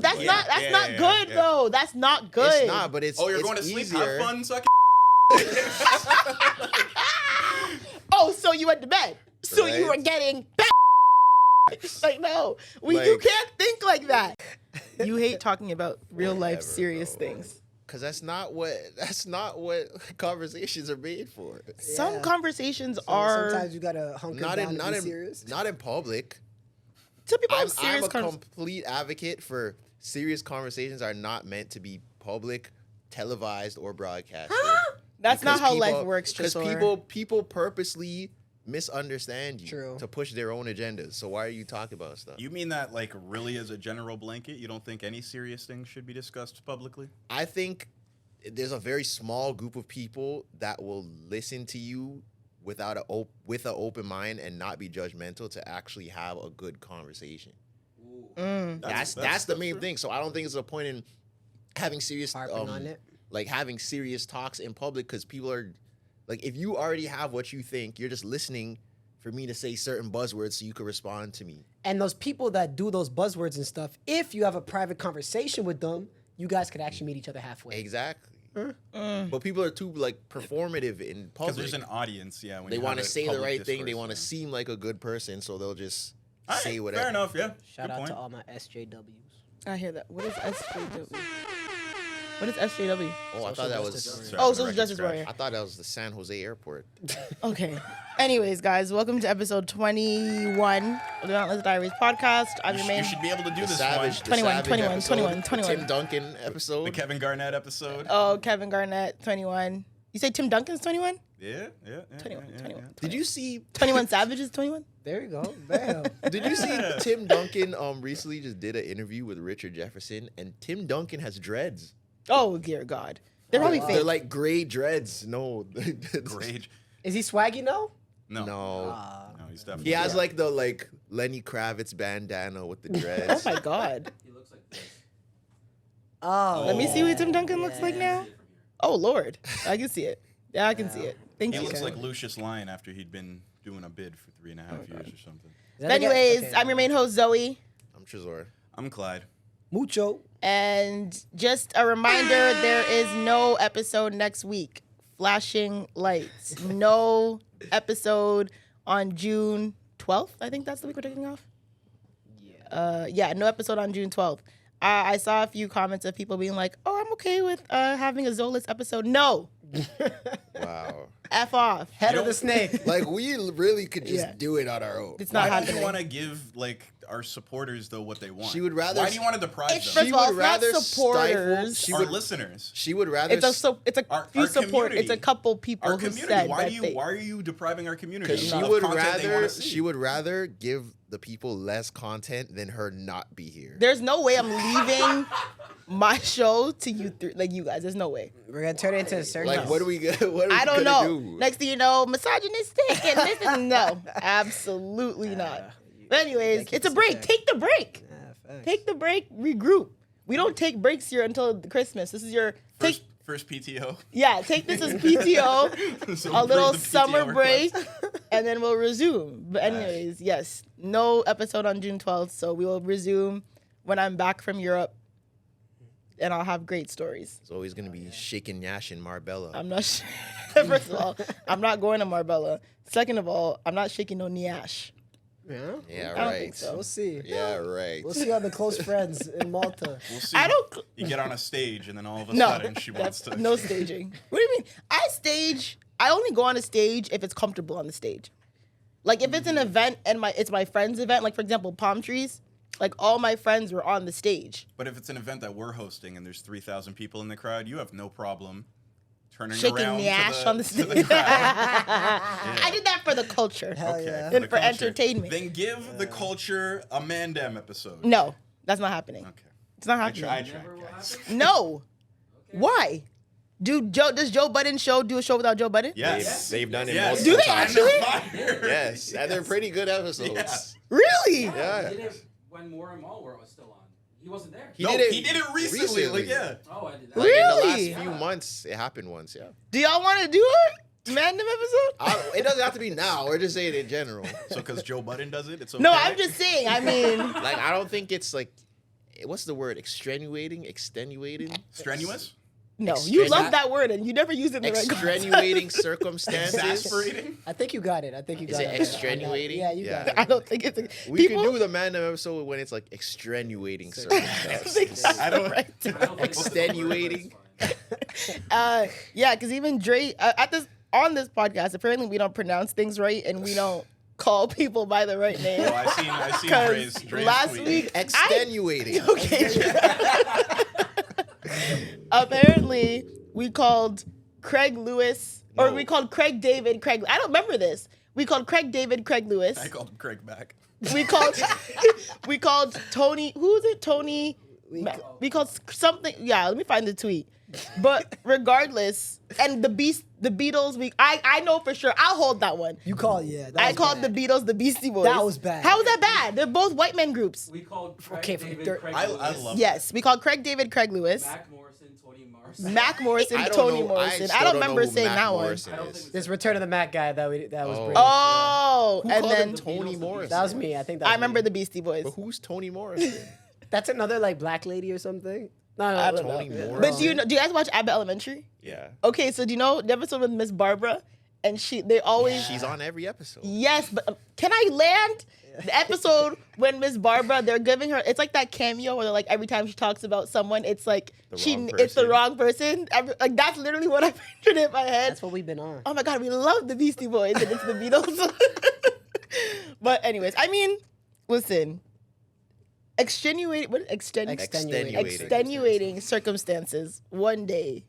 that's not good though. That's not good. It's not, but it's you're it's going to sleep. easier. Have fun, suck. Oh, so you went to bed. So you were getting bad. Like, no. You can't think like that. You hate talking about real life serious things. Because that's not what conversations are made for. Some conversations are. Sometimes you gotta hunker down and be serious. Not in public. Some people have I'm serious a complete advocate for serious conversations are not meant to be public, televised, or broadcast. That's not how life works, because people purposely misunderstand you to push their own agendas. So why are you talking about stuff? You mean that, like, really as a general blanket, you don't think any serious things should be discussed publicly? I think there's a very small group of people that will listen to you with an open mind and not be judgmental to actually have a good conversation. That's the main thing. So I don't think it's a point in having serious having serious talks in public, because people are like, if you already have what you think, you're just listening for me to say certain buzzwords so you can respond to me. And those people that do those buzzwords and stuff, if you have a private conversation with them, you guys could actually meet each other halfway. Exactly. But people are too performative in public. Because there's an audience, when they want to say the right thing. They want to seem like a good person, so they'll just say whatever. Fair enough, yeah. Shout out to all my SJWs. I hear that. What is SJW? What is SJW? Oh, I thought that was... Social Justice Warrior. I thought that was the San Jose airport. Okay. Anyways, guys, welcome to episode 21 of the Relentless Diaries podcast. You should be able to do this one. 21. Tim Duncan episode. The Kevin Garnett episode. Oh, Kevin Garnett, 21. You say Tim Duncan's 21? Yeah. 21. Did you see 21 Savage's 21? There you go. Bam. Did you see Tim Duncan recently just did an interview with Richard Jefferson, and Tim Duncan has dreads. Oh, dear God. They're probably fake. They're like gray dreads. No. Gray. Is he swaggy though? No. No, he's definitely. He has like the Lenny Kravitz bandana with the dreads. Oh my God. He looks like this. Oh. Let me see what Tim Duncan looks like now. Oh, Lord. I can see it. Yeah, I can see it. Thank He you. looks like Lucius Lyon after he'd been doing a bid for 3.5 years or something. Anyways, I'm your main host, Zoe. I'm Trezor. I'm Clyde. Mucho. And just a reminder, there is no episode next week. Flashing lights. No episode on June 12th. I think that's the week we're taking off. No episode on June 12th. I saw a few comments of people being like, oh, I'm okay with having a Zolas episode. No. Wow. F off. Head of the snake. Like, we really could just do it on our own. It's not Why happening. do you want to give our supporters though what they want? She would rather. Why do you want to deprive them? First of all, it's not supporters. Our listeners. She would rather. It's a few support. community. It's a couple people Our who community. said Why are you depriving our community? Because she would rather give the people less content than her not be here. There's no way I'm leaving my show to you you guys. There's no way. We're gonna turn it into a circus. Like, what are we gonna I don't know. do? Next thing you know, misogynistic and this is no, absolutely not. But anyways, it's a break. Take the break. Take the break. Regroup. We don't take breaks here until Christmas. This is your first PTO. Yeah, take this as PTO, So a little PTO summer break, request. and then we'll resume. But anyways, yes, no episode on June 12th, so we will resume when I'm back from Europe, and I'll have great stories. It's always gonna be shaking Nash in Marbella. I'm not. First of all, I'm not going to Marbella. Second of all, I'm not shaking no Niash. Yeah, I don't right. think so. We'll see. Yeah, right. We'll see all the close friends in Malta. We'll see. I don't. You get on a stage and then all of a sudden she wants to. No staging. What do you mean? I only go on a stage if it's comfortable on the stage. Like if it's an event and it's my friend's event, like for example, Palm Trees, like all my friends were on the stage. But if it's an event that we're hosting and there's 3,000 people in the crowd, you have no problem turning Shaking around the ash on the to the stage. crowd. I did that for the culture. Hell Okay, yeah. And the for culture. entertainment. Then give the culture a Mandem episode. No, that's not happening. Okay. It's not I happening. tried, guys. No. Why? Does Joe Budden do a show without Joe Budden? Yes. They've done it Yes. multiple Do they times. actually? Yes, and they're pretty good episodes. Yeah. Really? Yeah. He did it when More and Mall were still on. He wasn't there. He No, did it he did it recently. Like, yeah. Oh, I did that. Like in Really? the last few months, it happened once. Yeah. Do y'all want to do a Mandem episode? It doesn't have to be now. We're just saying in general. So because Joe Budden does it, it's okay. No, I'm just saying. I mean, Like, I don't think it's like what's the word? Extenuating. Strenuous? No, you Extenu- love that word and you never use it in the right context. Extenuating circumstances. Exasperating? I think you got it. Is it extenuating? Yeah, you got it. I don't think it's We can do the Mandem episode when it's like extenuating circumstances. I don't. right. I don't think Extenuating. Yeah, because even Dre on this podcast, apparently we don't pronounce things right and we don't call people by the right name. Oh, I seen 'Cause Dre's last tweet. week, Extenuating. okay. Apparently, we called Craig Lewis, or No. we called Craig David Craig. I don't remember this. We called Craig David Craig Lewis. I called Craig back. We called Tony. Who is it? Tony. We called something. Yeah, let me find the tweet. But regardless, and the Beatles. I know for sure. I'll hold that one. You called, yeah. that I was called bad. the Beatles the Beastie Boys. That was bad. How was that bad? They're both white men groups. We called Craig Okay, from David, dirt- Craig I Lewis, love Yes, we called Craig David Craig Lewis. Mac Morrison, Tony Morrison. Mac Morrison, I don't Tony know- Morrison. still I don't know remember who saying Mac that one. Morrison I don't is. think This Return of the Mac guy that was Oh. British. Oh, Who and called then him Tony Beatles, Morrison? That was me. I think that was I remember me. the Beastie Boys. But who's Tony Morrison? That's another like black lady or something. No, Tony no. Morrison. But do you guys watch Abbott Elementary? Yeah. Okay, so do you know the episode with Miss Barbara? And they always She's on every episode. yes, but can I land? The episode when Miss Barbara, they're giving her, it's like that cameo where like every time she talks about someone, it's like wrong it's the person. wrong person. Like that's literally what I pictured in my head. That's what we've been on. Oh my god, we love the Beastie Boys and it's the Beatles. But anyways, I mean, listen, extenuating circumstances. One day,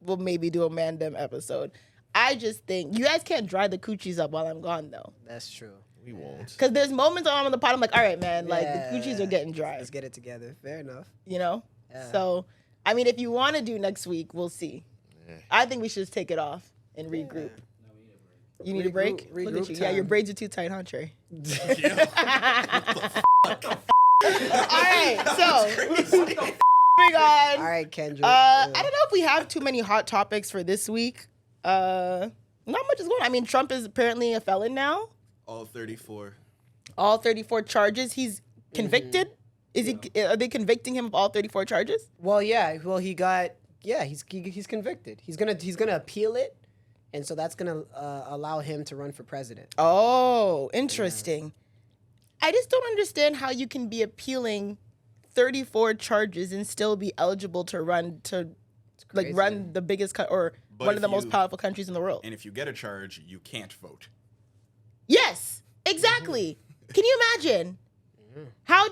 we'll maybe do a Mandem episode. I just think you guys can't dry the coochies up while I'm gone though, That's true. We won't. because there's moments when I'm on the pod. I'm like, all right, man, like Yeah. the coochies are getting dry, Let's get it together. Fair enough. you know. Yeah. So, I mean, if you want to do next week, we'll see. I think we should just take it off and regroup. You need a break? Regroup Look at you. Yeah, time. your braids are too tight, huh, Trey? Yeah. All right, so moving on. All right, Kendrick. I don't know if we have too many hot topics for this week. Not much is going on. I mean, Trump is apparently a felon now. All 34. All 34 charges. He's convicted. Is he? Are they convicting him of all 34 charges? Well, yeah. Well, he got. Yeah, he's convicted. He's gonna appeal it, and so that's gonna allow him to run for president. Oh, interesting. I just don't understand how you can be appealing 34 charges and still be eligible to run crazy. run the biggest or But one of if the most you- powerful countries in the world. And if you get a charge, you can't vote. Yes, exactly. Can you imagine? How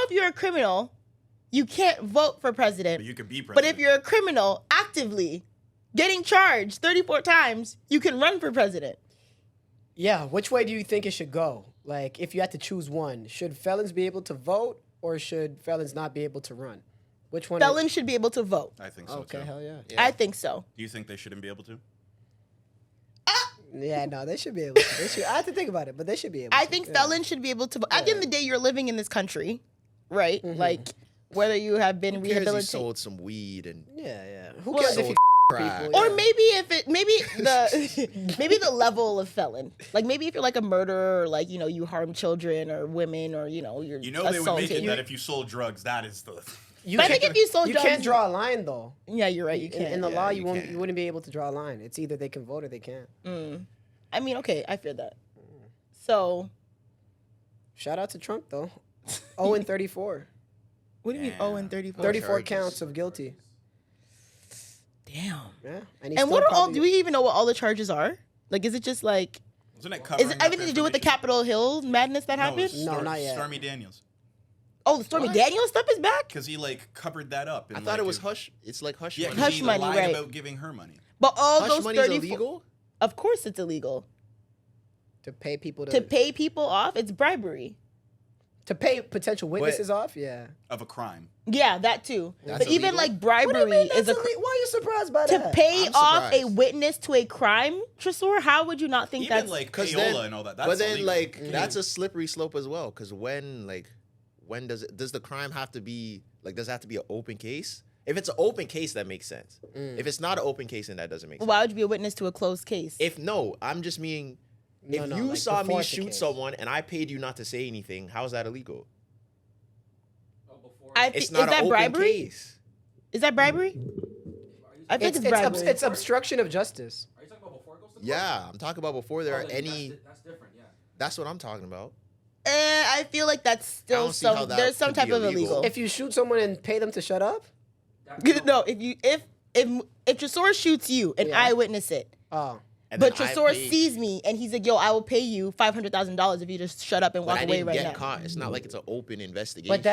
if you're a criminal, you can't vote for president, But you could be but president. if you're a criminal actively getting charged 34 times, you can run for president. Yeah. Which way do you think it should go? Like, if you had to choose one, should felons be able to vote, or should felons not be able to run? Which one? Felons should be able to vote. I think so Okay. too. Hell yeah. I think so. Do you think they shouldn't be able to? Yeah. No, they should be able to. They should. I have to think about it, but they should be able. I to. think Yeah. felons should be able to vote. At the end of the day, you're living in this country, right? Like, whether you have been Who cares? He rehabilitated. sold some weed and Yeah. Yeah. Who Well, cares if sold you crack. people? Or Yeah. maybe the level of felon. Like maybe if you're like a murderer, or like you harm children or women, or you're You know they would make assaulted. it that if you sold drugs, that is the. You But I think can't- if you sold you drugs, can't draw a line though. Yeah, you're right. You In, can't. in the Yeah, law, you you can't. wouldn't be able to draw a line. It's either they can vote or they can't. I mean, okay, I feel that. So, Shout out to Trump though. 0-34. what do you mean? Yeah. 0-34. 34 charges. counts of guilty. Damn. Yeah. And what are all? Do we even know what all the charges are? Like, is it just like? Wasn't it covering Is it up everything to do with the information? Capitol Hill madness that No, it happened? was No, not yet. Stormy Daniels. Oh, the Stormy What? Daniels stuff is back. Because he covered that up. I And, thought like, it was hush. It's like hush Yeah, money. 'cause Hush he money, lied right. about giving her money. But all Hush those money is 34 illegal. Of course, it's illegal to pay people to pay people off. It's bribery. to pay potential witnesses off? Yeah. Of a crime. Yeah, that too. That's but even illegal? like What do bribery you mean is that's a illegal? Why are you surprised by to that? pay I'm off a surprised. witness to a crime, Tresor. How would you not think Even that's like Because payola and all that. That's but then illegal. like that's a slippery slope as well. Because when does the crime have to be like? Does it have to be an open case? If it's an open case, that makes sense. If it's not an open case, then that doesn't make sense. why would you be a witness to a closed case? I'm just meaning, No, if no, you like saw before me it's a shoot case. someone and I paid you not to say anything, how is that illegal? It's is not that an open bribery? case. Is that bribery? I think it's bribery. It's obstruction of justice. Are you talking about before it goes to court? Yeah, I'm talking about before there are any. That's different, yeah. That's what I'm talking about. I feel like that's still don't see how some. that There's some could be type of illegal. illegal. If you shoot someone and pay them to shut up, No, if Tresor shoots you and Yeah. I witness it, oh, And but then I Tresor paid- sees me and he's like, "Yo, I will pay you $500,000 if you just shut up and But walk I away didn't right get now." caught. It's not like it's an open investigation.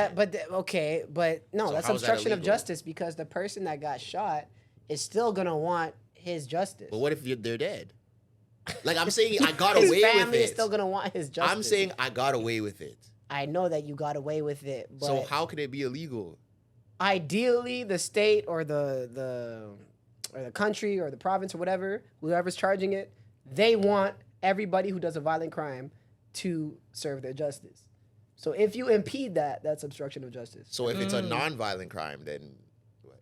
okay, but no, So that's how is that obstruction of illegal? justice because the person that got shot is still gonna want his justice. But what if they're dead? Like I'm saying, I got his away with family is it. still gonna want his justice. I'm saying I got away with it. I know that you got away with it, but So how could it be illegal? ideally the state or the country or the province or whatever, whoever's charging it, they want everybody who does a violent crime to serve their justice. So if you impede that, that's obstruction of justice. So if it's a non-violent crime, then what?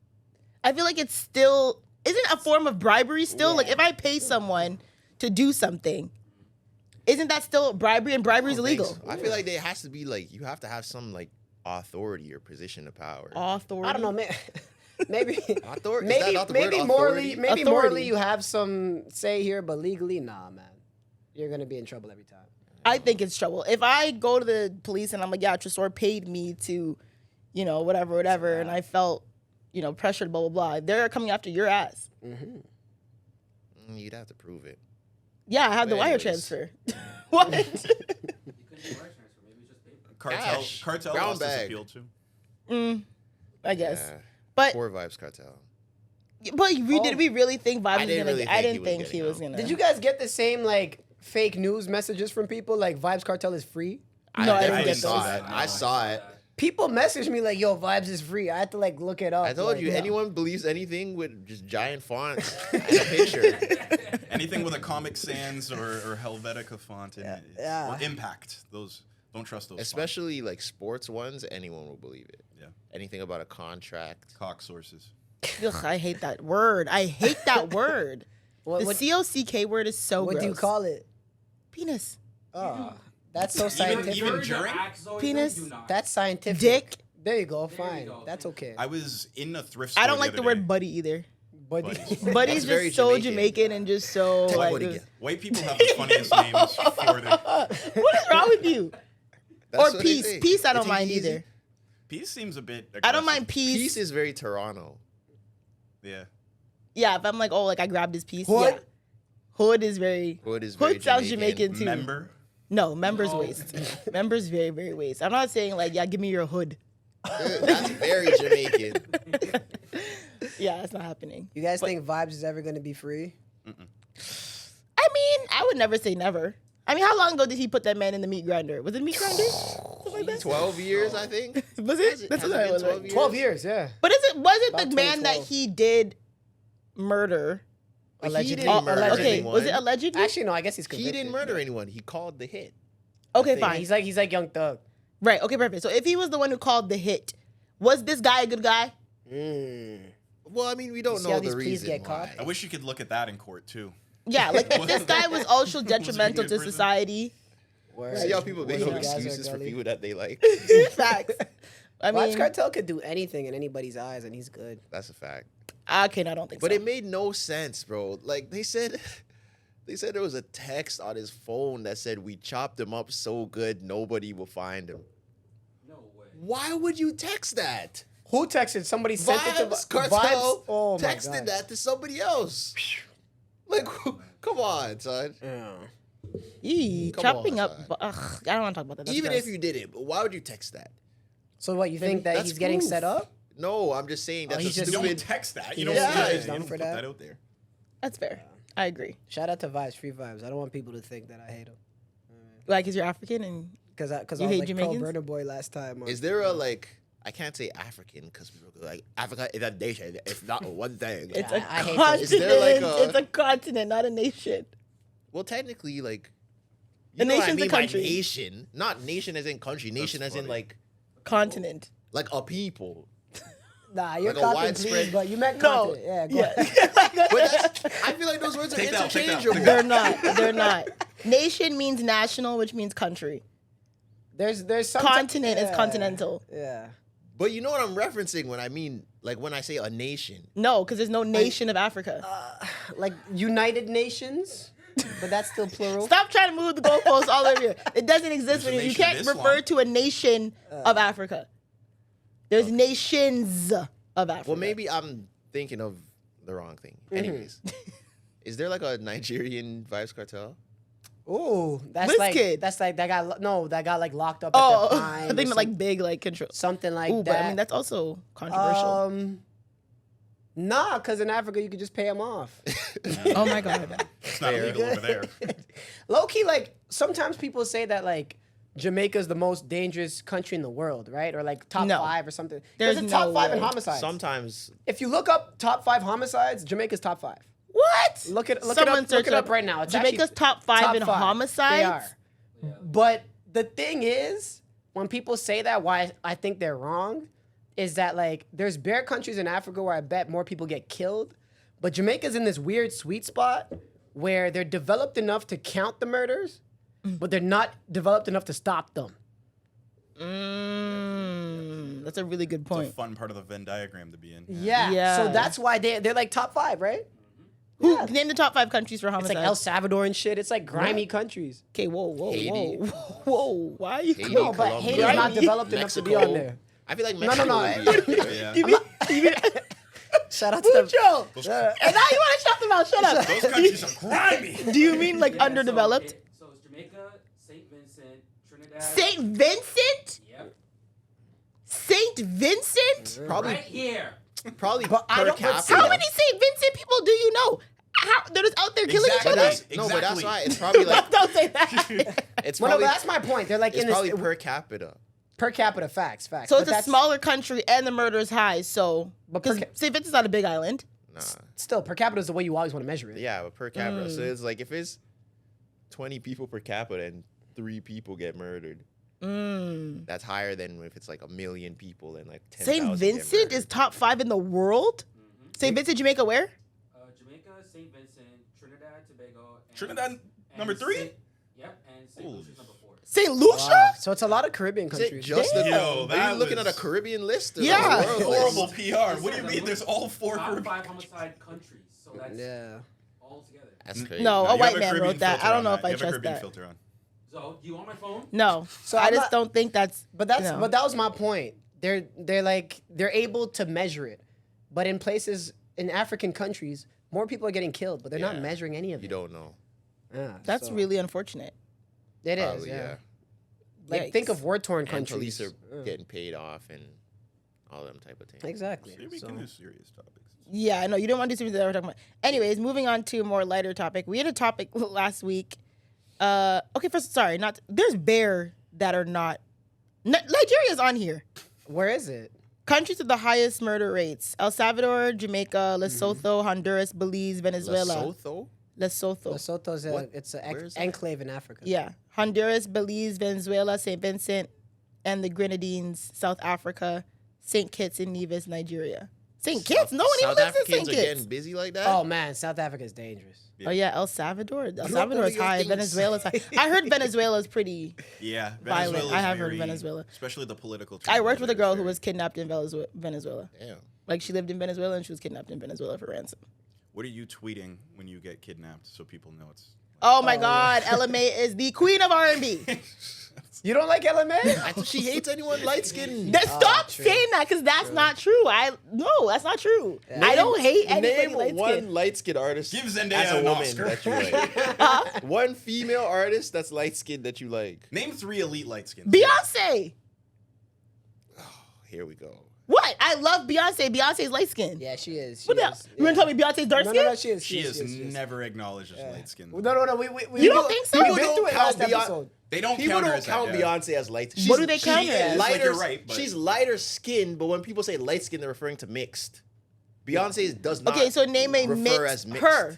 I feel like it's still isn't a form of bribery still. Yeah. Like if I pay someone to do something, isn't that still bribery? And bribery is I don't think illegal. so. I feel like there has to be like you have to have some like authority or position of power. Authority. I don't know, man. Maybe Authority? Is that not the word, maybe authority? morally Authority. you have some say here, but legally, nah, man. You're gonna be in trouble every time. I think it's trouble. If I go to the police and I'm like, yeah, Tresor paid me to, whatever, and I felt, pressured, blah, blah, blah, they're coming after your ass. You'd have to prove it. Yeah, I have the But wire anyways. transfer. What? You couldn't do wire transfer. Maybe it's just paper. Cartel Brown lost his bag. appeal too. I guess. Yeah. But Poor Vibes Cartel. did we really think Vibes was didn't gonna? really I think didn't he think was he getting was out. gonna. Did you guys get the same like fake news messages from people like Vibes Cartel is free? No, I didn't definitely get saw those. it. I saw it. People message me like, "Yo, Vibes is free." I had to like look it up. I told like, you, yeah. anyone believes anything with just giant fonts and a picture. Anything with a Comic Sans or Helvetica font in it, Yeah. or Impact, those don't trust those. Especially like sports ones, anyone will believe it. fonts. Anything about a contract. Cock sources. Ugh, I hate that word. I hate that word. What, The what, COCK word is so what gross. do you call it? Penis? Oh, that's so scientific. even during? Penis? That's scientific. Dick? There you go. There you Fine. go. That's okay. I was in a thrift store. I don't like the other word day. buddy either. But Buddy's very just so Jamaican. Jamaican and just so Take like. what he get. White people have the funniest names for their. What is wrong with you? That's Or what they peace. say. Peace, I They don't take mind it easy. either. Peace seems a bit. I don't aggressive. mind peace. Peace is very Toronto. Yeah. Yeah, if I'm like, oh, like I grabbed his piece. Hood? Yeah. Hood is very. Hood is very Hood sounds Jamaican too. Member. No, members No. waste. Members very, very waste. I'm not saying like, yeah, give me your hood. That's very Jamaican. Yeah, it's not happening. you guys think Vibes is ever going to be free? I mean, I would never say never. I mean, how long ago did he put that man in the meat grinder? Was it meat grinder? Something like that? 12 years, I think. Was Has it? it- That's has what it I been was 12 like. 12 years, yeah. But was it About the man that 2012. he did murder? But Allegedly. He didn't murder allegedly. Okay, anyone. was it allegedly? Actually, no, I guess he's He convicted. didn't murder anyone. He called the hit. Okay, think. fine. He's like Young Thug. Right, okay, perfect. So if he was the one who called the hit, was this guy a good guy? Well, I mean, we don't See how know these the pleas reason get caught? why. I wish you could look at that in court too. Yeah, like if this guy was also Was he detrimental in to prison? society. Where See how people make Where up you guys are excuses for gully. people that they like. Facts. I Vibes mean, Cartel could do anything in anybody's eyes, and he's good. That's a fact. okay, no, I don't think But so. it made no sense, bro. Like they said there was a text on his phone that said we chopped him up so good nobody will find him. No way. Why would you text that? Who texted? Somebody sent it to Vibes Cartel Vibes? Oh my texted God. that to somebody else. Like, come on, son. Yeah. Yee, Come chopping on, up. son. Ugh, I don't want to talk about that. That's Even gross. if you did it, but why would you text that? So what, you think that That's he's getting proof. set up? No, I'm just saying that's he's a just- You don't stupid. text that. You Yeah, don't. yeah, You he's don't down for put that. out there. That's fair. I agree. Shout out to Vibes, free Vibes. I don't want people to think that I hate him. Like, because you're African and Because I You was hate like Jamaicans? pro Burna Boy last time. Is there a like? I can't say African because people go like Africa is a nation. It's not one thing. it's Yeah, a I hate continent. those. Is there like a- It's a continent, not a nation. Well, technically, like The you know what I nation's a mean by country. nation, not nation as in country. Nation as in funny. Continent. like a people. Nah, you're like a copying, widespread- please, but you meant No. content. Yeah, go Yeah. ahead. But that's, I feel like those words are Take that out, take that out, interchangeable. take They're not. They're not. Nation means national, which means country. There's some Continent is yeah. continental. Yeah. But you know what I'm referencing when I mean, like when I say a nation. No, because there's no nation of Africa. Like United Nations, but that's still plural. Stop trying to move the goalposts all over here. It doesn't exist. There's a When you nation can't of refer Islam. to a nation of Africa. There's nations of Africa. Well, maybe I'm thinking of the wrong thing. Mm-hmm. Anyways, is there like a Nigerian Vibes Cartel? Ooh, that's Wizkid. like that got like locked up at Oh, the I time. think or like big like control. something like Ooh, that. but I mean that's also controversial. Nah, because in Africa you could just pay them off. Oh my god. It's not illegal over there. Low key, like sometimes people say that like Jamaica's the most dangerous country in the world, right? Or like top No. 5 or something. There's There's a top no 5 in way. homicides. Sometimes If you look up top 5 homicides, Jamaica's top 5. What? Look it Someone up. search Look it up right now. It's Jamaica's actually top 5 in top 5. homicides. They are. But the thing is, when people say that, why I think they're wrong, is that like there's bare countries in Africa where I bet more people get killed, but Jamaica's in this weird sweet spot where they're developed enough to count the murders, but they're not developed enough to stop them. That's a really good It's a point. fun part of the Venn diagram to be in. Yeah. Yeah. So that's why they're like top 5, right? Who name the top 5 countries for It's homicide? like El Salvador and shit. It's like grimy countries. Okay, whoa. Haiti. Whoa. Why are you Haiti, No, but Colombia, Haiti's not Grimy. developed enough to be Mexico. on there. I feel like No, Mexico no. would be Yeah. You mean Shout out to them. Mucho. Those, And now you want to shout them out. Shut up. those countries are grimy. Do you mean like Yeah, underdeveloped? So it's Jamaica, St. Vincent, Trinidad. St. Vincent? Yep. St. Vincent? probably Right here. probably But I per don't- but capita. How many St. Vincent people do you know? How they're just out there killing Exactly. each other? No, but that's Exactly. why it's probably like Don't say that. it's Well, no, probably but that's my point. They're like it's in this probably per capita. per capita facts. So But it's a that's smaller country and the murder is high. So But per because ca- St. Vincent's not a big island. Nah, still per capita is the way you always want to measure it. yeah, but per capita. So it's like if it's 20 people per capita and 3 people get murdered, that's higher than if it's like 1 million people and like 10,000 St. get Vincent murdered. is top 5 in the world. St. Vincent, Jamaica, where? Jamaica, St. Vincent, Trinidad, Tobago. And, Trinidad, number 3? Yep, and St. Lucia's number 4. St. Lucia? Wow. So it's a lot of Caribbean Is it countries. just the, Yo, are that you looking at a was- Caribbean list? Or Yeah. a world Horrible list? PR. What do you mean? There's all 4 Top Caribbean 5 homicide countries. So that's Yeah. all together. That's crazy. No, No, a you white have man Caribbean wrote that. filter I don't on know that. if I You have a trust Caribbean that. filter on. So, do you want my phone? No. So I I'm just not- don't think that's. But that's you know. but that was my point. They're able to measure it, but in places in African countries, more people are getting killed, but they're not Yeah. measuring any of You it. don't know. Yeah, That's so- really unfortunate. it is. Probably, Yeah. yeah. Like think Yikes. of war torn And countries. police are getting paid off and all them type of things. Exactly. Maybe we So- can do serious topics. Yeah, I know. You don't want to do something that we're talking about. Anyways, moving on to a more lighter topic. We had a topic last week. Okay, first, sorry, not. There's bear that are not. Nigeria's on here. Where is it? Countries with the highest murder rates: El Salvador, Jamaica, Lesotho, Honduras, Belize, Venezuela. Lesotho? Lesotho. Lesoto's What? it's an Where is that? enclave in Africa. Yeah, Honduras, Belize, Venezuela, St. Vincent, and the Grenadines, South Africa, St. Kitts and Nevis, Nigeria. St. Kitts? No one even South lives in St. Africans are Kitts. getting busy like that? Oh man, South Africa is dangerous. Oh yeah, El Salvador. El Drop Salvador one is of your high. things. Venezuela's high. I heard Venezuela's pretty. Yeah, Violent. Venezuela's I have heard very- Venezuela. Especially the political. I worked turmoil with a there is girl who very- was kidnapped in Venezuela. Damn. Like she lived in Venezuela and she was kidnapped in Venezuela for ransom. What are you tweeting when you get kidnapped so people know it's? Oh my God, LMA is the queen of R&B. You don't like LMA? I thought she hates anyone light skinned. Stop true. saying that because that's not true. No, that's not true. I don't hate anybody Name light one skin. light skinned artist Give Zendaya as a an woman Oscar. that you like. One female artist that's light skinned that you like. Name 3 elite light skins. Beyonce. Here we go. What? I love Beyonce. Beyonce's light skin. Yeah, she is. She What the? is. You want to tell me Beyonce's dark No, skin? no, she is. She is is. never acknowledged as light skinned. No, no, no. We You don't think so? We've People been don't through it count last Beyonce- episode. They don't People count her don't as count that, yeah. Beyonce as light. What do they count She her as? is, like, Lighter, you're right, but- she's lighter skinned, but when people say light skin, they're referring to mixed. Beyonce does not. Okay, so name a refer mixed, as mixed. her.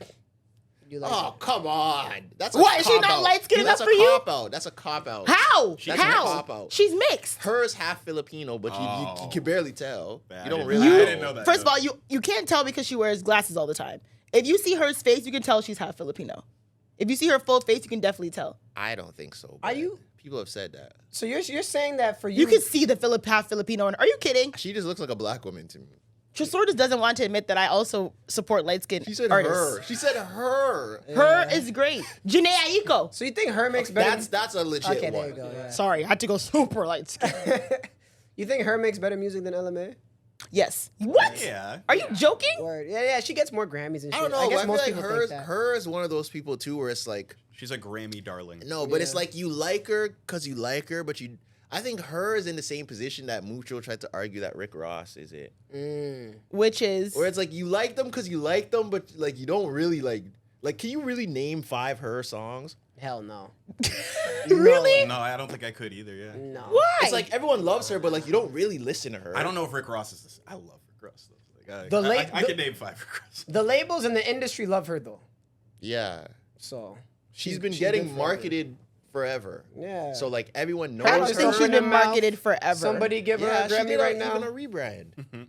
You like Oh, come on. That's a What, is she cop not out. light-skinned That's enough a for you? cop out. That's a cop out. How? That's a How? cop-out. She's mixed. Hers half Filipino, but you Oh. can barely tell. I You don't didn't- really I know. didn't know that. First of all, you can't tell because she wears glasses all the time. If you see her face, you can tell she's half Filipino. If you see her full face, you can definitely tell. I don't think so. Are but you? People have said that. So you're saying that for you, You can see the half Filipino in her. Are you kidding? She just looks like a black woman to me. Tresor just doesn't want to admit that I also support light-skinned She said artists. her. She said her. Her is great. Janae Aiko. So you think her makes better? That's a legit Okay, there one. you go. Yeah. Sorry, I had to go super light-skinned. You think her makes better music than LMA? Yes. What? Yeah. Are you joking? Word. Yeah. She gets more Grammys and shit. I don't know. I guess I feel most like people think that. her is one of those people too, where it's like, She's a Grammy darling. no, but it's like you like her because you like her, but you. I think her is in the same position that Mucho tried to argue that Rick Ross is it. Which is Where it's like you like them because you like them, but like you don't really like. Like, can you really name 5 her songs? Hell no. really? No, I don't think I could either. Yeah. No. Why? It's like everyone loves her, but like you don't really listen to her. I don't know if Rick Ross is this. I love Rick Ross though. Like, I The can name 5 Rick Ross. The labels in the industry love her though. Yeah, So she's been she's getting good forever. marketed forever. Yeah. So like everyone knows I her. don't think her she's in the been mouth. marketed forever. Somebody give her Yeah, a she Grammy did right even now. a rebrand.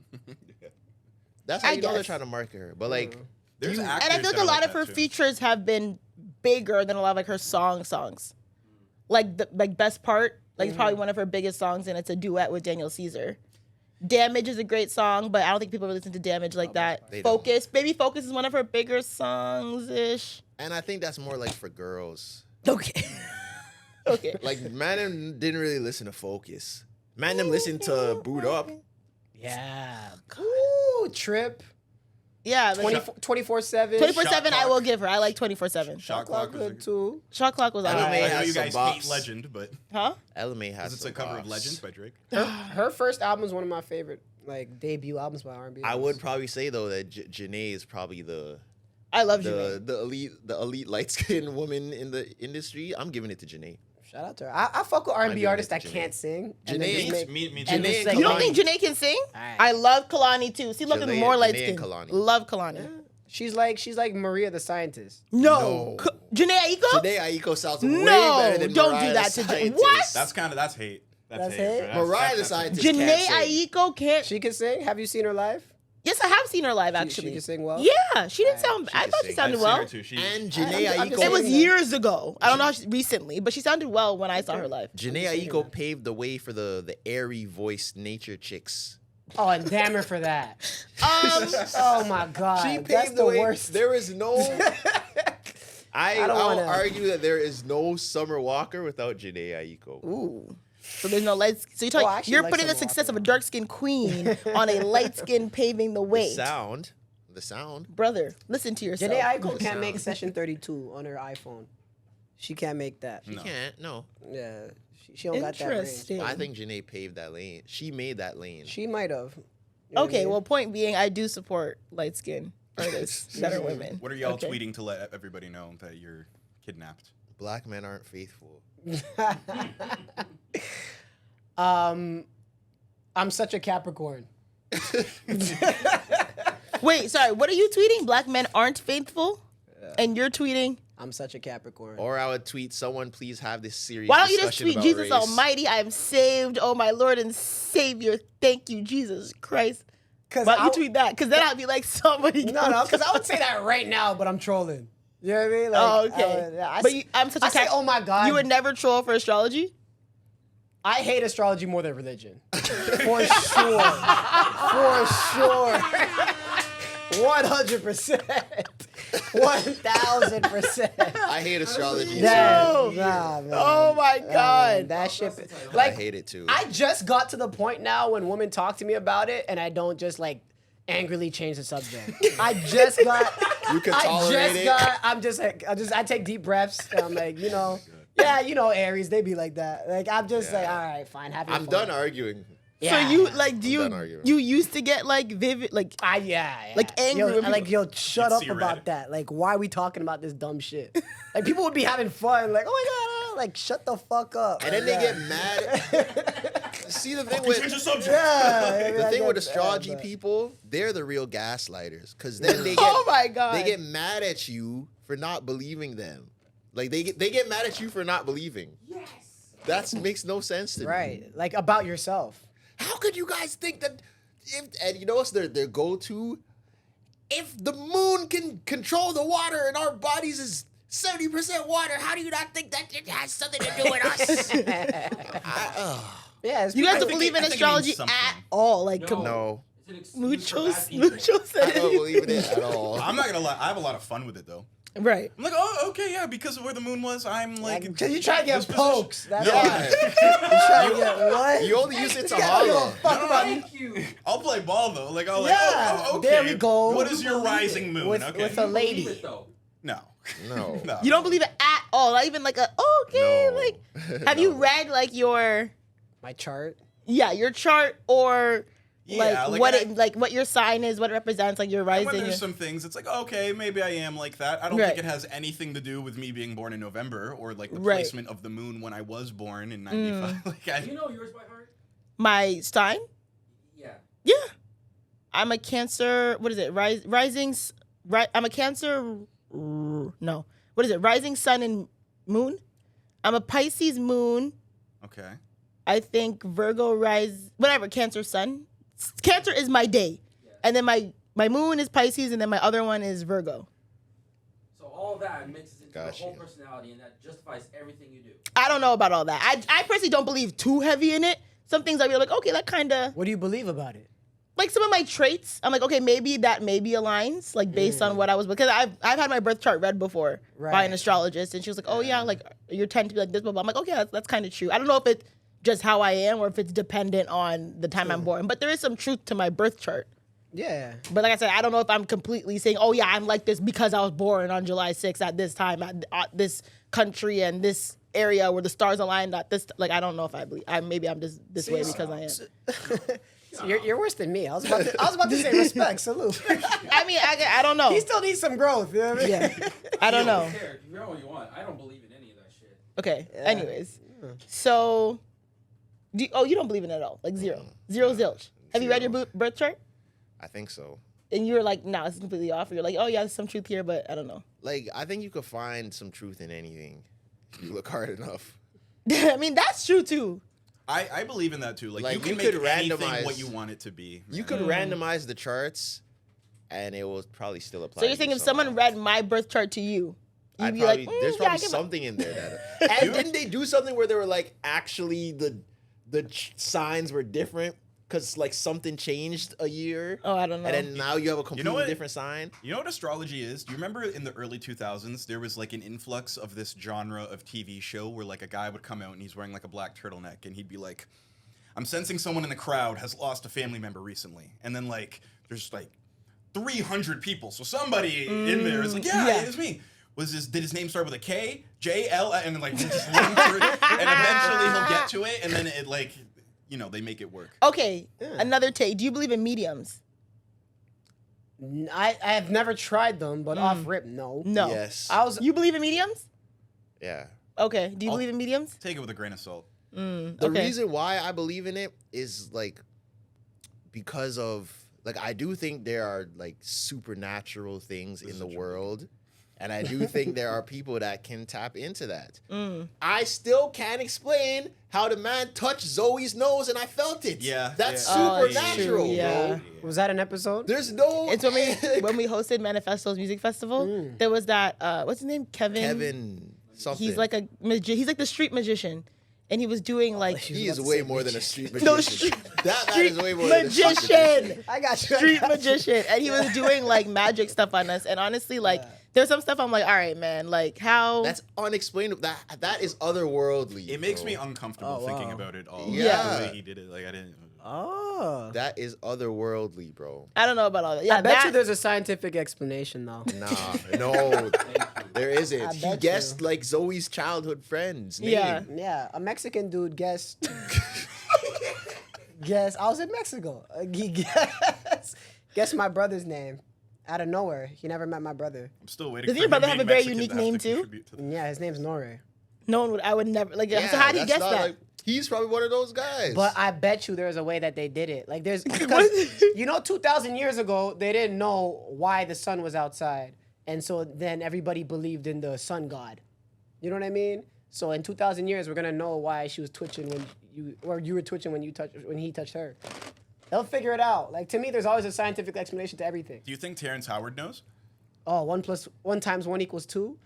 That's how I you know they're guess. trying to market her. But like, There's and I actors feel like that a are lot of that her too. features have been bigger than a lot of like her songs. Like the best part, like it's probably one of her biggest songs, and it's a duet with Daniel Caesar. Damage is a great song, but I don't think people really listen to Damage like that. They don't. Focus, Baby Focus is one of her bigger songs ish. and I think that's more like for girls. Okay. Okay. Like man didn't really listen to Focus. Man them listened to Boot Up. Yeah. Ooh, Trip. Yeah, 24/7. 24/7 I Clock. will give her. I like 24/7. Shot Clock Clock was a good too. Shot Clock was LMA alright. I know has you some guys hate bops. Legend, but Huh? LMA has it's some a cover of bops. Legend by Drake. Her first album is one of my favorite like debut albums by R&B. I would probably say though that Janae is probably the I love Janae. the elite light skinned woman in the industry. I'm giving it to Janae. Shout out to her. I fuck with R&B giving artists it that to can't Janae. sing. Janae and then just ain't- make- Me and too. just Janae like, You don't Kalani. think Janae can sing? Alright. I love Kalani too. See, look, Janae- more Janae light and skin. Kalani. Love Kalani. she's like Maria the Scientist. No. No. Janae Aiko? Janae Aiko sounds way No, better than don't Mariah do that the to Janae. Scientist. What? That's hate. That's hate? bro. Mariah the That's- Scientist Janae can't sing. Aiko can't. She can sing. Have you seen her live? Yes, I have seen her live She actually. can sing well? Yeah, she didn't sound. She I can thought she sing. sounded I've seen her well. too. She- And Janae I'm just Aiko. It was saying that. years ago. I don't know how recently, but she sounded well when I saw her live. Janae Aiko paved the way for the airy voiced nature chicks. Oh, and damn her for that. Oh my god. She That's paved the the way. worst. There is no. I don't I'll wanna- argue that there is no Summer Walker without Janae Aiko. Ooh. So there's no light. So you're, Oh, I actually you're like putting the Summer success Walker. of a dark skinned queen on a light skin paving the way. The sound. Brother, listen to yourself. Janae Aiko can't sound. make Session 32 on her iPhone. She can't make that. She can't. No. Yeah, she don't got that range. Interesting. I think Janae paved that lane. She made that lane. She might have. You know what I Okay, mean? well, point being, I do support light skin artists that are women. What are y'all Okay. tweeting to let everybody know that you're kidnapped? Black men aren't faithful. I'm such a Capricorn. Wait, sorry, what are you tweeting? Black men aren't faithful? And you're tweeting? I'm such a Capricorn. Or I would tweet, someone please have this serious Why don't you just discussion tweet about Jesus race. Almighty? I am saved. Oh, my Lord and Savior. Thank you, Jesus Christ. Why don't you tweet that? Because then I'll be like, somebody. No, because I would say that right now, but I'm trolling. You know what I mean? Like, Oh, okay. I'm such a I say, oh my God. You would never troll for astrology? I hate astrology more than religion. For sure. For sure. 100%. 1000%. I hate astrology. No. Nah, man. Oh, my God. Man, that shit. I Like, hate it too. I just got to the point now when women talk to me about it and I don't just like angrily change the subject. I just got. You can I tolerate just it. got. I'm just like. I take deep breaths. And I'm like, yeah, Aries, they be like that. Like I'm just like, all right, fine. Happy. I'm done arguing. Yeah. So you like do done you arguing. you used to get like vivid like Yeah. Like, angry when Yo, shut You'd up see about red. that. Like, why are we talking about this dumb shit? Like, people would be having fun. Like, oh my God, like, shut the fuck up. And then they get mad. See the thing Change the with subject. Yeah. the thing with astrology but- people, they're the real gaslighters. Cause then they get Oh my God. they get mad at you for not believing them. Like they get mad at you for not believing. Yes. That makes no sense to me. Right. Like, about yourself. How could you guys think that and you know what's their go-to? If the moon can control the water and our bodies is 70% water. How do you not think that it has something to do with us? Yeah, it's You guys I don't think believe it- in I think it astrology means something. at all. Like, No, It's an excuse for bad people. Mucho I said don't it. believe in it at all. I'm not gonna lie. I have a lot of fun with it though. Right. I'm like, oh, okay, yeah, because of where the moon was, I'm like, because you try to get this position- pokes. That's No, why. You try to get what? You only use it to You gotta give a holler. fuck about Thank you. I'll play ball though. Like, I'll Yeah, like, oh, okay. there we go. What is your Believe rising it. moon? With- okay. with a lady. Believe it, though. No. No. No. You don't believe it at all. Not even like a okay. No. Like, have you No. read like your My chart. your chart or Yeah, like like, what I- it like what your sign is, what it represents, like your When rising. there's some things, it's like, okay, maybe I am like that. I don't Right. think it has anything to do with me being born in November or like the Right. placement of the moon when I was born in '95. Like, Do you know yours by heart? My sign? Yeah. Yeah. I'm a Cancer. What is it? I'm a Cancer. No. What is it? Rising sun and moon. I'm a Pisces moon. okay. I think Virgo whatever, Cancer sun. Cancer is my day. Yeah. And then my moon is Pisces and then my other one is Virgo. So all that mixes into Gotcha. the whole personality, and that justifies everything you do. I don't know about all that. I personally don't believe too heavy in it. Some things I'll be like, okay, that kind of, What do you believe about it? like some of my traits, I'm like, okay, maybe that maybe aligns, like based on what I was, because I've had my birth chart read before by an Right. astrologist, and she was like, oh yeah, like you're tend to be like this, blah, blah. I'm like, okay, that's kind of true. I don't know if it's just how I am or if it's dependent on the time I'm born, but there is some truth to my birth chart. Yeah. But like I said, I don't know if I'm completely saying, oh yeah, I'm like this because I was born on July 6th at this time, at this country and this area where the stars aligned at this, like, I don't know if I believe, maybe I'm just this way because I am. So you're worse than me. I was about to say respect, salute. I mean, I don't know. He still needs some growth. You know what I mean? Yeah. I don't know. Care. You know what you want. I don't believe in any of that shit. Okay. Anyways, so you don't believe in it at all, like zero zilch. Have you read your birth chart? I think so. And you were like, no, it's completely off. Or you're like, oh yeah, there's some truth here, but I don't know. Like, I think you could find some truth in anything if you look hard enough. I mean, that's true too. I believe in that too. Like, Like, you can you make could anything randomize- what you want it to be. You man. could randomize the charts, and it will probably still apply. So you're to saying you if someone somehow. read my birth chart to you, you'd I'd be probably, like, there's yeah, I probably get something in there that. And didn't they do something where they were like actually the signs were different because like something changed a year, Oh, I don't know. and then now you have a completely what? different sign. You know what astrology is? Do you remember in the early 2000s, there was like an influx of this genre of TV show where like a guy would come out and he's wearing like a black turtleneck and he'd be like, I'm sensing someone in the crowd has lost a family member recently. And then like, there's like 300 people. So somebody in there is like, yeah, it was me. Did his name start with a K, J, L, and then like we'll just run through it, and eventually he'll get to it, and then it like, you know, they make it work. Okay, another take. Do you believe in mediums? I have never tried them, but off rip, no. No. Yes. You believe in mediums? Yeah. Okay. Do you believe in mediums? Take it with a grain of salt. The Okay. reason why I believe in it is like because of like I do think there are like supernatural things in the world. And I do think there are people that can tap into that. I still can't explain how the man touched Zoe's nose and I felt it. Yeah, That's yeah. Oh, it's supernatural, true, yeah. bro. Was that an episode? There's no It's when we hosted Manifesto's music festival. There was that what's his name? Kevin something. He's like he's like the street magician, and he was doing like he is way more than a street magician. No, street that man is way more than a street magician. I got you. Street magician, and he was doing like magic stuff on us. And honestly, like there's some stuff I'm like, all right, man, like how That's unexplainable. That is otherworldly. It makes bro. me uncomfortable Oh, thinking wow. about it all. Yeah. The way he did it, like I didn't. Oh. That is otherworldly, bro. I don't know about all that. Yeah, I bet that, you there's a scientific explanation, though. Nah, no, there isn't. I He bet guessed you. like Zoe's childhood friends. Name. Yeah. Yeah, a Mexican dude guessed. Guess I was in Mexico. He guessed my brother's name out of nowhere. He never met my brother. I'm still waiting. Doesn't for your brother him have a being very Mexican unique to have name, to too? contribute to the- Yeah, his name's Nore. no one would. I would never like. Yeah, so how do you that's guess not, that? like- he's probably one of those guys. But I bet you there's a way that they did it. Like there's because 2,000 years ago they didn't know why the sun was outside, and so then everybody believed in the sun god. You know what I mean? So in 2,000 years we're gonna know why she was twitching when you were twitching when he touched her. They'll figure it out. Like to me, there's always a scientific explanation to everything. Do you think Terrence Howard knows? Oh, 1 + 1 × 1 = 2.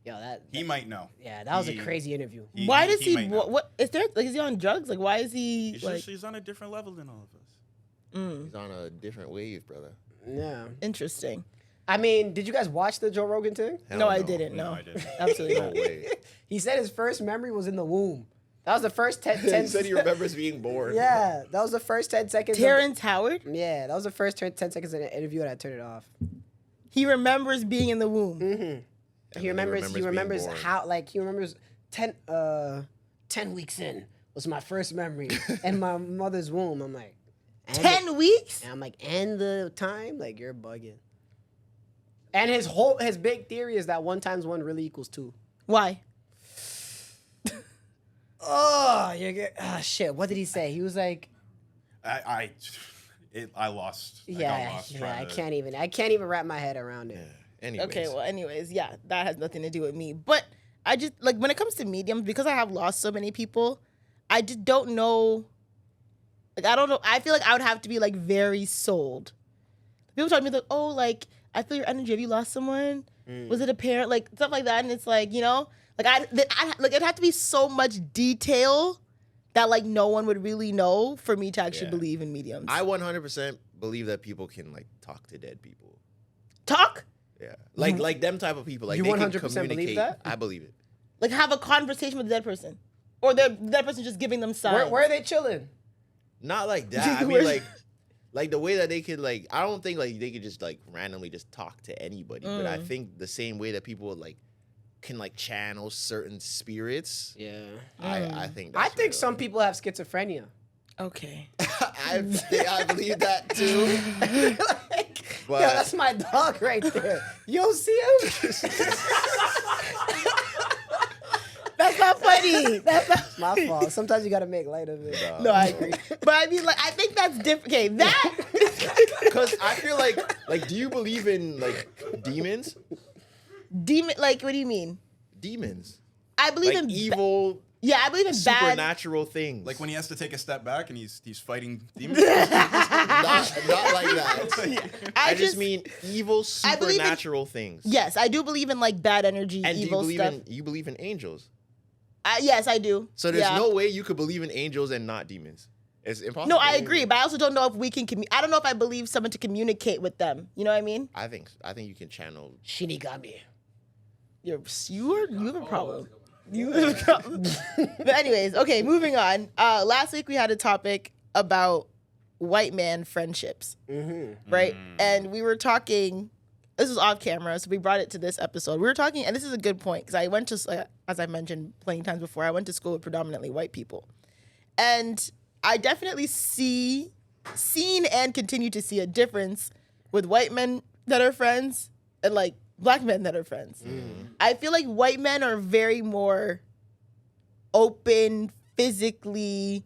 Yo, that He might know. yeah, that was a He- crazy interview. Why does he? might know. What is there? Like, is he on drugs? Like, why is he He's like? just he's on a different level than all of us. He's on a different wave, brother. Yeah. Interesting. I mean, did you guys watch the Joe Rogan thing? Hell No, I didn't. No, No, I didn't. absolutely No not. way. He said his first memory was in the womb. That was the first 10 He said he remembers being born. Yeah, that was the first 10 seconds. Terrence Howard. Yeah, that was the first 10 seconds of the interview, and I turned it off. He remembers being in the womb. And He then remembers. He being remembers born. how. Like he remembers 10 weeks in was my first memory in my mother's womb. I'm like, and 10 weeks. And I'm like, and the time, like you're bugging. And his big theory is that 1 times 1 really equals 2. Why? Oh, you're good. Ah, shit. What did he say? He was like, I lost. I got yeah, lost yeah. trying to- I can't even wrap my head around it. Yeah. Anyways. Okay, well, anyways, yeah, that has nothing to do with me. But I just, like, when it comes to mediums, because I have lost so many people, I just don't know. Like, I don't know. I feel like I would have to be, like, very sold. People talk to me, like, oh, like, I feel your energy. Have you lost someone? Was it a parent? Like, stuff like that. And it's like, you know, like, like, it'd have to be so much detail that, like, no one would really know for me to actually Yeah. believe in mediums. I 100% believe that people can like talk to dead people. Talk? Yeah. Like them type of people. Like You they 100% can believe communicate. that? I believe it. Like, have a conversation with the dead person. Or the dead person just giving them signs. Where are they chilling? Not like that. I mean like the way that they could like I don't think like they could just like randomly just talk to anybody. But I think the same way that people like can like channel certain spirits. Yeah. I think I that's think real. some people have schizophrenia. Okay. I believe that too. But Yo, that's my dog right there. You don't see him? That's not funny. That's not. My fault. Sometimes you gotta make light of it. No, I agree. But I mean, like, I think that's different. Okay, that. because I feel like do you believe in like demons? Demon. Like, what do you mean? Demons. I believe Like in evil Yeah, I believe in bad. supernatural things. Like when he has to take a step back and he's fighting demons. not like that. I just mean evil I believe in- supernatural things. Yes, I do believe in like bad energy, And do you evil believe stuff. you believe in angels? Yes, I do. So there's Yeah. no way you could believe in angels and not demons. It's impossible. No, I agree, but I also don't know if we can. I don't know if I believe someone to communicate with them. You know what I mean? I think you can channel. Shinigami. You have a problem. You have a problem. But anyways, okay, moving on. Last week we had a topic about white man friendships, right? And we were talking. This was off camera, so we brought it to this episode. We were talking, and this is a good point because I went to, as I mentioned plenty times before, I went to school with predominantly white people, and I definitely seen and continue to see a difference with white men that are friends and like black men that are friends. I feel like white men are very more open, physically,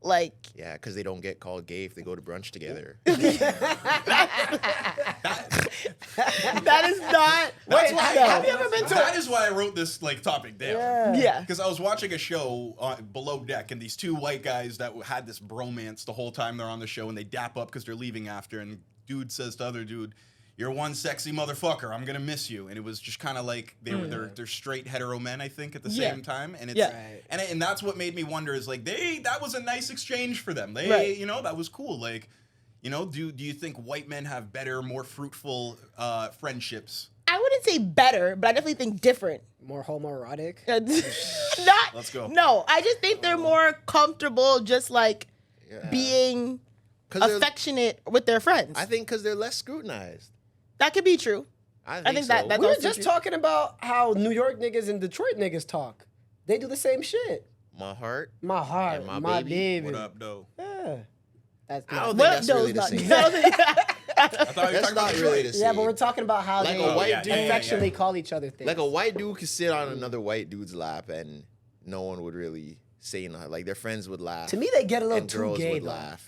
like. Yeah, because they don't get called gay if they go to brunch together. That is not. That's why. no. Have you ever been to? That is why I wrote this topic down. Yeah. Because I was watching a show Below Deck, and these two white guys that had this bromance the whole time they're on the show, and they dap up because they're leaving after, and dude says to other dude, "You're one sexy motherfucker. I'm gonna miss you." And it was just kind of like they're straight hetero men, I think, at the Yeah. same time, and it's Yeah. Right. and that's what made me wonder is like that was a nice exchange for them. They Right. that was cool. Like, do you think white men have better, more fruitful friendships? I wouldn't say better, but I definitely think different. More homoerotic. Not. Let's go. No, I just think they're more comfortable, just like Yeah. being 'Cause they're- affectionate with their friends. I think because they're less scrutinized. That could be true. I think so. that- that's We were also just true. talking about how New York niggas and Detroit niggas talk. They do the same shit. My heart. My heart, And my my baby. baby. What up, though? Yeah. That's I not- don't think What that's those really the not- same. I don't think- I thought you were That's talking not about really the Detroit. same. Yeah, but we're talking about how Like they a white yeah, dude. yeah, yeah. affectionately call each other things. Like a white dude could sit on another white dude's lap and no one would really say nothing. Like their friends would laugh. To me, they get a little and too girls gay would though. laugh.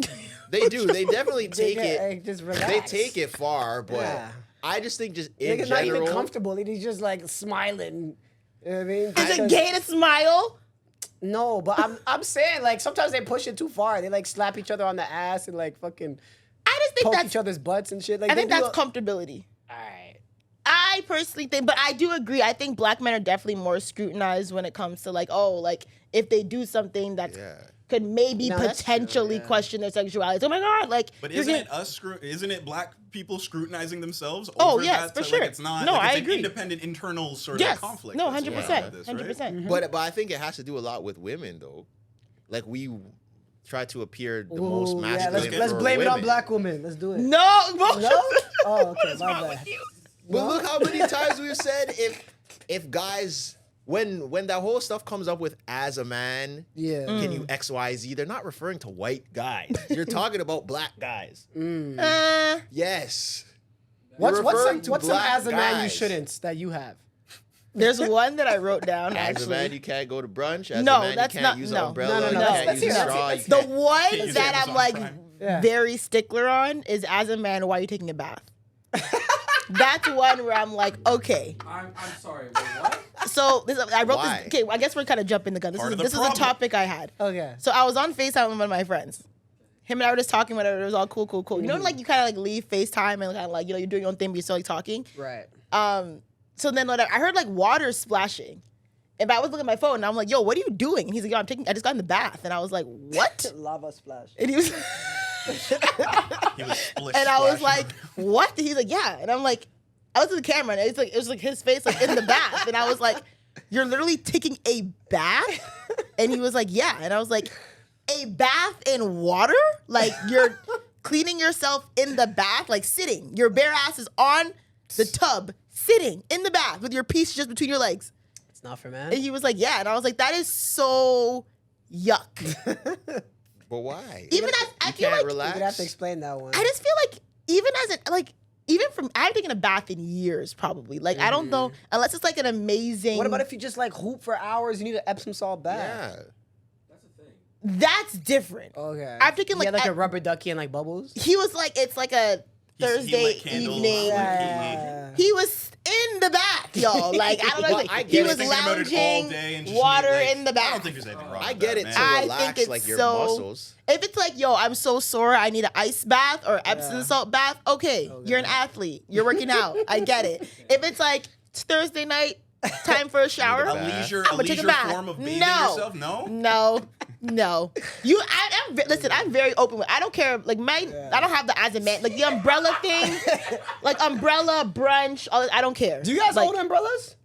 They do. They definitely They take get- it. like, just They relax. take it far, but Yeah. I just think just in Niggas not general. even comfortable. He's just like smiling. You know what I mean? Is it Because- gay to smile? No, but I'm saying like sometimes they push it too far. They like slap each other on the ass and like fucking I just think poke that's. each other's butts and shit. Like I think they do that's comfortability. All right. I personally think, but I do agree. I think black men are definitely more scrutinized when it comes to like, oh, like if they do something that could maybe No, that's true, potentially yeah. question their sexuality. Oh my God, like. But you're isn't getting- it us? Isn't it black people scrutinizing themselves? Oh, over yes, that? for So, sure. Like, it's not. No, like, I it's agree. An independent internal sort Yes. of conflict. No, that's 100%. going on with this, 100%. right? But I think it has to do a lot with women though. Like we try to appear the most Ooh, masculine. let's for blame it on women. black women. Let's do it. No, No? Oh, okay, my wrong bad. with you? But look how many times we've said if guys when that whole stuff comes up with as a man, Yeah. can you XYZ? They're not referring to white guys. You're talking about black guys. Yes. What's You're referring some to as black a man you guys. shouldn't that you have? There's one that I wrote down As actually. a man, you can't go to brunch. As No, a man, that's you can't not- use no. an umbrella. No, You let's can't use hear a it. straw. Let's You The can't- one Can't use that I'm Amazon like Prime. Yeah. very stickler on is as a man, why are you taking a bath? That's one where I'm like, okay. I'm sorry. Wait, what? So I wrote Why? this. Okay, I guess we're kind of jumping the gun. Part of the This is a problem. topic I had. Okay. So I was on FaceTime with one of my friends. Him and I were just talking, whatever. It was all cool. You know, like you kind of like leave FaceTime and kind of like, you know, you're doing your own thing, but you're still like talking. Right. So then whatever, I heard like water splashing. And I was looking at my phone and I'm like, yo, what are you doing? And he's like, yo, I just got in the bath. And I was like, what? Lava splash. And he was, He was splish and I was splashing. like, what? And he's like, yeah. And I'm like, I was in the camera and it was like his face like in the bath. And I was like, you're literally taking a bath? And he was like, yeah. And I was like, a bath in water? Like you're cleaning yourself in the bath, like sitting. Your bare ass is on the tub, sitting in the bath with your piece just between your legs. It's not for man. And he was like, yeah. And I was like, that is so yuck. But why? Even as I you feel can't like You're gonna have to relax. explain that one. I just feel like I haven't taken a bath in years probably. Like I don't know unless it's like an amazing. What about if you just like hoop for hours? You need an Epsom salt bath. Yeah. That's a thing. That's different. Okay. I've taken You like had, like a rubber ducky and like bubbles. he was like it's like a He Thursday lit candles, evening. Yeah. He was in the bath, y'all. Like I don't know. Well, like, I he get was it. Thinking about it all lounging, day and just water need, like, in the I bath. don't think there's anything wrong I with get that, it man. to I relax think it's like your so- muscles. If it's like, yo, I'm so sore, I need an ice bath or Epsom Yeah. salt bath, okay, you're an athlete. You're working out. I get it. If it's like, it's Thursday night, time for a shower, A bath. leisure, I'm gonna take a bath. form of bathing No. yourself? No. No. Listen, I'm very open with, I don't care, like I don't have the as a man, like the umbrella thing, like umbrella, brunch, all that, I don't care. Do you guys like, own umbrellas?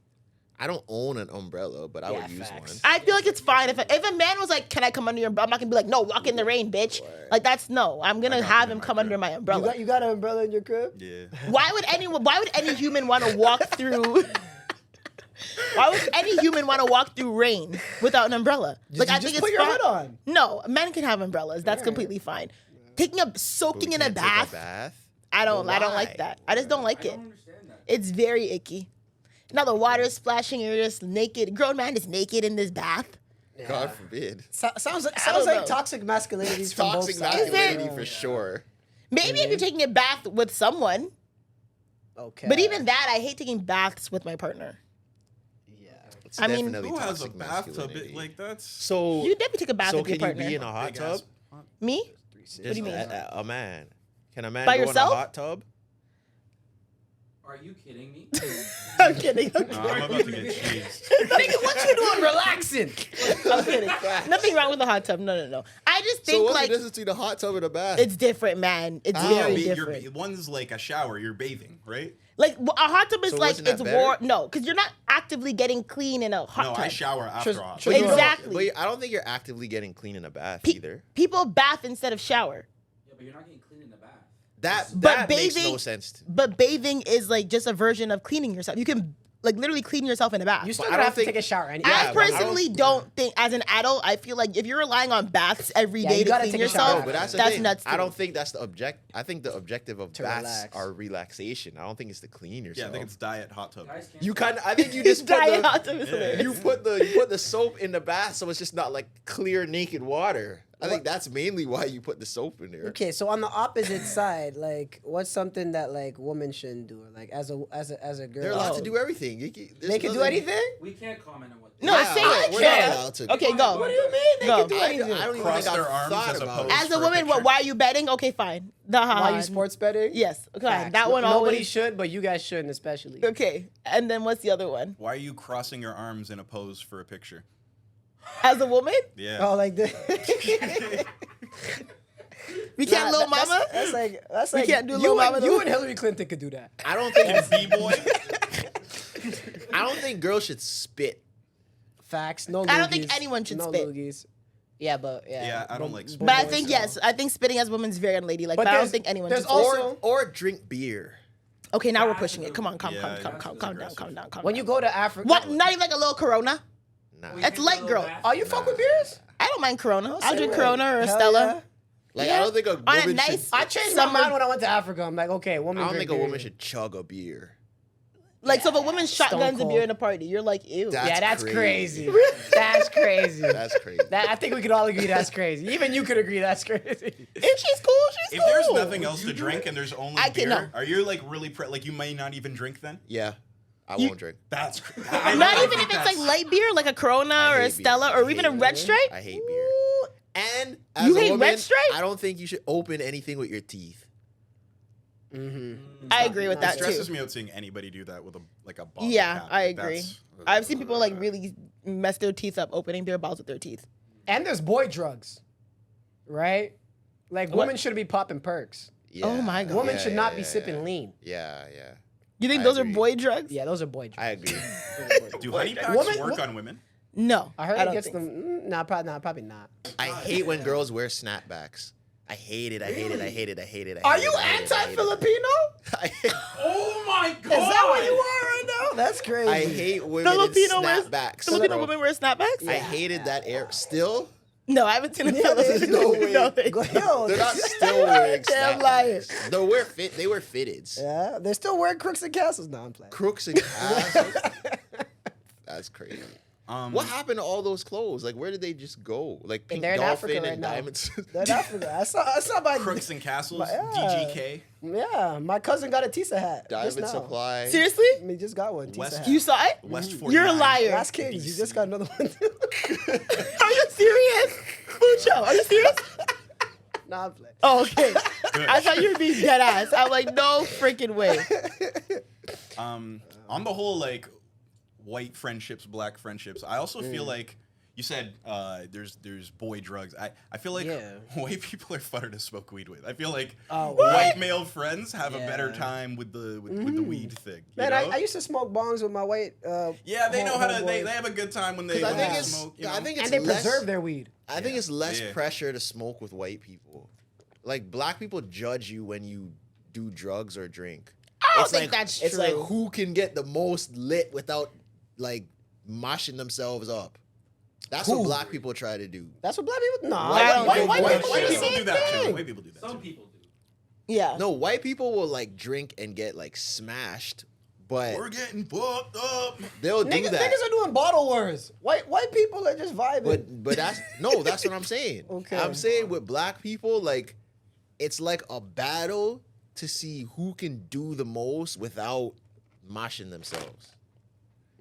I don't own an umbrella, but I Yeah, would use facts. one. I feel like it's fine if a man was like, "Can I come under your umbrella?" I'm not gonna be like, "No, walk in the rain, bitch." Like that's no. I'm gonna got have them in him my come crib. under my umbrella. You got an umbrella in your crib? Yeah. Why would any human want to walk through? Why would any human want to walk through rain without an umbrella? Like I just think put it's your fine. hood on. No, men can have umbrellas. That's completely fine. Soaking in a Can't take bath. I don't But like why? that. I just don't like I it. don't understand that. It's very icky. Now the water is splashing. You're just naked. Grown man is naked in this bath. God forbid. Sounds like don't know. toxic masculinity It's from both toxic sides. masculinity it? for sure. Maybe if you're taking a bath with someone, Okay. but even that, I hate taking baths with my partner. Yeah. It's I mean, definitely Who has a toxic bathtub? masculinity. Like that's So, You definitely take a bath so with your can you partner. be in a hot big tub? ass. Me? Just do you mean? A man. Can a man By go yourself? in a hot tub? Are you kidding me? I'm kidding. I'm No, I'm about to get cheesed. Nigga, what you doing relaxing? kidding. Nothing wrong with a hot tub. No. I just So think what's like the difference between a hot tub and a bath? it's different, man. It's How? very You're different. one's like a shower. You're bathing, right? Like a hot tub is So like wasn't that it's better? warm. No, because you're not actively getting clean in a hot No, tub. I shower after Tris- hot. Tris- But you don't- Exactly. But I don't think you're actively getting clean in a bath Pe- either. People bath instead of shower. Yeah, but you're not getting clean in the bath. That But makes no bathing- sense. But bathing is like just a version of cleaning yourself. You can like literally clean yourself in a bath. You still But I gonna don't have to think- take a shower anyway. Yeah, I but I don't- personally don't think, as an adult, I feel like if you're relying on baths every Yeah, day you to gotta clean take a shower. yourself, No, but that's the that's thing. nuts. to I me. don't think that's the object. I think the objective of To baths relax. are relaxation. I don't think it's to clean Yeah, yourself. I think it's diet hot tub. Guys can't You stop. kind of. I think you just put Diet the, hot tub is hilarious. you put the soap in the bath, so it's just not like clear naked water. I think that's mainly why you put the soap in there. Okay, so on the opposite side, like, what's something that like women shouldn't do, or like as a girl? They're allowed to do everything. They can do anything. We can't comment on what No, say it. We're Go. not allowed to. Okay, go. What do you mean? They Go. can do I anything. don't even Cross think their I've arms thought as about opposed- it. As a for a woman, picture. why are you betting? Okay, fine. Why you sports betting? Yes. Okay, Facts. that one Nobody always. should, but you guys shouldn't, especially. Okay, and then what's the other one? Why are you crossing your arms in a pose for a picture? As a woman, Yeah. Oh, like this. we can't, little mama. That's like can't do you Lil Mama, and, though. you and Hillary Clinton could do that. I don't think B-boy. I don't think girls should spit. Facts. No. I don't think loogies. anyone should no spit. Loogies. Yeah, but yeah. Yeah, I don't like spit. But I think yes, I think spitting as a woman is very unladylike. But I don't there's- think anyone. there's should spit. also- Or drink beer. Okay, now we're pushing it. Come on, calm Yeah, down, that's calm down, aggressive. calm When down. you go to Africa, What? Not even like a little Corona. Nah. That's light, girl. Oh, you fuck with beers? I don't mind Corona. I'll Same drink way. Corona or a Hell Stella. yeah. Like Yeah. I don't think a On a woman nice- should. I changed my Summer- mind when I went to Africa. I'm like, okay, woman. I don't drink think a beer. woman should chug a beer. Like, so if a woman shotguns a cold. beer in a party, you're like, ew. That's That's crazy. crazy. That's crazy. That's crazy. That, I think we could all agree that's crazy. Even you could agree that's crazy. If she's cool, she's If cool. there's nothing else to drink and there's only I beer, cannot. are you like really like you may not even drink then? Yeah, I won't drink. That's Not even if it's like light beer, like a Corona I or a hate beer. Stella, I or even a hate Red beer. Stripe. I hate beer. And as You a hate woman, Red Stripe? I don't think you should open anything with your teeth. I agree with It that stresses too. me out seeing anybody do that with a bottle. Yeah, cap. I Like, agree. that's- I've seen people like really mess their teeth up opening beer bottles with their teeth. And there's boy drugs, right? Like What? women shouldn't be popping perks. Yeah. Oh my God. Women Yeah, should yeah, not yeah, be sipping yeah. lean. Yeah, yeah. You think I those agree. are boy drugs? Yeah, those are boy drugs. I agree. Do honey packs Woman- work on women? No, I heard I it don't gets think them. so. Nah, probably not. I hate when girls wear snapbacks. I hate it. I hate it. I hate it. I hate it. I Are hate you it, I hate it, I hate it. anti-Filipino? I hate- Oh my god! Is that what you are right now? That's crazy. I hate women Filipino in wears snapbacks. Filipino bro. women wear snapbacks. I hated that air. Still, No, I haven't seen a Yeah, they Filipino. do. way. No, they Yo, they're not still wearing Damn snapbacks. liars. They wear fitteds. Yeah, they're still wearing crooks and castles. No, I'm playing. Crooks and castles. That's crazy. What happened to all those clothes? Like, where did they just go? Like Pink They're in Dolphin Africa and right now. Diamonds. They're in Africa. I saw my Crooks and Castles, Yeah. DGK, Yeah, my cousin got a Tisa hat. just Diamond now. Supply. Seriously? I mean, just got one. Tisa West- hat. You saw it? West 49. You're a liar. Last Kings. You just got another one. Are you serious? Mucho, are you serious? Nah, I'm playing. Oh, okay. I thought you were being dead ass. I'm like, no freaking way. On the whole, like white friendships, black friendships, I also feel like you said there's boy drugs. I feel like Yeah. white people are funner to smoke weed with. I feel like Oh, white male friends have a better Yeah. time with the weed thing. You Man, know? I used to smoke bongs with my white. yeah, they know how to. They homeboys. have a good time when they, 'Cause I when think they it's- smoke. You know? I think it's and they less, preserve their weed. I think it's less Yeah. pressure to smoke with white people. Like black people judge you when you do drugs or drink. I don't It's think like, that's It's like true. who can get the most lit without like moshing themselves up. That's what Who? black people try to do. That's what black people. No, I don't think white white people people do do that too. thing. White people do that Some too. people do. Yeah. No, white people will like drink and get like smashed, but We're getting fucked up. they'll do Niggas, that. niggas are doing bottle wars. White people are just vibing. But that's no, that's what I'm saying. Okay. I'm saying with black people, like it's like a battle to see who can do the most without moshing themselves.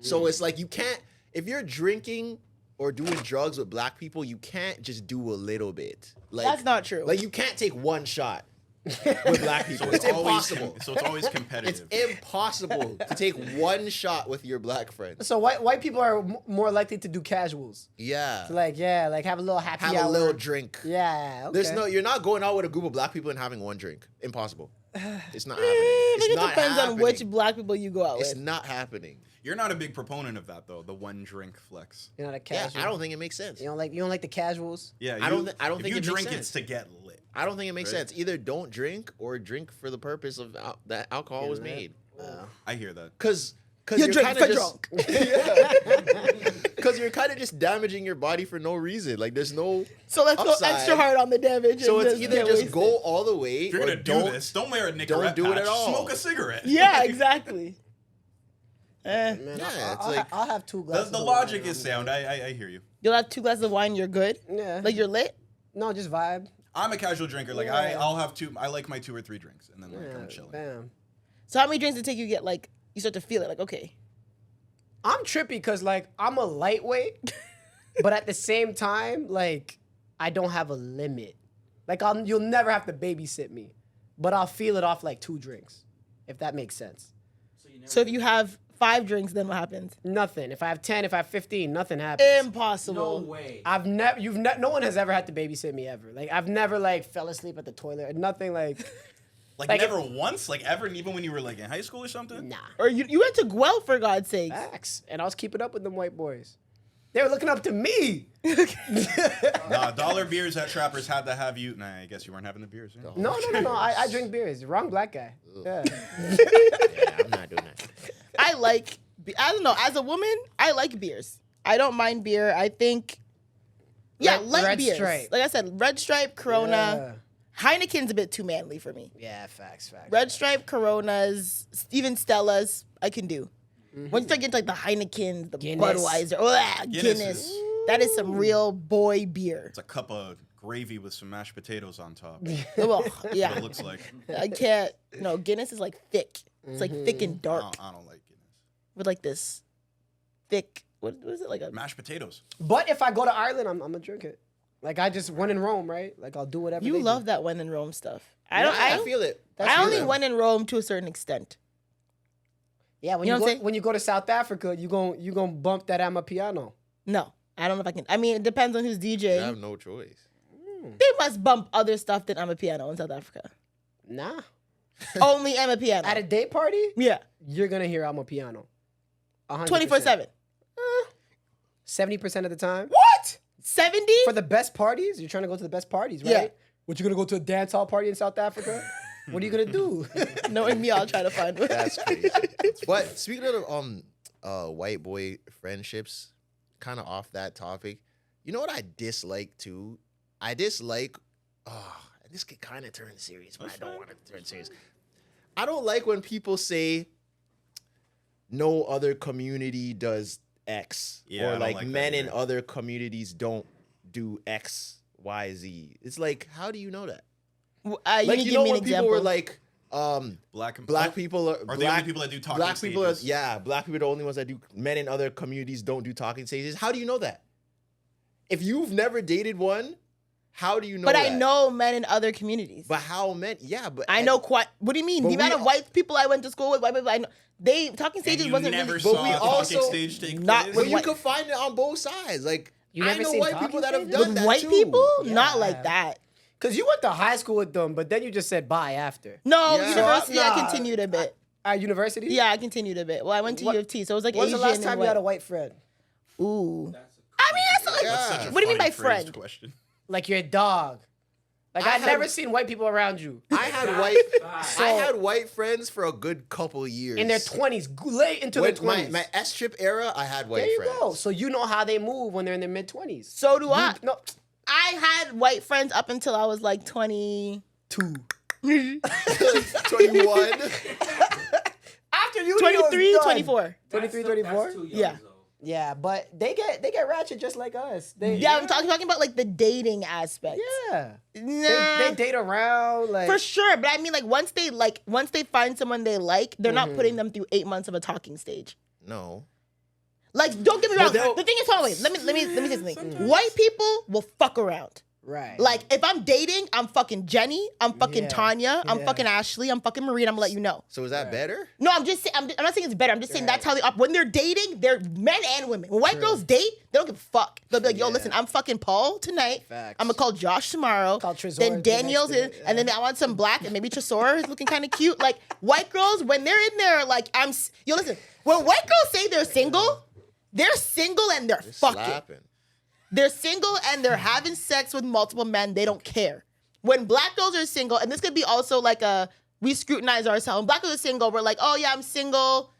So it's like you can't if you're drinking or doing drugs with black people, you can't just do a little bit. Like That's not true. Like you can't take one shot with black people. It's impossible. So it's always It's competitive. impossible to take one shot with your black friends. So white people are more likely to do casuals. Yeah. So like have a little happy Have hour. a little drink. Yeah. Okay. There's no, you're not going out with a group of black people and having one drink. Impossible. It's not I happening. think It's it not depends on which happening. black people you go out It's with. not happening. You're not a big proponent of that though. The one drink flex. You're not a Yeah, casual. I don't think it makes sense. You don't like the casuals. Yeah, I don't think if it you makes drink, sense. it's to get lit. I don't think it makes Right. sense. Either don't drink or drink for the purpose of that alcohol was right. made. I hear that. Because You drink kinda for just, drunk. Because you're kind of just damaging your body for no reason. Like there's no. So let's Upside. go extra hard on the damage. So and it's either get just wasted. go all the way If you're or gonna do this, don't wear a Nicorette do it at patch. all. Smoke a cigarette. Yeah, exactly. Man, Yeah, it's like- I'll have two The, glasses. the of logic wine. is sound. I hear you. You'll have 2 glasses of wine, you're good. Yeah. Like you're lit. No, just vibe. I'm a casual drinker. Like Yeah. I'll have two. I like my 2 or 3 drinks, and then like Yeah, I'm chilling. bam. So how many drinks did it take you to get like you start to feel it? Like okay, I'm trippy because like I'm a lightweight, but at the same time, like I don't have a limit. Like you'll never have to babysit me, but I'll feel it off like 2 drinks, if that makes sense. So if you have 5 drinks, then what happens? Nothing. If I have 10, if I have 15, nothing happens. Impossible. No way. No one has ever had to babysit me ever. Like I've never like fell asleep at the toilet. Nothing like. Like Like, never once, like ever, and even when you were like in high school or something. Nah. Or you went to Guelph, for God's sake. Facts. And I was keeping up with them white boys. They were looking up to me. Nah, dollar beers at Trappers had to have you. Nah, I guess you weren't having the beers. Yeah. No. I drink beers. Wrong black guy. Yeah. Yeah, I'm not doing that. I don't know. As a woman, I like beers. I don't mind beer. I think, light Red beers. Stripe. Like I said, Red Stripe, Corona. Heineken's a bit too manly for me. Yeah, facts. Red Stripe, Coronas, even Stellas, I can do. Once you start getting to like the Heinekens, the Guinness. Budweiser, Guinness Guinness. is- That is some real boy beer. It's a cup of gravy with some mashed potatoes on top. Well, What yeah. it looks like. I can't. No, Guinness is like thick. It's like thick and I dark don't like Guinness. with like this thick. What is it like a? Mashed potatoes. But if I go to Ireland, I'm gonna drink it. Like I just went in Rome, right? Like I'll do whatever. You they love do. that when in Rome stuff. I don't. I feel it. I only went in Rome to a certain extent. Yeah, when You know you, what I'm go, saying? when you go to South Africa, you gon' bump that Amapiano. No, I don't know if I can. I mean, it depends on who's You DJing. have no choice. They must bump other stuff than Amapiano in South Africa. Nah. Only Amapiano. At a date party, Yeah, you're gonna hear Amapiano. 24/7. 70% of the time. What? 70? For the best parties, you're trying to go to the best parties, right? Yeah. What, you gonna go to a dance hall party in South Africa? What are you gonna do? Knowing me, I'll try to find one. That's crazy. But speaking of white boy friendships, kind of off that topic, you know what I dislike too? I dislike. This could kind of turn serious, but I don't want to turn serious. I don't like when people say no other community does X, Yeah, I or don't like like that men in either. other communities don't do X, Y, Z. It's like, how do you know that? You Like, need to you give know me an when people example. were like, black people are Are the only people that do talking black people are, stages. yeah, black people are the only ones that do. Men in other communities don't do talking stages. How do you know that? If you've never dated one, how do you know But that? I know men in other communities. But how men? Yeah, but I know quite. What do you mean? But The amount we of white people I went to school with, white people I know, they talking And stages you wasn't never really. saw But we a talking also- stage take not place. But with you white- can find it on both sides. Like, You I never know seen white talking people that have stages? done With that white too. people, not Yeah. like that. Cause you went to high school with them, but then you just said bye after. No, Yeah. university. I Nah. continued a bit. At university? Yeah, I continued a bit. Well, I went to What- U of T, so it was like When's Asian the last and time you white. had a white friend? Ooh. That's I mean, that's like, Yeah. That's such a what do you mean funny by phrased friend? question. Like your dog. Like I I've had- never seen white people around you. I had Facts. white. Facts. I had white friends for a good couple years. In their 20s, late into their When my 20s. my S trip era, I had white there you friends. go. So you know how they move when they're in their mid 20s. So do I. No, I had white friends up until I was like 20. 21. after you 23, 24. 23, that's 24? too young, Yeah. though. Yeah, but they get ratchet just like us. They, Yeah, I'm talking about like the dating aspect. Yeah. Nah. They date around like For sure, but I mean, like once they find someone they like, they're not putting them through 8 months of a talking stage. No. Like, don't get me wrong. they'll- The thing is, hold on, wait. Let me say something. White people will fuck around. right. Like, if I'm dating, I'm fucking Jenny, I'm fucking Yeah. Tanya, I'm Yeah. fucking Ashley, I'm fucking Marie, and I'm gonna let you know. So is that better? No, I'm just saying. I'm not saying it's better. I'm just saying that's how they operate. When they're dating, they're men and women. When white girls date, they don't give a fuck. They'll be like, "Yo, Yeah. listen, I'm fucking Paul tonight. Facts. I'm gonna call Josh tomorrow. Call Trezor then the Daniel's next in, day, and then I want some black, and maybe Tresor is looking kind of cute. Like white girls, when they're in there, like yo, listen. When white girls say they're single and they're fucking. Slapping. They're single and they're having sex with multiple men. They don't care. When black girls are single, and this could be also like we scrutinize ourselves. When black girls are single, we're like, oh yeah, I'm single.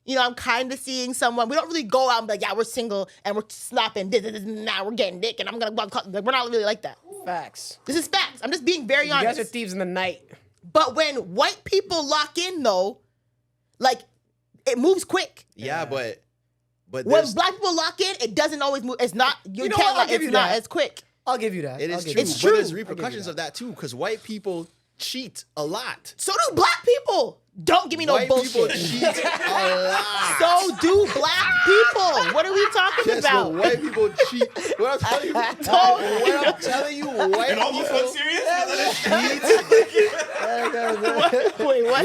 You know, I'm kind of seeing someone. We don't really go out and be like, yeah, we're single and we're slapping this, now we're getting dick and I'm gonna like, we're not really like that. Facts. This is facts. I'm just being very You guys honest. are thieves in the night. But when white people lock in though, like it moves quick. Yeah, but When there's, black people lock in, it doesn't always move. It's not. You know can't. what? I'll Like, give it's you not that. as quick. I'll give you that. it I'll is give true. you It's that. But there's true. repercussions of that too, because white people cheat a lot. So do black people. Don't give me no White people bullshit. cheat a lot. So do black people. What are we talking Yes, but about? white people cheat. What I'm telling you, white And almost went people serious? Wait, what?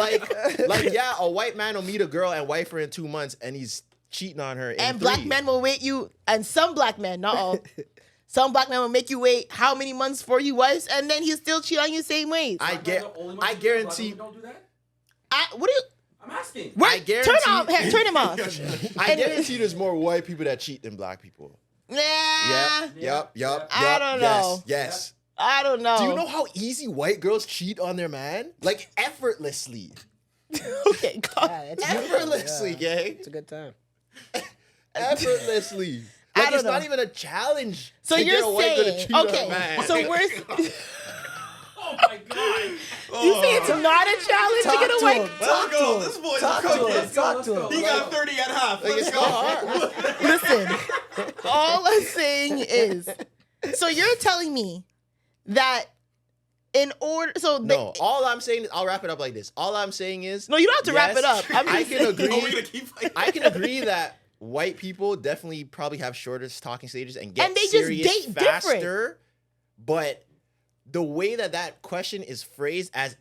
like yeah, a white man will meet a girl and wife her in 2 months, and he's cheating on her. And in black 3. men will wait you, and some black men, not all, some black men will make you wait how many months for you wives, and then he'll still cheat on you same ways. I Black guarantee. women don't do that. What do you? I'm asking. Wait, I guarantee. turn him off. I guarantee there's more white people that cheat than black people. Nah, Yep. I don't know. Yes. I don't know. Do you know how easy white girls cheat on their man? Like effortlessly. Okay, God. Yeah, it's Effortlessly, yeah. gang. It's a good time. Effortlessly. I Like don't it's not know. even a challenge. So to you're get a white girl to saying, cheat on a okay, man. so we're, Oh my god. you say it's not a challenge to get a white? Let's go. This boy's Talk to cooking. him. Talk to him. He got 30 and a half. Like, Let's it's go. not hard. Listen, all I'm saying is, so you're telling me that in order, so No, all I'm saying is, I'll wrap it up like this. All I'm saying is, no, you don't have to wrap yes, it up. I'm I just can saying. agree. Oh, we're gonna keep fighting. I can agree that white people definitely probably have shorter talking stages and get And they just serious date faster. different. But the way that question is phrased as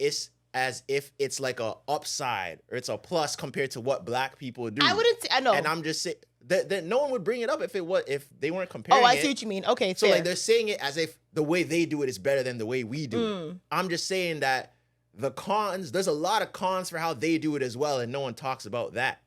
if it's like a upside or it's a plus compared to what black people do. I wouldn't say, I know. And I'm just saying that no one would bring it up if they weren't comparing. Oh, I it. see what you mean. Okay, So fair. like they're saying it as if the way they do it is better than the way we do it. I'm just saying that the cons, there's a lot of cons for how they do it as well, and no one talks about that.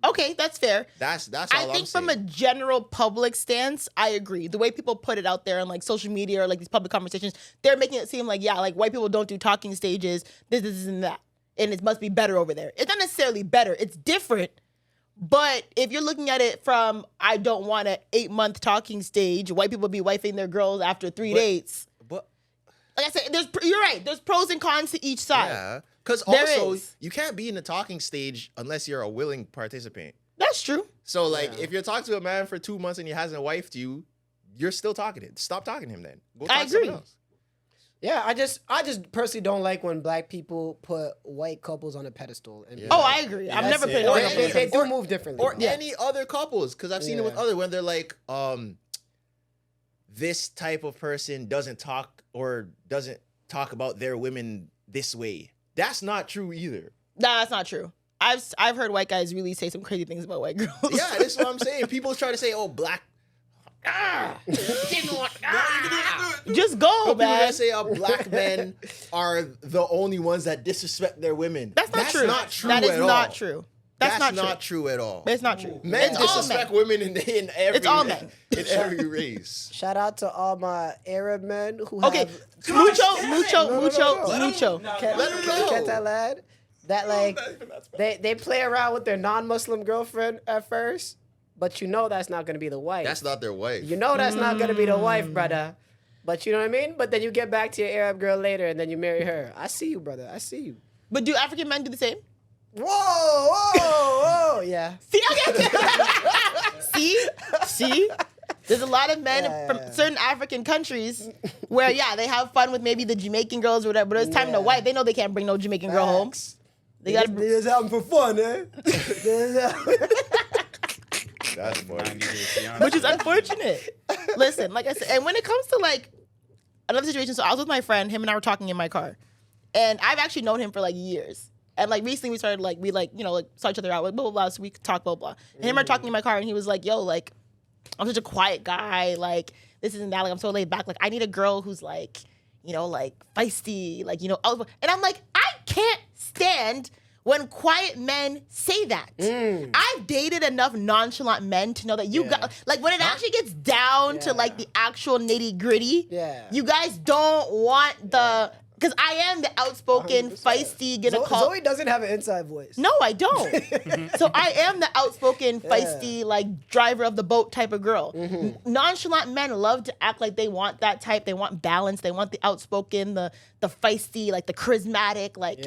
Okay, that's fair. That's all I I'm think saying. from a general public stance, I agree. The way people put it out there on like social media or like these public conversations, they're making it seem like, yeah, like white people don't do talking stages, this and that. And it must be better over there. It's not necessarily better. It's different. But if you're looking at it from, I don't want an 8-month talking stage, white people be wifing their girls after 3 dates. But Like I said, you're right. There's pros and cons to each side. yeah, because There also is. you can't be in the talking stage unless you're a willing participant. That's true. So like if you're talking to a man for 2 months and he hasn't wifed you, you're still talking to him. Stop talking to him then. Go talk I to someone agree. else. Yeah, I just personally don't like when black people put white couples on a pedestal. And Yeah. Oh, I agree. I'm That's never it. putting Or it on any- a they do move differently. Or Yeah. any other couples, because I've seen it with Yeah. other when they're like, this type of person doesn't talk about their women this way. That's not true either. Nah, that's not true. I've heard white guys really say some crazy things about white girls. Yeah, that's what I'm saying. People try to say, oh, black. Just go, People man. that say black men are the only ones that disrespect their women. That's not true. Not true That is at not all. true. That's not true. true at all. It's not true. Men It's all disrespect men. women in every. It's all men. In every race. Shout out to all my Arab men who Okay, have mucho. Can't, Let 'em know. can't I lad? That like they play around with their non-Muslim girlfriend at first, but you know that's not gonna be the wife. That's not their wife. You know that's not gonna be the wife, brother. But you know what I mean? But then you get back to your Arab girl later and then you marry her. I see you, brother. I see you. But do African men do the same? Whoa. Yeah. See, okay. See. There's a lot of men Yeah, from yeah. certain African countries where, yeah, they have fun with maybe the Jamaican girls or whatever, but it's time to Yeah. wife. They know they can't bring no Jamaican girl home. Facts. They gotta. They just having for fun, eh? That's funny. 90 Days Fiancé. Which is unfortunate. Listen, like I said, and when it comes to like another situation, so I was with my friend, him and I were talking in my car, and I've actually known him for like years. And like recently we started like, saw each other out, like blah, blah, blah, so we could talk, blah, blah. And him and I were talking in my car, and he was like, yo, like, I'm such a quiet guy, like, this isn't that, like, I'm so laid back, like, I need a girl who's like, like feisty, like, eligible. And I'm like, I can't stand when quiet men say that. I've dated enough nonchalant men to know that you got, like, when it actually gets down to like the actual nitty gritty, you guys don't want the, because I am the outspoken, 100%. feisty, gonna call. Zoe doesn't have an inside voice. No, I don't. So I am the outspoken, feisty, like driver of the boat type of girl. Nonchalant men love to act like they want that type. They want balance. They want the outspoken, the feisty, like the charismatic, like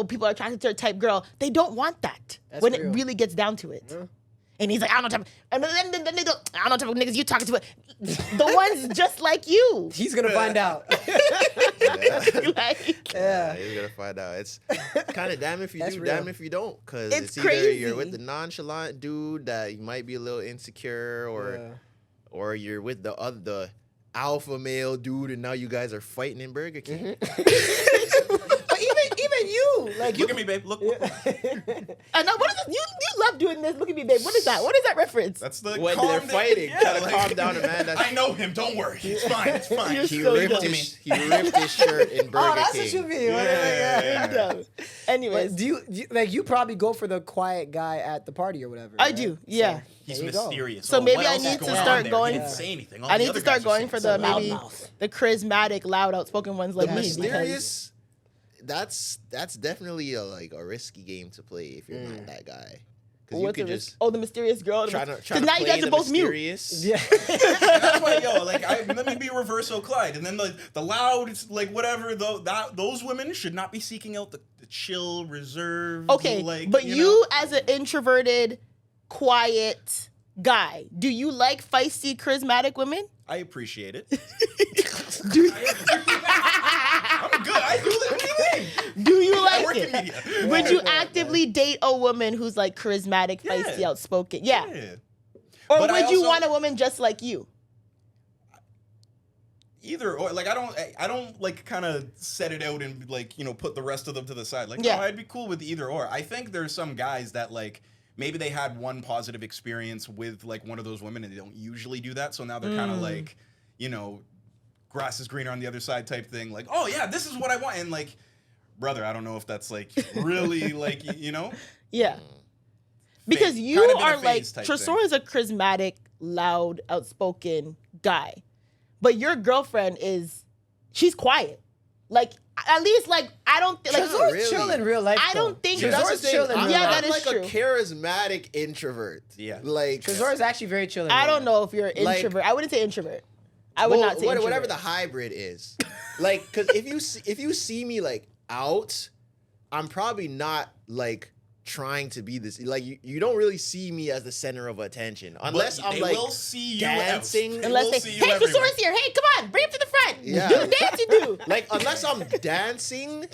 people are attracted to a type girl. They don't want that That's when real. it really gets down to it. And he's like, I don't know type of, and then they go, I don't know type of niggas you talking to. The ones just like you. He's gonna find out. Like, Yeah, you're gonna find out. It's kind of damn if you That's do, real. damn if you don't. Because It's it's either you're crazy. with the nonchalant dude that you might be a little insecure, or you're with the alpha male dude, and now you guys are fighting in Burger King. But even you, like, Look at me, babe. Look. and now what is this? You love doing this. Look at me, babe. What is that? What is that reference? That's the When calm they're down- fighting, yeah, trying to like- calm down a man. That's, I know him. Don't worry. It's fine. It's fine. You're he so ripped dumb. his shirt in Burger Oh, that's King. what you mean. Yeah. Dumb. Anyways, But do you like you probably go for the quiet guy at the party or whatever? I right? do. Yeah. He's There you go. mysterious. So Oh, maybe what I else is need to going start on there? going- He didn't say anything. All I the need other to start guys are going for saying the something. maybe loudmouth. the charismatic, loud, outspoken ones like The me. because- mysterious. That's definitely a risky game to play if you're not that guy. Because you What's could the just the mysterious girl. try to Because now you play guys the are both mute. mysterious. Yeah. That's why, let me be reverse Clyde, and then the loud, like whatever. Those women should not be seeking out the chill, reserved. Okay, like, but you you know? as an introverted, quiet guy, do you like feisty, charismatic women? I appreciate it. Do you, I'm good. I do that. What do you mean? do you I like work in it? media. Would you actively date a woman who's like charismatic, feisty, Yeah. outspoken? Yeah. Yeah. Or But I would you also- want a woman just like you? Either or, like I don't like kind of set it out and like put the rest of them to the side. Like Yeah. no, I'd be cool with either or. I think there's some guys that like maybe they had one positive experience with like one of those women and they don't usually do that, so now they're kind of like grass is greener on the other side type thing. Like oh yeah, this is what I want, and like brother, I don't know if that's like really like Yeah. Because Phase- you kind of in a are like phase type Tresor thing. is a charismatic, loud, outspoken guy. But your girlfriend she's quiet. Like at least like I don't think like Tresor's Tresor's chill in real life. I don't think See, that's that's the thing. chill in I'm, real yeah, life. that I'm is like true. a charismatic introvert. Yeah. Like Tresor is actually very chill. In I real don't life. know if you're an Like- introvert. I wouldn't say introvert. I would not say introvert. whatever the hybrid is. Like, because if you see me like out, I'm probably not like trying to be this. Like, you don't really see me as the center of attention unless But I'm they like will see you dancing. out. Unless will they, see hey, you everywhere. Tresor's here. Hey, come on, bring him to the front. Yeah. Do the dance you do. Like, unless I'm dancing,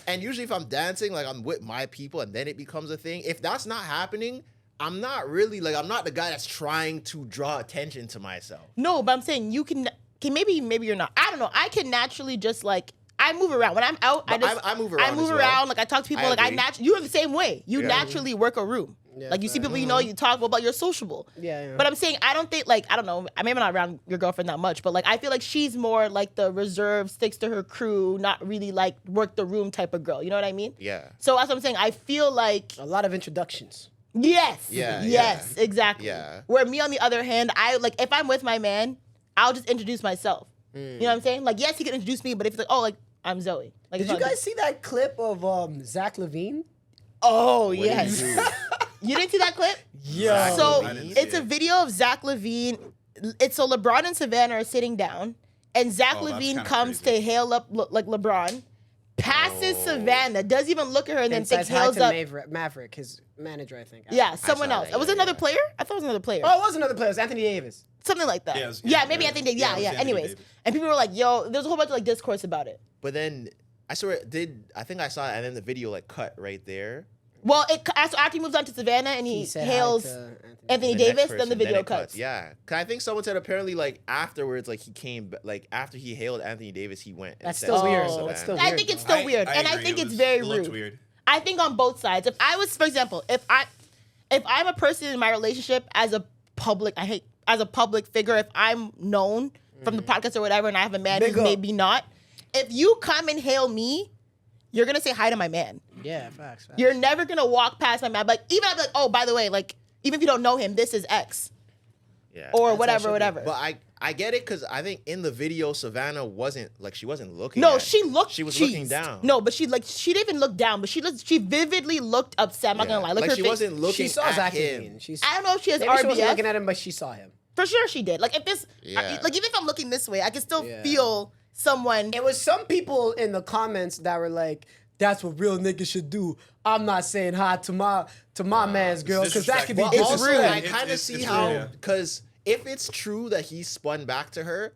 and usually if I'm dancing, like I'm with my people, and then it becomes a thing. If that's not happening, I'm not really like I'm not the guy that's trying to draw attention to myself. No, but I'm saying you can maybe you're not. I don't know. I can naturally just like I move around when I'm out. But I move around I move as well. around. Like I talk to people. I Like I agree. you're the same way. You Yeah. naturally work a room. Yeah, like you see fair. people you know. You talk about you're sociable. Yeah. But I'm saying I don't think like I don't know. I maybe not around your girlfriend that much, but like I feel like she's more like the reserved, sticks to her crew, not really like work the room type of girl. You know what I mean? Yeah. So that's what I'm saying. I feel like a lot of introductions. yes, Yeah, yes, yeah. exactly. Yeah. Where me on the other hand, I like if I'm with my man, I'll just introduce myself. You know what I'm saying? Like yes, he can introduce me, but if it's like oh like I'm Zoe. Like Did it's you not- guys see that clip of Zach Levine? Oh What did yes. you do? You didn't see that clip? Yeah. So I didn't see it's a it. video of Zach Levine. It's so LeBron and Savannah are sitting down, and Zach Oh, that's Levine kinda comes crazy. to hail up like LeBron, passes Savannah, doesn't even look at her, and then And says thinks hi hails to up. Maverick, his manager, I think. Yeah, someone saw else. that, It was yeah, another yeah. player. I thought it was another player. Oh, it was another player. It was Anthony Davis. Something like that. Yeah, it was- yeah, yeah, maybe yeah. I think they. Yeah, Yeah, it was yeah. Anthony Anyways, Davis. and people were like, "Yo," there's a whole bunch of like discourse about it. But then I saw it I think I saw it, and then the video like cut right there. Well, so after he moves on to Savannah and he said hails hi to Anthony The next Davis, then the person, video it cuts. Yeah, 'cause I think someone said apparently like afterwards, like he came, like after he hailed Anthony Davis, he went. and That's said still something weird. to Oh. That's Savannah. still I weird, think it's though. still weird, and I agree. think It it's was- very it looked rude. weird. I think on both sides. If I was, for example, if I'm a person in my relationship as a public figure, if I'm known from the podcast or whatever, and I have a man Big who's up. maybe not, if you come and hail me, you're gonna say hi to my man. Yeah, facts. You're never gonna walk past my man. Like even I'd be like, oh, by the way, like even if you don't know him, this is X Yeah. or That's how it whatever, should be. whatever. But I get it because I think in the video Savannah wasn't looking. No, at she him. looked. She was cheesed. looking down. No, but she didn't even look down, but she vividly looked upset. I'm not gonna lie. Look like her she face. wasn't looking She saw at Zach him. Levine. She's, I don't know if she has maybe she wasn't RBF. looking at him, but she saw him. For sure, she did. Like if this, Yeah. like even if I'm looking this way, I can still Yeah. feel someone. It was some people in the comments that were like, that's what real niggas should do. I'm not saying hi to my man's girl because that could be But disrespectful. also, disrespectful. I It's- kind of it's see rude, how, yeah. because if it's true that he spun back to her,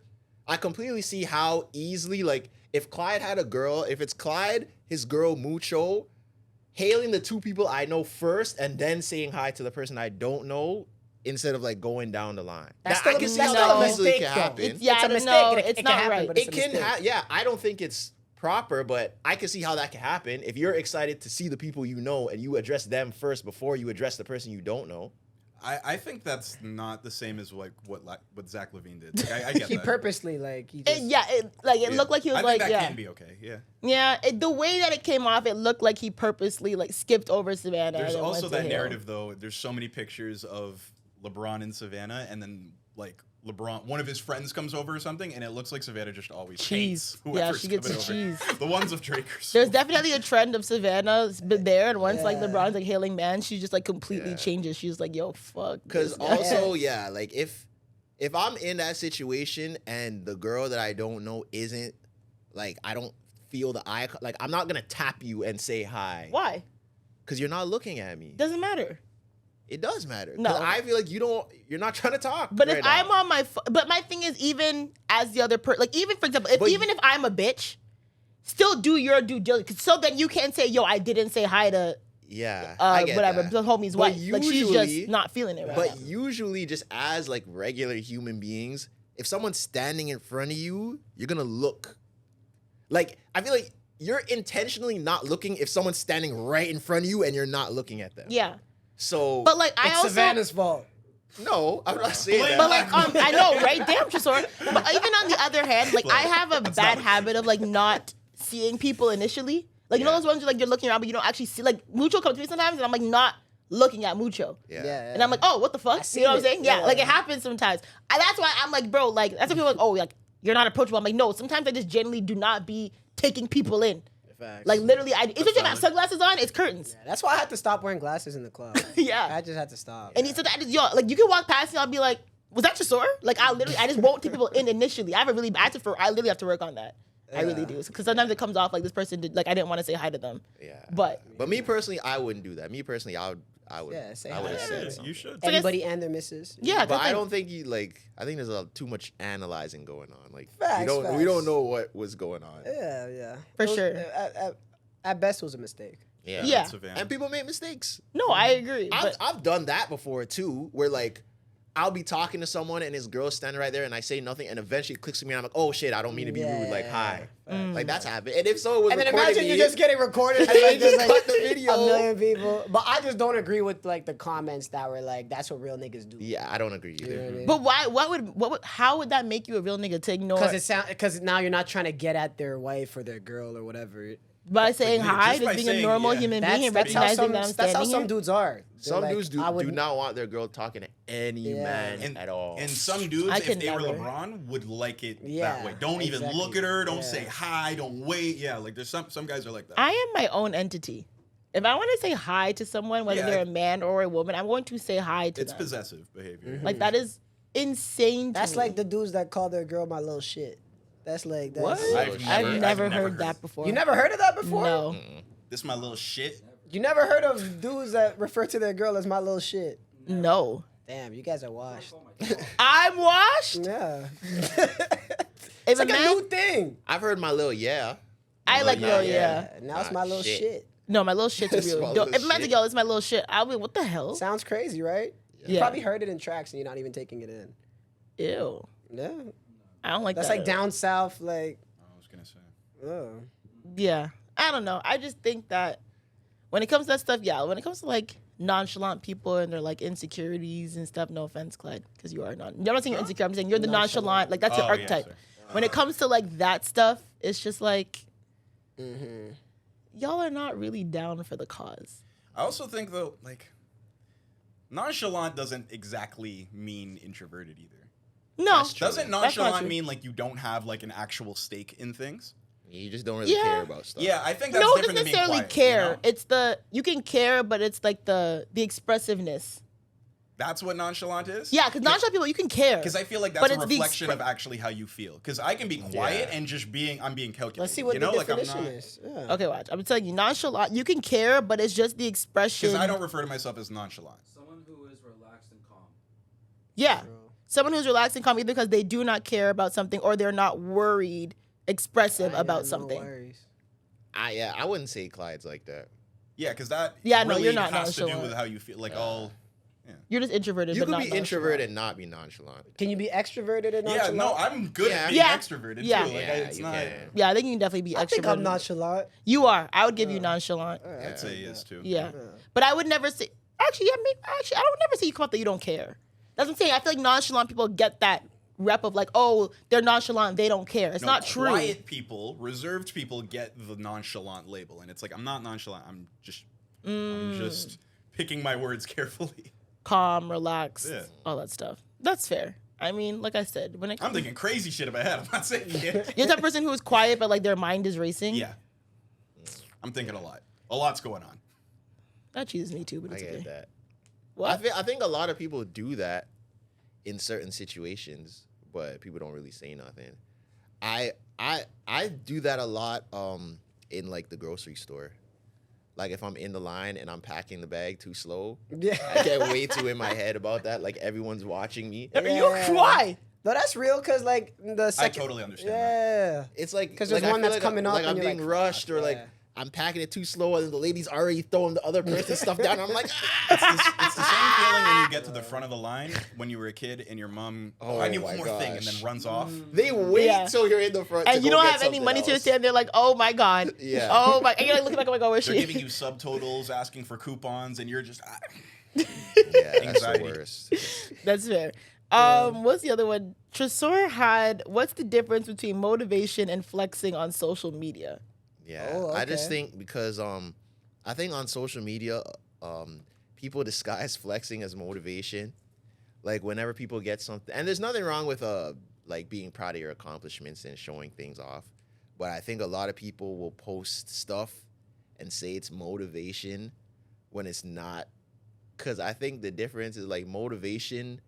I completely see how easily, like, if Clyde had a girl, if it's Clyde, his girl Mucho, hailing the two people I know first and then saying hi to the person I don't know instead of like going down the line. That's Now, still I can see that's how still that a easily mistake, can though. happen. It's, yeah, It's a I don't mistake, know. and it It's can not happen, right. but it's It a can mistake. yeah, I don't think it's proper, but I can see how that can happen. If you're excited to see the people you know and you address them first before you address the person you don't know. I think that's not the same as like what Zach Levine did. Like, I get He that. purposely like he just, It looked like he was I like, think that yeah. can be okay. Yeah. Yeah, the way that it came off, it looked like he purposely like skipped over Savannah. There's and also went to that him. narrative though. There's so many pictures of LeBron in Savannah, and then like LeBron, one of his friends comes over or something, and it looks like Savannah just always Cheese. hates Yeah, whoever's she gets coming the over. cheese. The ones of Drake are so There's definitely a trend of Savannah's been there, and once like Yeah. LeBron's like hailing man, she just like completely Yeah. changes. She's like, "Yo, fuck." Because this guy. also, yeah, like if I'm in that situation and the girl that I don't know isn't like I don't feel the eye, like I'm not gonna tap you and say hi Why? because you're not looking at me. Doesn't matter. It does matter. 'Cause No. I feel like you're not trying to talk. But right if now. I'm on my, but my thing is, even as the other person, like even for example, But even if I'm a bitch, still do your due diligence, so then you can't say, "Yo, I didn't say hi to yeah, I get whatever that. the homie's But wife." Like she's usually- just not feeling it right But now. usually, just as like regular human beings, if someone's standing in front of you, you're gonna look. Like I feel like you're intentionally not looking if someone's standing right in front of you and you're not looking at them. Yeah, So, but like I it's also. Savannah's fault. no, I'm not saying that. But like, I know, right? Damn, Tresor. But even on the other hand, like, I have a bad habit of like not seeing people initially. Like, you know Yeah. those ones you're like you're looking around, but you don't actually see. Like, Mucho comes to me sometimes, and I'm like not looking at Mucho. yeah. And I'm like, oh, what the fuck? seen You know what I'm it. saying? Yeah, Yeah. like it happens sometimes. And that's why I'm like, bro, like that's why people are like, oh, like you're not approachable. I'm like, no, sometimes I just generally do not be taking people in. Facts. Like literally, especially if I have sunglasses on, it's curtains. That's why I had to stop wearing glasses in the club. Yeah. I just had to stop. And so that is like you can walk past and I'll be like, was that Tresor? Like I just won't take people in initially. I literally have to work on that. I really do. Because sometimes it comes off like this person did, like I didn't want to say hi to them. Yeah. But me personally, I wouldn't do that. Me personally, I would. Yeah, say I would have hi. said Yeah, something. you should. Anybody and their missus. yeah, But I like, don't think you like. I think there's too much analyzing going on. Like Facts, we facts. don't know what was going on. Yeah. For It was- sure. At best, it was a mistake. Yeah. Yeah. Savannah. And people make mistakes. no, I agree. But I've done that before too, where like I'll be talking to someone and his girl's standing right there and I say nothing and eventually it clicks to me and I'm like, oh shit, I don't mean to be rude. Like, hi. Like that's happened. And if so, it was And then recording imagine me, you just getting recorded and and like, they just there's, cut the video. a million people. But I just don't agree with like the comments that were like, "That's what real niggas do." Yeah, I don't agree either. You know what I mean? but why? What would? How would that make you a real nigga to ignore? Because now you're not trying to get at their wife or their girl or whatever. By saying just hi, by just being a saying, normal yeah. human being and That's how recognizing some, that I'm that's how standing some here. dudes are. They're Some like, dudes do not want their girl talking to any Yeah. man at all. And some dudes, I if could they were never. LeBron, would like it Yeah, that way. Don't even exactly. look at her. Don't Yeah. say hi. Don't wait. Yeah, like there's some guys are like that. I am my own entity. If I want to say hi to someone, whether Yeah. they're a man or a woman, I'm going to say hi to It's them. possessive behavior. Like that is insane. To That's me. like the dudes that call their girl my little shit. That's like that's, What? I've never heard that before. You never heard of that before? No. This my little shit. You never heard of dudes that refer to their girl as my little shit? No. Damn, you guys are washed. I'm washed. Yeah. If It's a like a man, new thing. I've heard my little yeah. I like Nah, little yeah. yeah. Now it's Nah, my little shit. shit. No, my little shit's It's real. my Don't- little If a man's like, shit. yo, it's my little shit, I'll be, what the hell? Sounds crazy, right? Yeah. You probably heard it in tracks and you're not even taking it in. Ew. Yeah. I don't like That's that. like down south, like, I was gonna say. oh. Yeah. I don't know. I just think that when it comes to that stuff, yeah, when it comes to like nonchalant people and their like insecurities and stuff, no offense, Clyde, because you are I'm not saying you're insecure, I'm saying you're the nonchalant. Like that's your Oh, yeah, archetype. sorry. When it comes to like that stuff, it's just like Mm-hmm. y'all are not really down for the cause. I also think though, like, nonchalant doesn't exactly mean introverted either. No. That's true. Doesn't That's not nonchalant true. mean like you don't have like an actual stake in things? You just don't really Yeah. care about stuff. Yeah, I think that's No, it different doesn't than being necessarily quiet, care. You know? It's you can care, but it's like the expressiveness. That's what nonchalant is? Yeah, because nonchalant people, you can care. Because I feel like but that's a it's the reflection of actually how you feel. Because I can be quiet and just I'm being calculated. Let's see what you the know? Like, definition is. Yeah. Okay, watch. I'm telling you, nonchalant, you can care, but it's just the expression. Because I don't refer to myself as nonchalant. Someone who is relaxed and calm. Yeah. Someone who's relaxed and calm either because they do not care about something or they're not worried, expressive about something. I wouldn't say Clyde's like that. Yeah, because that you're not has to do nonchalant. with how you feel. Like, You're just introverted, You but could not be nonchalant. introverted and not be nonchalant. Can you be extroverted and yeah, nonchalant? no, I'm good at being Yeah. extroverted, Yeah. too. Like, Yeah, it's you not... can. Yeah, I think you can definitely be I extroverted. think I'm nonchalant. You are. I would give you nonchalant. I'd say he is, too. Yeah. But I would never say. Actually, I would never say you come out that you don't care. That's what I'm saying. I feel like nonchalant people get that rep of like, oh, they're nonchalant, they don't care. It's No, not true. Quiet people, reserved people get the nonchalant label. And it's like, I'm not nonchalant. I'm just picking my words carefully. Calm, relaxed, Yeah. all that stuff. That's fair. I mean, like I said, when it I'm comes, thinking crazy shit in my head. I'm not saying it. you're that person who is quiet but like their mind is racing. Yeah. I'm thinking a lot. A lot's going on. That cheeses me too, but I it's get okay. that. What? I think a lot of people do that in certain situations, but people don't really say nothing. I do that a lot in like the grocery store. Like if I'm in the line and I'm packing the bag too slow, Yeah. I get way too in my head about that. Like everyone's watching me. Why? No, that's real because like the I second. totally understand that. Yeah. It's like 'Cause there's like, I one feel that's like coming up like and I'm you're being like, rushed or like yeah. I'm packing it too slow and the lady's already throwing the other person's stuff down. And I'm like, It's the same feeling when you get to the front of the line when you were a kid and your mom, I need one my more thing, and gosh. then runs off. They wait Yeah. till you're in the front, to And you go don't get have any something money to else. stand there like, oh my God. Yeah. Oh my, and you're like looking back, oh my God, where's They're she? giving you subtotals, asking for coupons, and you're just... Yeah, that's Anxiety. the worst. That's fair. What's the other one? Tresor had, what's the difference between motivation and flexing on social media? Yeah, Oh, I just okay. think because I think on social media, people disguise flexing as motivation. Like whenever people get something, and there's nothing wrong with like being proud of your accomplishments and showing things off, but I think a lot of people will post stuff and say it's motivation when it's not. Because I think the difference is like motivation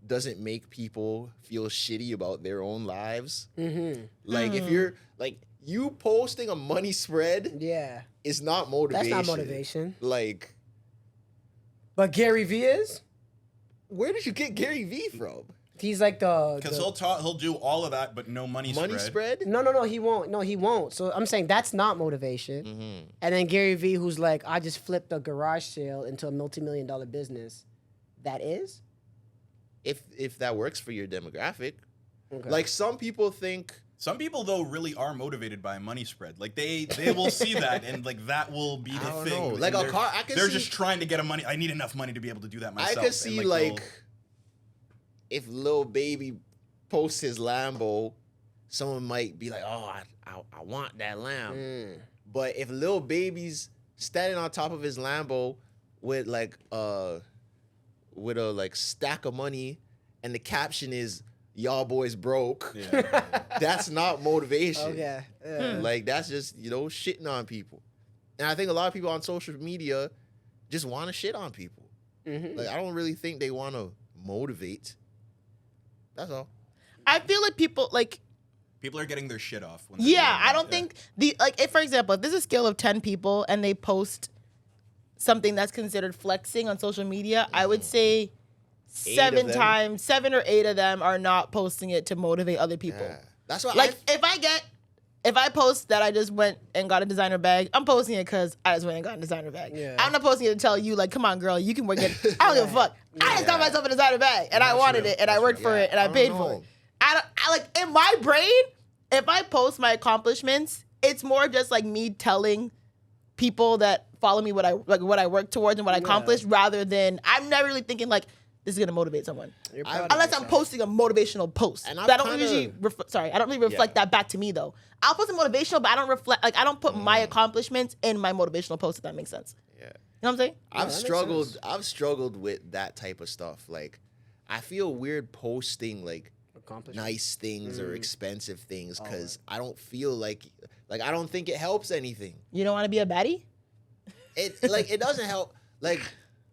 doesn't make people feel shitty about their own lives. Mm-hmm. Like if you're like you posting a money spread Yeah. is not motivation. That's not motivation. Like, But Gary Vee is. where did you get Gary Vee from? He's like the. Because he'll do all of that, but no money Spread? No, he won't. No, he won't. So I'm saying that's not motivation. Mm-hmm. And then Gary Vee, who's like, I just flipped a garage sale into a multi-million-dollar business. That is? If that works for your demographic. Okay. Like some people think Some people though really are motivated by a money spread. Like they will see that and like that will be the I don't thing. know. And Like a they're- car- I could they're see- just trying to get I need enough money to be able to do that myself. I could And, see they'll- like if Lil Baby posts his Lambo, someone might be like, "Oh, I want that Lamb." But if Lil Baby's standing on top of his Lambo with a like stack of money, and the caption is "Y'all boys broke," Yeah. that's not motivation. Okay. Like that's just shitting on people. And I think a lot of people on social media just want to shit on people. Mm-hmm. Like I don't really think they want to motivate. That's all. I feel like people like, People are getting their shit off. When they're yeah, doing I that, don't think if for example, if there's a scale of 10 people and they post something that's considered flexing on social media, I would say 7 or 8 of them are not posting it to motivate other people. Yeah. That's why Like if I post that I just went and got a designer bag, I'm posting it because I just went and got a designer bag. Yeah. I'm not posting it to tell you like, come on, girl, you can work it. I don't give a fuck. I just got myself a designer bag and I wanted it and I worked for it and I paid for it. I like in my brain, if I post my accomplishments, it's more just like me telling people that follow me what I work towards and what I accomplished, rather than I'm never really thinking like this is gonna motivate someone. Unless I'm posting a motivational post. And But I don't usually I don't really reflect that back to me though. I'll post a motivational, but I don't reflect I don't put my accomplishments in my motivational post, if that makes sense. Yeah. You know what I'm saying? I've struggled with that type of stuff. Like I feel weird posting like nice things or expensive things because I don't feel like I don't think it helps anything. You don't want to be a baddie? It doesn't help. Like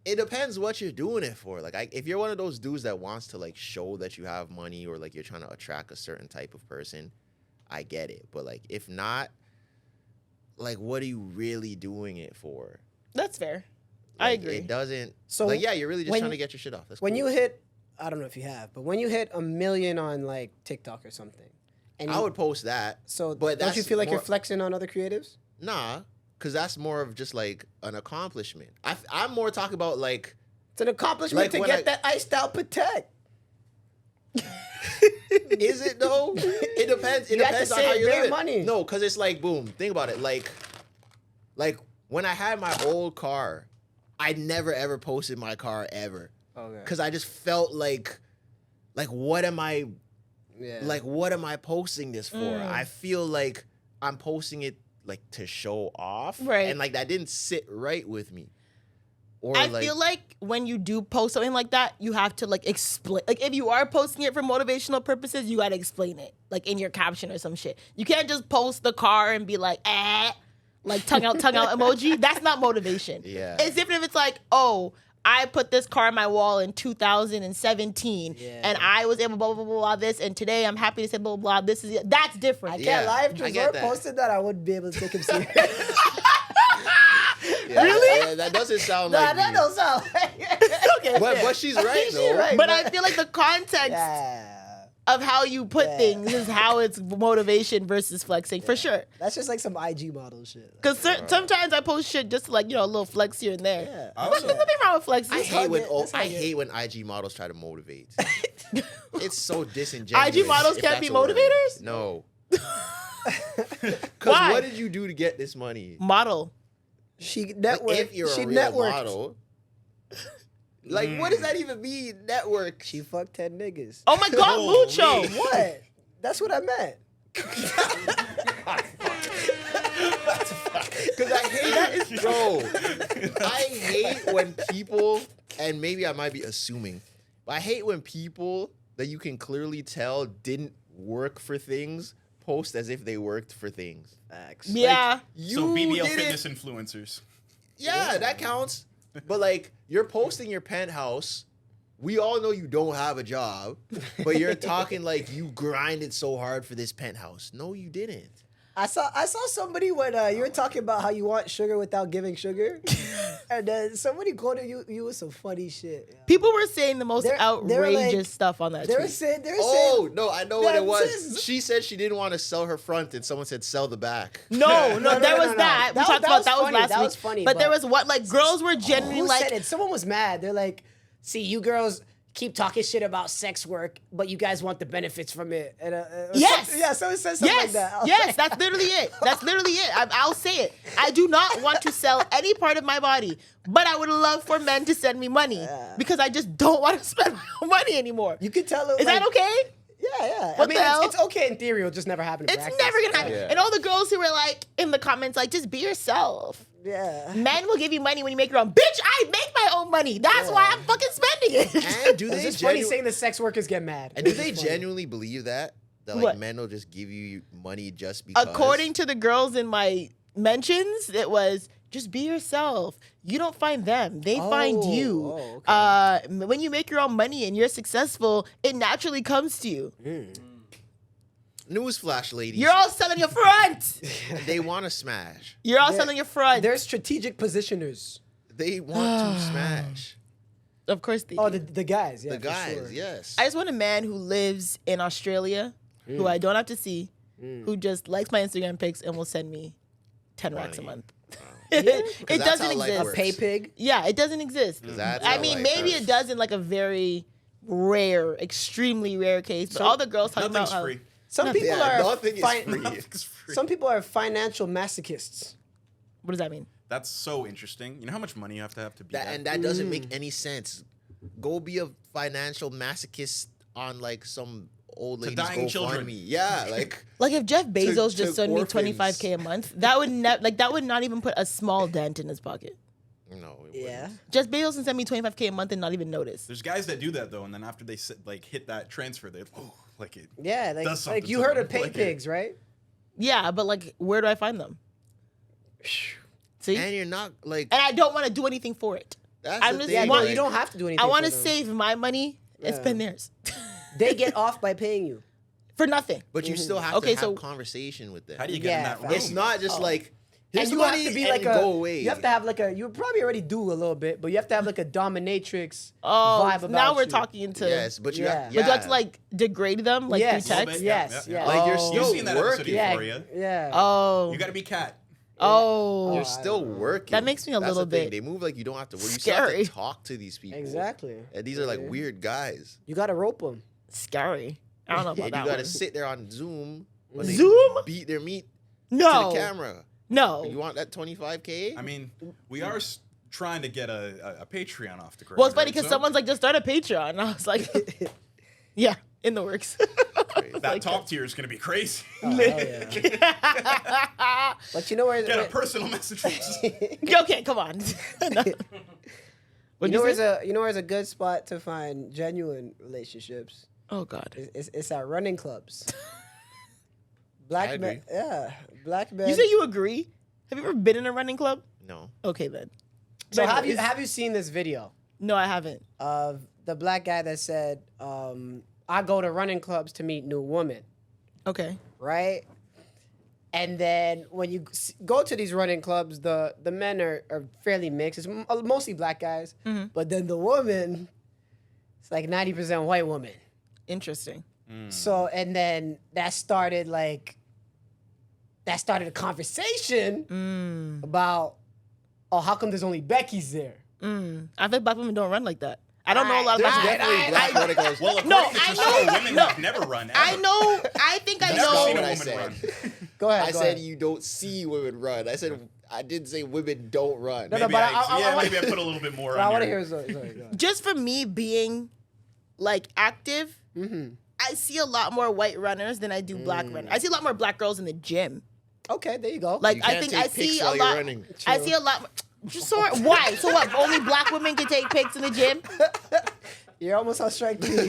it depends what you're doing it for. Like, if you're one of those dudes that wants to like show that you have money or like you're trying to attract a certain type of person, I get it. But like, if not, like, what are you really doing it for? That's fair. Like, I agree. It doesn't. So Like, yeah, you're really just when- trying to get your shit off. That's When cool. you hit, I don't know if you have, but when you hit 1 million on like TikTok or something, and I would post that. So but don't you that's feel like you're more- flexing on other creatives? Nah, because that's more of just like an accomplishment. I'm more talking about like. It's an accomplishment Like to when get I- that iced out Patek. Is it though? It depends. It You have to depends on say how it you bare live it. money. No, because it's like boom. Think about it. Like when I had my old car, I never ever posted my car ever Okay. because I just felt like what am I Yeah. what am I posting this for? I feel like I'm posting it like to show off, Right. And like that didn't sit right with me. Or I feel like when you do post something like that, you have to like explain. Like if you are posting it for motivational purposes, you gotta explain it, like in your caption or some shit. You can't just post the car and be like, like tongue out emoji. That's not motivation. Yeah. It's different if it's like, oh, I put this car on my wall in 2017, Yeah. and I was able blah blah blah blah this, and today I'm happy to say blah blah blah. This is that's different. I can't Yeah, lie. If I get Trezor that. posted that, I wouldn't be able to take him serious. Yeah, Really? yeah, that doesn't sound Nah, like that me. don't sound like Okay, But she's right She's though. right. but I feel like the context Yeah. of how you put Yeah. things is how it's motivation versus flexing for sure. That's just like some IG model shit. Because sometimes I post shit just like, a little flex here and there. Yeah. I There's also, nothing wrong with flexing. I hate when That's how I I get- hate when IG models try to motivate. It's so disingenuous. IG models if can't that's be a word. motivators? No. Because Why? what did you do to get this money? Model. She Like, networked. if you're she a real networked. model, like what does that even mean? Network. She fucked 10 niggas. Oh my God, Holy. Mucho. What? That's what I meant. Because I hate bro. I hate when people, and maybe I might be assuming, but I hate when people that you can clearly tell didn't work for things post as if they worked for things. Facts. Yeah. You so BBL didn't- fitness influencers. Yeah, that counts. But like, you're posting your penthouse. We all know you don't have a job, but you're talking like you grinded so hard for this penthouse. No, you didn't. I saw somebody when you were talking about how you want sugar without giving sugar, and then somebody quoted you with some funny shit. Yeah. People were saying the most They're- they were outrageous like- stuff on that They were tweet. saying, Oh, no, I know what it was. That's- She said she didn't want to sell her front, and someone said sell the back. No, there was that. We talked about that was funny. last That week. was funny, but there but- was what, like, girls were genuinely Who like, said it? Someone was mad. They're like, see, you girls keep talking shit about sex work, but you guys want the benefits from it. And, Yes. Yeah, someone said something yes, like that. I was yes, like- that's literally it. That's literally it. I'll say it. I do not want to sell any part of my body, but I would love for men to send me money because I just don't want to spend my own money anymore. You could tell it. Is that okay? Yeah. What the hell? It's okay in theory. It'll just never happen in It's practice. never gonna happen. Yeah. And all the girls who were like in the comments, like, just be yourself. Yeah. Men will give you money when you make your own. Bitch, I make my own money. That's why I'm fucking spending it. And do It's they just funny genu- saying the sex workers get mad. and do It's they just funny. genuinely believe that like What? men will just give you money just because? According to the girls in my mentions, it was just be yourself. You don't find them; they find you. okay. When you make your own money and you're successful, it naturally comes to you. Newsflash, ladies, You're all selling your front. they want to smash. You're all They're- selling your front. They're strategic positioners. They want to smash. Of course they Oh, do. the guys. Yeah, The for guys, sure. yes. I just want a man who lives in Australia, who I don't have to see, who just likes my Instagram pics and will send me 10 racks a Money. month. Yeah. It that's doesn't how life exist. works. Pay pig. Yeah, it doesn't exist. That's I how mean, life maybe works. it does in like a very rare, extremely rare case. But all the girls talking Nothing's about how, free. Some people Yeah, are nothing is free. Nothing's free. Some people are financial masochists. what does that mean? That's so interesting. You know how much money you have to be That, that? and that doesn't make any sense. Go be a financial masochist on like some old lady's dying children. GoFundMe. Yeah, like Like if Jeff Bezos to just sent me orphans. $25K a month, that would that would not even put a small dent in his pocket. no. It Yeah. wouldn't. Jeff Bezos can send me $25K a month and not even notice. There's guys that do that though, and then after they hit that transfer, they like it. Yeah, Does something like you to heard them. of pay Like it- pigs, right? Yeah, but like, where do I find them? See, And you're not like and I don't want to do anything for it. That's I'm the just thing, Yeah, want- no, like, you don't have to do anything. I want to for them. save my money and Yeah. spend theirs They get off by paying you. for nothing. But you still have Okay, to so- have conversation with them. How do you get in Yeah, that room? facts. It's not just like here's And you the have money to be and like go away. You have to have like a. You probably already do a little bit, but you have to have like a dominatrix Oh, vibe about now we're you. talking into. Yes, but you Yeah. have, But you have to like degrade them like Yes. through Little text. bit. Yes, Yeah, yeah. yes. like you're Oh. still You've seen that episode of working. Yeah, Euphoria. yeah. Oh, You got to be cat. oh, You're still working. That makes me a That's little the thing. bit They move like you don't have to work. You still have scary. to talk to these people. Exactly. And these are like weird guys. You gotta rope them. scary. I don't know about And that you gotta one. sit there on Zoom when they Zoom? beat their meat No, to the camera. no. You want that 25K? I mean, we are trying to get a Patreon off the ground. Well, it's funny right? because So, someone's like, just start a Patreon. And I was like, yeah, in the works. that top tier is going to be crazy. Oh, hell yeah. But you know where? Get a personal message from us. Okay, come on. No. What'd you say? where's a good spot to find genuine relationships? Oh God. It's at running clubs. I Black agree. men, yeah, black men. You say you agree? Have you ever been in a running club? No. Okay then. so But have you it's- have you seen this video No, I haven't. of the black guy that said, "I go to running clubs to meet new women," Okay. right? And then when you go to these running clubs, the men are fairly mixed. It's mostly black guys, but then the woman, it's like 90% white woman. Interesting. So and then that started a conversation about, oh, how come there's only Becky's there? I think black women don't run like that. I don't know a lot of There's black definitely women. black running clubs. Well, according No, to I Christina, know- women no. have never run. Ever. I know. I think I I've That's never not seen know. what a I woman said. run. Go ahead. I go said ahead. you don't see women run. I didn't say women don't run. No, no, Maybe but I I maybe I put a little bit more. I on want to your- hear his story. Sorry, go ahead. Just for me being like active, I see a lot more white runners than I do black runners. I see a lot more black girls in the gym. Okay, there you go. Like You I can't think take I pics see a while you're lot. running. I see a lot. So why? So what? Only black women can take pics in the gym? You're almost on strike three.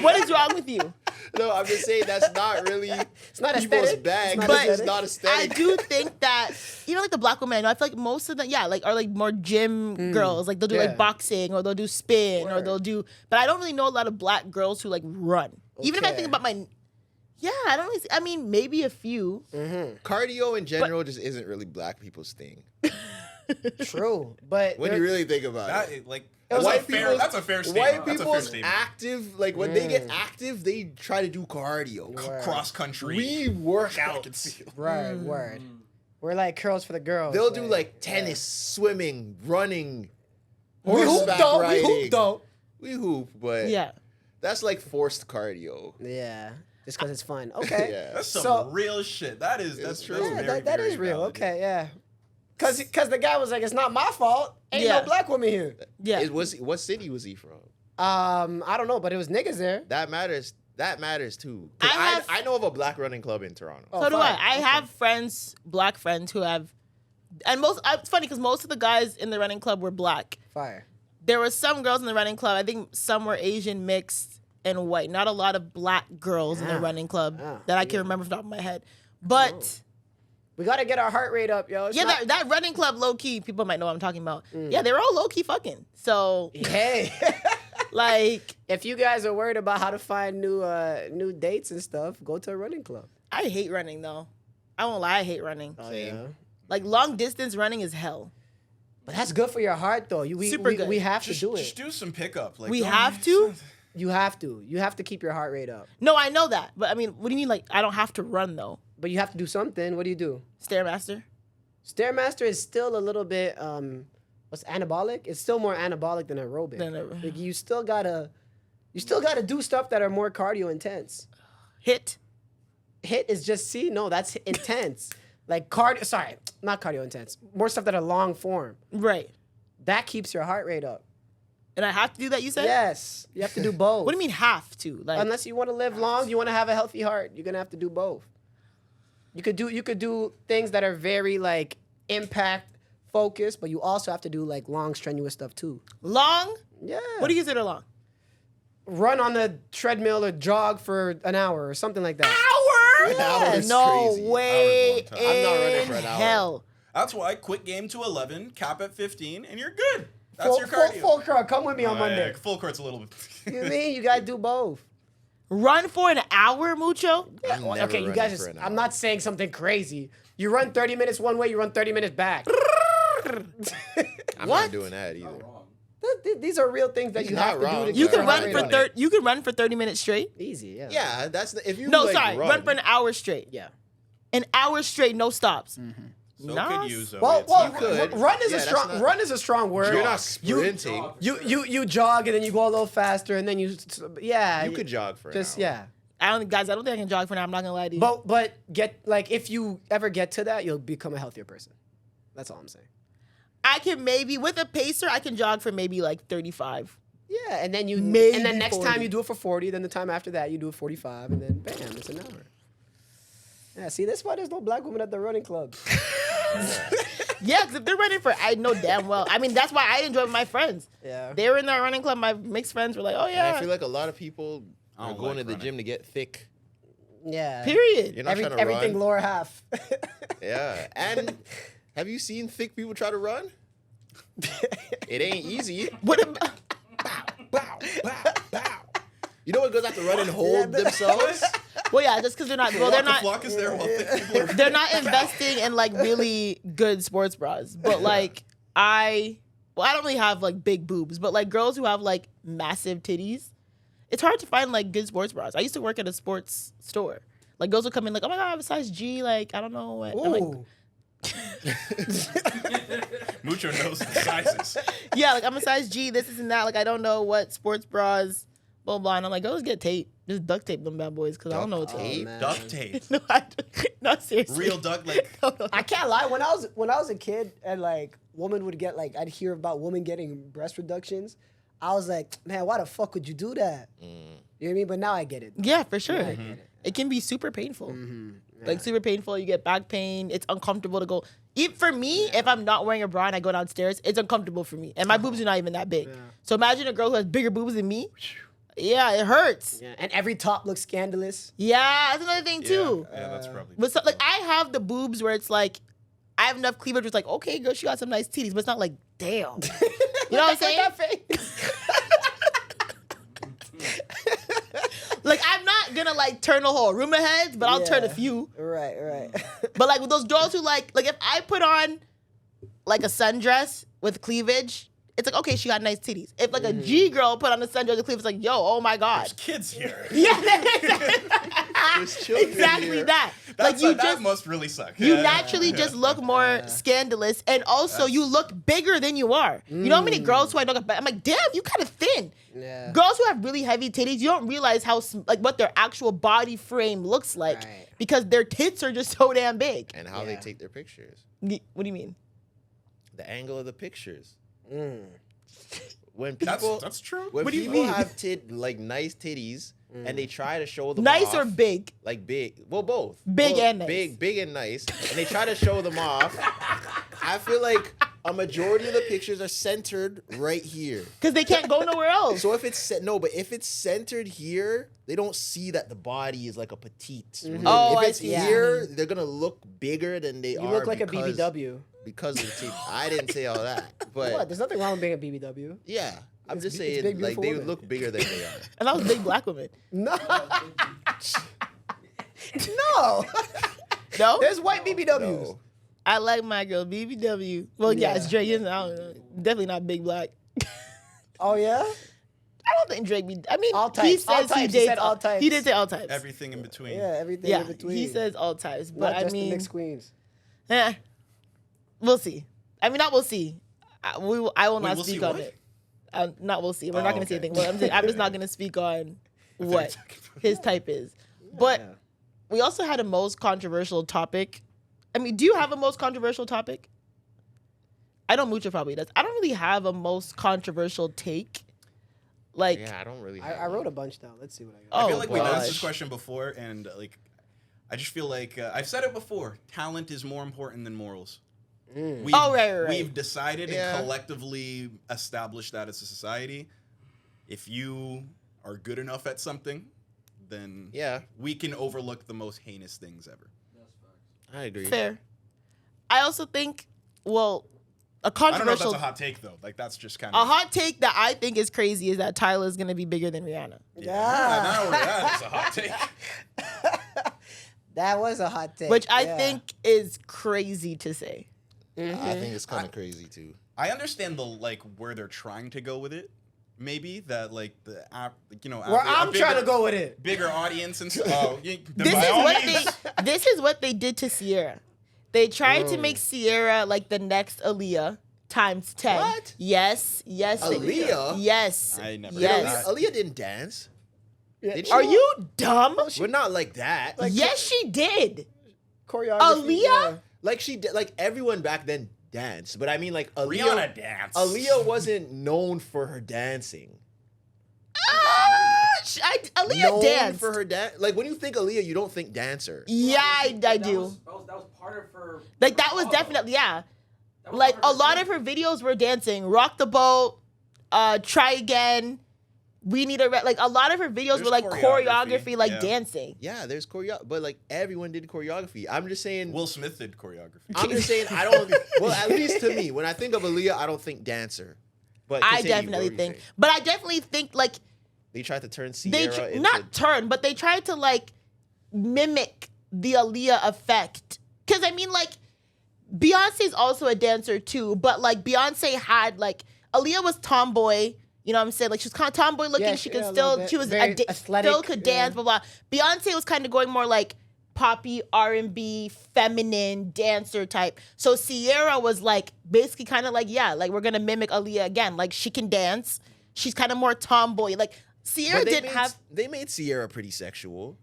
What is wrong with you? No, I'm just saying that's not really It's not people's aesthetic. bag. It's not But it's aesthetic. not I aesthetic. do think that even like the black women I know, I feel like most of them, yeah, like are like more gym girls. Like they'll do Yeah. like boxing or they'll do spin or they'll do. But I don't really know a lot of black girls who like run. Even if I Okay. think about my, yeah, I don't really. I mean, maybe a few. Cardio in general just isn't really black people's thing. True, but When there- you really think about That, it. like, White that's a fair. people's- That's a fair statement. White That's a fair people's statement. active, like when they get active, they try to do cardio. Word. Cross country. We work I out. can see it. Right, word. We're like curls for the girls. They'll do like tennis, swimming, running, We hoop horseback though. riding. We hoop though. We hoop, but Yeah. that's like forced cardio. Yeah, just because it's fun. Okay. Yeah. That's some So- real shit. That's true. That's Yeah, very, that very is real. valid. Okay, yeah. Cause the guy was like, it's not my fault. Ain't Yeah. no black woman here. Yeah. What city was he from? I don't know, but it was niggas there. That matters. That matters too. 'Cause I have- I know of a black running club in Toronto. Oh, So do fine. I. I have friends, black friends, who have, and it's funny because most of the guys in the running club were black. Fire. There were some girls in the running club. I think some were Asian mixed and white. Not a lot of black girls in the running club that I can remember from the top of my head. But We gotta get our heart rate up, yo. It's yeah, not- that running club low key, people might know what I'm talking about. Yeah, they were all low key fucking. So Hey, like, if you guys are worried about how to find new dates and stuff, go to a running club. I hate running though. I won't lie, I hate running. Same. Like long distance running is hell. But that's good for your heart, though. Super good. We have Just to do it. Just do some pickup. Like, We don't- have to? You have to. You have to keep your heart rate up. No, I know that. But I mean, what do you mean like I don't have to run though? But you have to do something. What do? Stairmaster? Stairmaster is still a little bit what's anabolic? It's still more anabolic than aerobic. Like you still gotta do stuff that are more cardio intense. Hit? Hit is just that's intense. Like not cardio intense. More stuff that are long form. Right. That keeps your heart rate up. And I have to do that, you said? Yes. You have to do both. What do you mean have to? Like Unless you want to live long, you want to have a healthy heart, you're gonna have to do both. You could do things that are very like impact focused, but you also have to do like long strenuous stuff too. long? Yeah. What do you consider long? Run on the treadmill or jog for an hour or something like that. Hour? An hour is No crazy. way. Hour's a long time. I'm not running in for an hour. Hell. That's why quick game to 11, cap at 15, and you're good. That's your cardio. Full court. Come with me on Oh, Monday. yeah, full court's a little bit. You know what I mean? You gotta do both. Run for an hour, Mucho? I'm Well, never okay, you running guys. for an I'm hour. not saying something crazy. You run 30 minutes one way. You run 30 minutes back. I'm What? not doing that either. Not wrong. These are real things that He's you not have to wrong. do to You get can Yeah, run right for on it. you can run for 30 minutes straight. easy. Yeah. Yeah, that's if you No, like, sorry, run for an hour straight. Yeah. An hour straight, no stops. So Nice. could use Well, You could. run is Yeah, a that's strong not- run is a strong word. You're not Jog. sprinting. You jog and then you go a little faster and then you You could jog for an just hour. yeah. I don't think I can jog for now. I'm not gonna lie to you. But get like if you ever get to that, you'll become a healthier person. That's all I'm saying. I can maybe with a pacer, I can jog for maybe like 35. Yeah, and then Maybe and then next 40. time you do it for 40, then the time after that you do it 45, and then bam, it's an hour. Yeah, see, that's why there's no black women at the running clubs. Yeah, because if they're running for, I know damn well. I mean, that's why I enjoy it with my friends. Yeah. They were in that running club. My mixed friends were like, oh And yeah. I feel like a lot of people I are don't going like to the running. gym to get thick. Yeah. Period. You're not trying to Everything run. lower half. Yeah. And have you seen thick people try to run? It ain't easy. What about, Bow, bow, bow. You know what goes out to run and hold themselves? well, yeah, just because they're not. Well, they're not. Flock is there while thick people are. They're not investing in like really good sports bras. But like I don't really have like big boobs, but like girls who have like massive titties, it's hard to find like good sports bras. I used to work at a sports store. Like girls would come in like, oh my god, I have a size G. Like I don't know what. I'm like, Ooh. Mucho knows the sizes. yeah, like I'm a size G. This and that. Like I don't know what sports bras. Blah blah. And I'm like, go just get tape. Just duct tape them bad boys because I don't know what Duct tape. tape? man. Duct tape. No, not seriously. Real duct, like I can't lie. When I was a kid and like women would get like I'd hear about women getting breast reductions, I was like, man, why the fuck would you do that? You know what I mean? But now I get it. Yeah, for sure. I get it. It can be super painful. Like super painful. You get back pain. It's uncomfortable to go. Even for me, if I'm not wearing a bra and I go downstairs, it's uncomfortable for me. And my boobs are not even that big. So imagine a girl who has bigger boobs than me. Yeah, it hurts. Yeah. And every top looks scandalous. Yeah, that's another thing too. Yeah, that's probably. But so, like I have the boobs where it's like I have enough cleavage where it's like, okay, girl, she got some nice titties, but it's not like, damn. You know what I'm saying? That face. Like I'm not gonna like turn a whole room of heads, but I'll turn a Yeah. few. Right. But like with those girls who like if I put on like a sundress with cleavage, it's like, okay, she got nice titties. If like a G girl put on a sundress with cleavage, it's like, yo, oh my God. There's kids here. Yeah, There's children exactly here. that. That's Like you that just must really suck. you Yeah. naturally just look more scandalous, and also you look bigger than you are. You know how many girls who I know got I'm like, damn, you kind of thin. Yeah. Girls who have really heavy titties, you don't realize how like what their actual body frame looks like Right. because their tits are just so damn big. And how they Yeah. take their pictures. What do you mean? The angle of the pictures. Mm. When That's people true. when What do you people mean? have like nice titties and they try to show them Nice off, or big? like big. Well, both. Big Both. and nice. Big and nice. And they try to show them off. I feel like a majority of the pictures are centered right here. Because they can't go nowhere else. So if it's but if it's centered here, they don't see that the body is like a petite. Oh, if I it's see. here, they're gonna look bigger than they You are. look like a because- BBW. because of the teeth. I didn't say all that, but What? There's nothing wrong with being a BBW. yeah, I'm just It's saying big, like beautiful they women. look bigger than they are. And that was big black women. No. No. No? There's white BBWs. No. I like my girl, BBW. Well, yeah, it's Yeah. Drake. Isn't it? I don't know. Definitely not big black. Oh yeah. I don't think Drake be. I mean, All he types, says all he types. He dates said all types. He did say all types. Everything in between. Yeah, everything Yeah, in between. he says all types. But not I just the mean, mixed queens. we'll see. I mean, not we'll see. I will not we'll speak see on what? it. Not we'll see. We're Oh, not going to say okay. anything. I'm just not going to speak on what talking about- his type is. But Yeah. we also had a most controversial topic. I mean, do you have a most controversial topic? I know Mucha probably does. I don't really have a most controversial take. Like, Yeah, I don't really. I wrote a bunch down. Let's see what I got. I feel Oh, like we've asked this gosh. question before, and like, I just feel like I've said it before. Talent is more important than morals. We've, Oh, right. We've decided Yeah. and collectively established that as a society. If you are good enough at something, then Yeah, we can overlook the most heinous things ever. I agree. fair. I also think, well, a I don't know if controversial. that's a hot take though. Like that's just kind A of hot take that I think is crazy is that Tyla is gonna be bigger than Rihanna. Now that is a hot take. That was a hot take. Which I yeah. think is crazy to say. I think it's kind of crazy too. I understand the like where they're trying to go with it. Maybe that like the app, you know, Where I'm trying to go with it. bigger audience and stuff. Oh, This is what they did to Sierra. They tried to make Sierra like the next Aaliyah times 10. What? Yes. Aaliyah? Yes. I never Yes. heard Aaliyah didn't dance. Did she? Are you dumb? But not like that. Yes, she did. Choreography. Aaliyah? yeah. Like she did. Like everyone back then danced. But I mean, like Aaliyah. Rihanna dance. Aaliyah wasn't known for her dancing. Aaliyah known danced. for her dance. Like when you think Aaliyah, you don't think dancer. Yeah, I do. That was part of her. Like that was definitely yeah. That was Like part a lot of her videos were dancing. Rock the boat, try again. We need a like a lot of her videos There's were like choreography, like yeah. dancing. Yeah, there's choreography, but like everyone did choreography. I'm just saying. Will Smith did choreography. I'm just saying. I don't. Well, at least to me, when I think of Aaliyah, I don't think dancer. But I continue, definitely what were you think, saying? but I definitely think like They tried to turn they Sierra into not turn, but they tried to like mimic the Aaliyah effect. Because I mean, like Beyonce's also a dancer too, but like Beyonce had like Aaliyah was tomboy. You know what I'm saying? Like she was kind of tomboy looking. Yeah, She yeah, could a still, little bit. she was Very athletic, still could dance, yeah. blah blah. Beyonce was kind of going more like poppy R&B, feminine dancer type. So Sierra was like basically kind of like like we're gonna mimic Aaliyah again. Like she can dance. She's kind of more tomboy. Like Sierra But didn't have They made Sierra pretty sexual.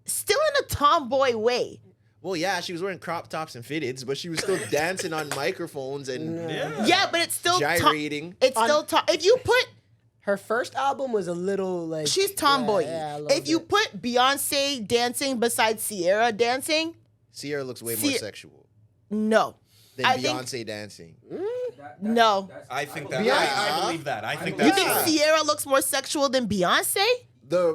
still in a tomboy way. Well, yeah, she was wearing crop tops and fitteds, but she was still dancing on microphones and Yeah, but it's still gyrating. It's still if you put Her first album was a little like she's tomboy. Yeah, a little If you bit. put Beyonce dancing beside Sierra dancing, Sierra looks way more sexual no. than I think- Beyonce dancing. No. I think that. Beyonce- I believe that. I think You that's think true. Sierra looks more sexual than Beyonce?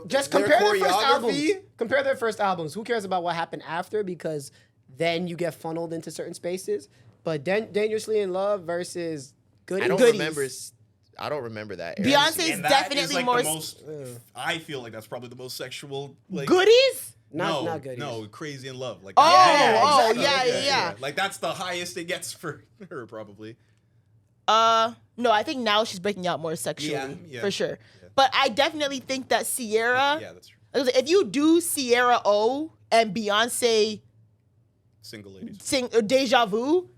Just Their compare their first albums. choreography? Compare their first albums. Who cares about what happened after? Because then you get funneled into certain spaces. But Dangerously in Love versus Goodies. I don't Goodies. remember. I don't remember that. era. Beyonce's And that definitely is, like, more the most. I feel like that's probably the most sexual. Like, goodies. Not Goodies. No, Crazy in Love. Like, Oh, exactly. yeah. Like that's the highest it gets for her probably. No, I think now she's breaking out more sexually Yeah. for sure. But I definitely think that Sierra. Yeah, that's true. If you do Sierra O and Beyonce Single ladies. sing Deja Vu,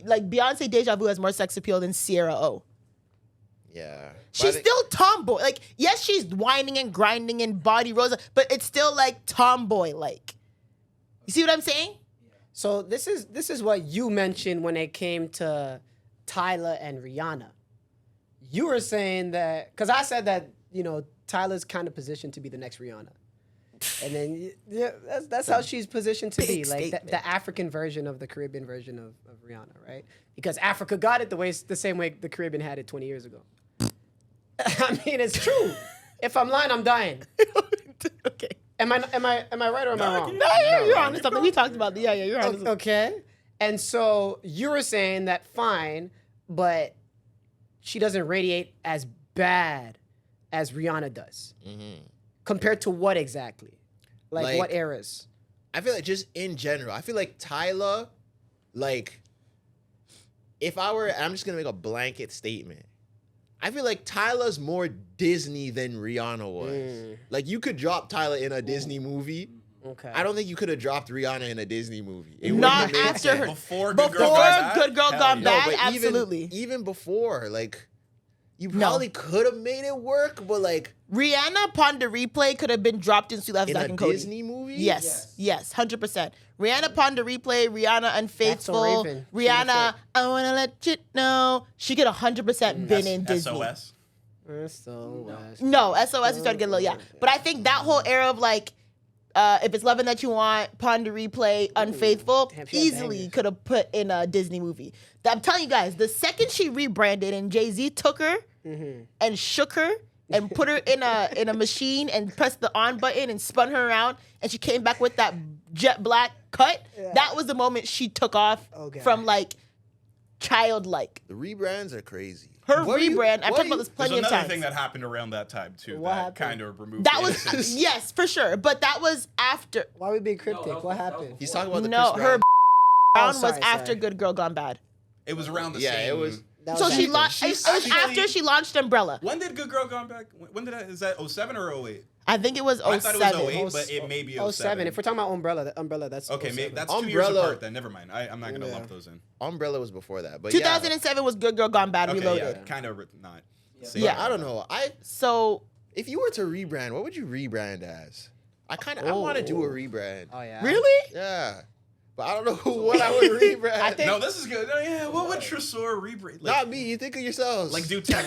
like Beyonce Deja Vu has more sex appeal than Sierra O. Yeah. But I She's think- still tomboy. Like, yes, she's whining and grinding and body rolls, but it's still like tomboy like. You see what I'm saying? So this is what you mentioned when it came to Tyla and Rihanna. You were saying that because I said that Tyla's kind of positioned to be the next Rihanna, and then that's how she's positioned to be, big like statement. the African version of the Caribbean version of Rihanna, right? Because Africa got it the same way the Caribbean had it 20 years ago. I mean, it's true. If I'm lying, I'm dying. Okay. Am I right or am I wrong? No, you're on to something. We talked about yeah, you're on to something. Okay. And so you were saying that fine, but she doesn't radiate as bad as Rihanna does. Compared to what exactly? Like what eras? I feel like just in general, I feel like Tyla, like, if I were, I'm just gonna make a blanket statement. I feel like Tyla's more Disney than Rihanna was. Like, you could drop Tyla in a Disney movie. Okay. I don't think you could have dropped Rihanna in a Disney movie. It wouldn't Not have made after sense. her. Before Before Good Girl Hell Gone yeah. Bad, but absolutely. Even before, like, you probably could have made it work, but like Rihanna upon the replay could have been dropped into Left in Zack a and Cody. Disney movie. Yes, 100%. Rihanna upon the replay, Rihanna Unfaithful, Raven. She Rihanna I Wanna Let You Know. She could 100% been in Disney. SOS. No, SOS we started getting a little, But I think that whole era of like, if it's Loving That You Want, Ponder Replay, Unfaithful, Damn, she had easily bangers. could have put in a Disney movie. I'm telling you guys, the second she rebranded and Jay-Z took her and shook her and put her in a machine and pressed the on button and spun her around and she came back with that jet black cut, that was the moment she took off Okay. from like childlike. The rebrands are crazy. Her What do you- rebrand, I've what talked do about you- this There's plenty of another times. thing that happened around that time too. What that happened? kind of removed. That the was innocence. yes, for sure. But that was after. Why we being No, cryptic? that was- What that was happened? He's talking about the No, Chris her Brown. Brown sorry, was after sorry. Good Girl Gone Bad. It was around the Yeah, same. it was. That So was she after. launched. It was Actually- after she launched Umbrella. When did Good Girl Gone Back? When did that? Is that 07 or 08? I think it was I 07. thought it was 08, but it may be 07. 07. If we're talking about Umbrella, that's Okay, 07. that's 2 years Umbrella- apart then. Never mind. I'm not gonna Yeah. lump those in. Umbrella was before that, but 2007 was Good Girl Gone Bad Okay, Reloaded. yeah, kind of not. Yeah. same. Yeah. I don't know. So If you were to rebrand, what would you rebrand as? I want to do a rebrand. Oh yeah. really, Yeah, but I don't know what I would rebrand. I think- No, this is good. Oh, yeah, what would Tresor rebrand? Not me. You think of yourselves. Like do tech.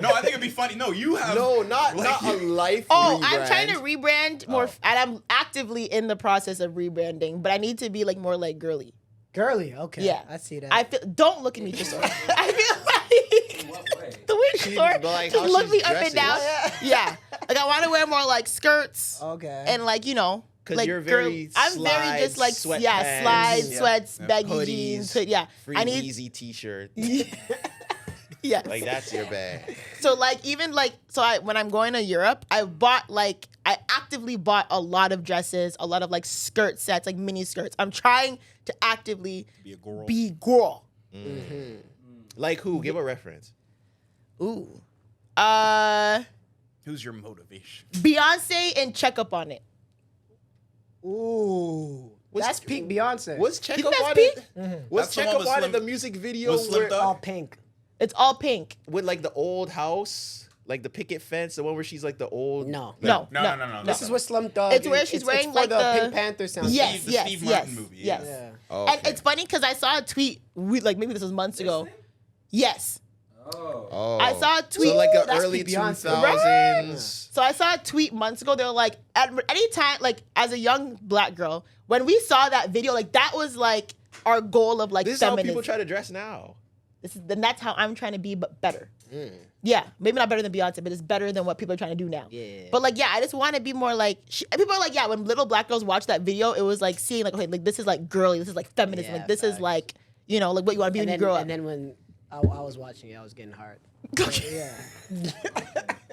No, I think it'd be funny. No, you have. No, not like, a life. oh, rebrand. I'm trying to rebrand more, and I'm actively in the process of rebranding. But I need to be like more like girly. Girly. Okay. Yeah. I see that. I feel. Don't look at me, Tresor. I feel In like what way? the way She- Tresor like just how look she's me up and dressing. down. Yeah, like I want to wear more like skirts okay. and like Because like you're very I'm very just like slides, yeah, sweatpants, slides, yeah. sweats, Yeah. baggy hoodies, jeans. So, yeah, free I need. Weezy t-shirt. Yeah. Like that's your bag. So like even like when I'm going to Europe, I actively bought a lot of dresses, a lot of like skirt sets, like mini skirts. I'm trying to actively Be a girl. be girl. Like who? Give a reference. Ooh. Who's your motivation? Beyonce and Check Up on It. Ooh. That's peak Beyonce. Was Check You Up think on that's it? Was That's the Check one Up with on it Slim- the music video with Slim where, Thug? all pink? It's all pink. with like the old house, like the picket fence, the one where she's like the old. No. No. No. This is what Slum Thug. It's where she's wearing, for like, the the- Pink Panther sound. Yes, the yes, Steve yes, Martin movie, yes. Yeah. Oh, And okay. it's funny because I saw a tweet, like maybe this was months ago. Yes. Oh. Oh. I saw a tweet. So like the That's early Beyonce. 2000s. So I saw a tweet months ago. They were like, at any time, like as a young black girl, when we saw that video, like that was like our goal of like This is how feminism. people try to dress now. Then that's how I'm trying to be, but better. Yeah, maybe not better than Beyonce, but it's better than what people are trying to do now. Yeah. But like, yeah, I just want to be more like. People are like, yeah. When little black girls watch that video, it was like seeing like, okay, like this is like girly. This is like feminism. Yeah, like this is facts. like like what you want to be when you grow up. And then when I was watching it, I was getting hard. Yeah.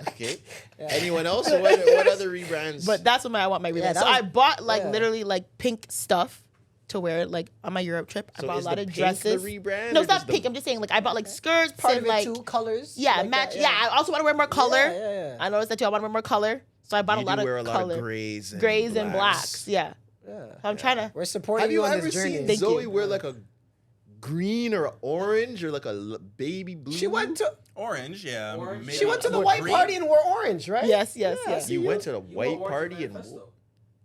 Okay. Anyone else? Or what other rebrands? But that's what I want my rebrand. that So was- I bought like yeah. literally like pink stuff to wear like on my Europe trip. I So bought a is lot the of pink dresses. the rebrand, No, or it's not just the- pink. I'm just saying like I bought like skirts Part and of it like too, colors. yeah, like match. that, Yeah, I also want to wear more color. Yeah. I noticed that too. I want to wear more color, so I bought you a lot do of wear a lot color, of grays and and blacks. Yeah, Yeah. I'm trying to. We're supporting Have you on ever this journey. seen Thank Zoe you. wear like a green or orange or like a baby blue? She went to Orange, yeah. Orange. maybe she went to the more white green. party and wore orange, right? Yes, Yeah, yes. You went to the You wore white orange party to and Manifesto.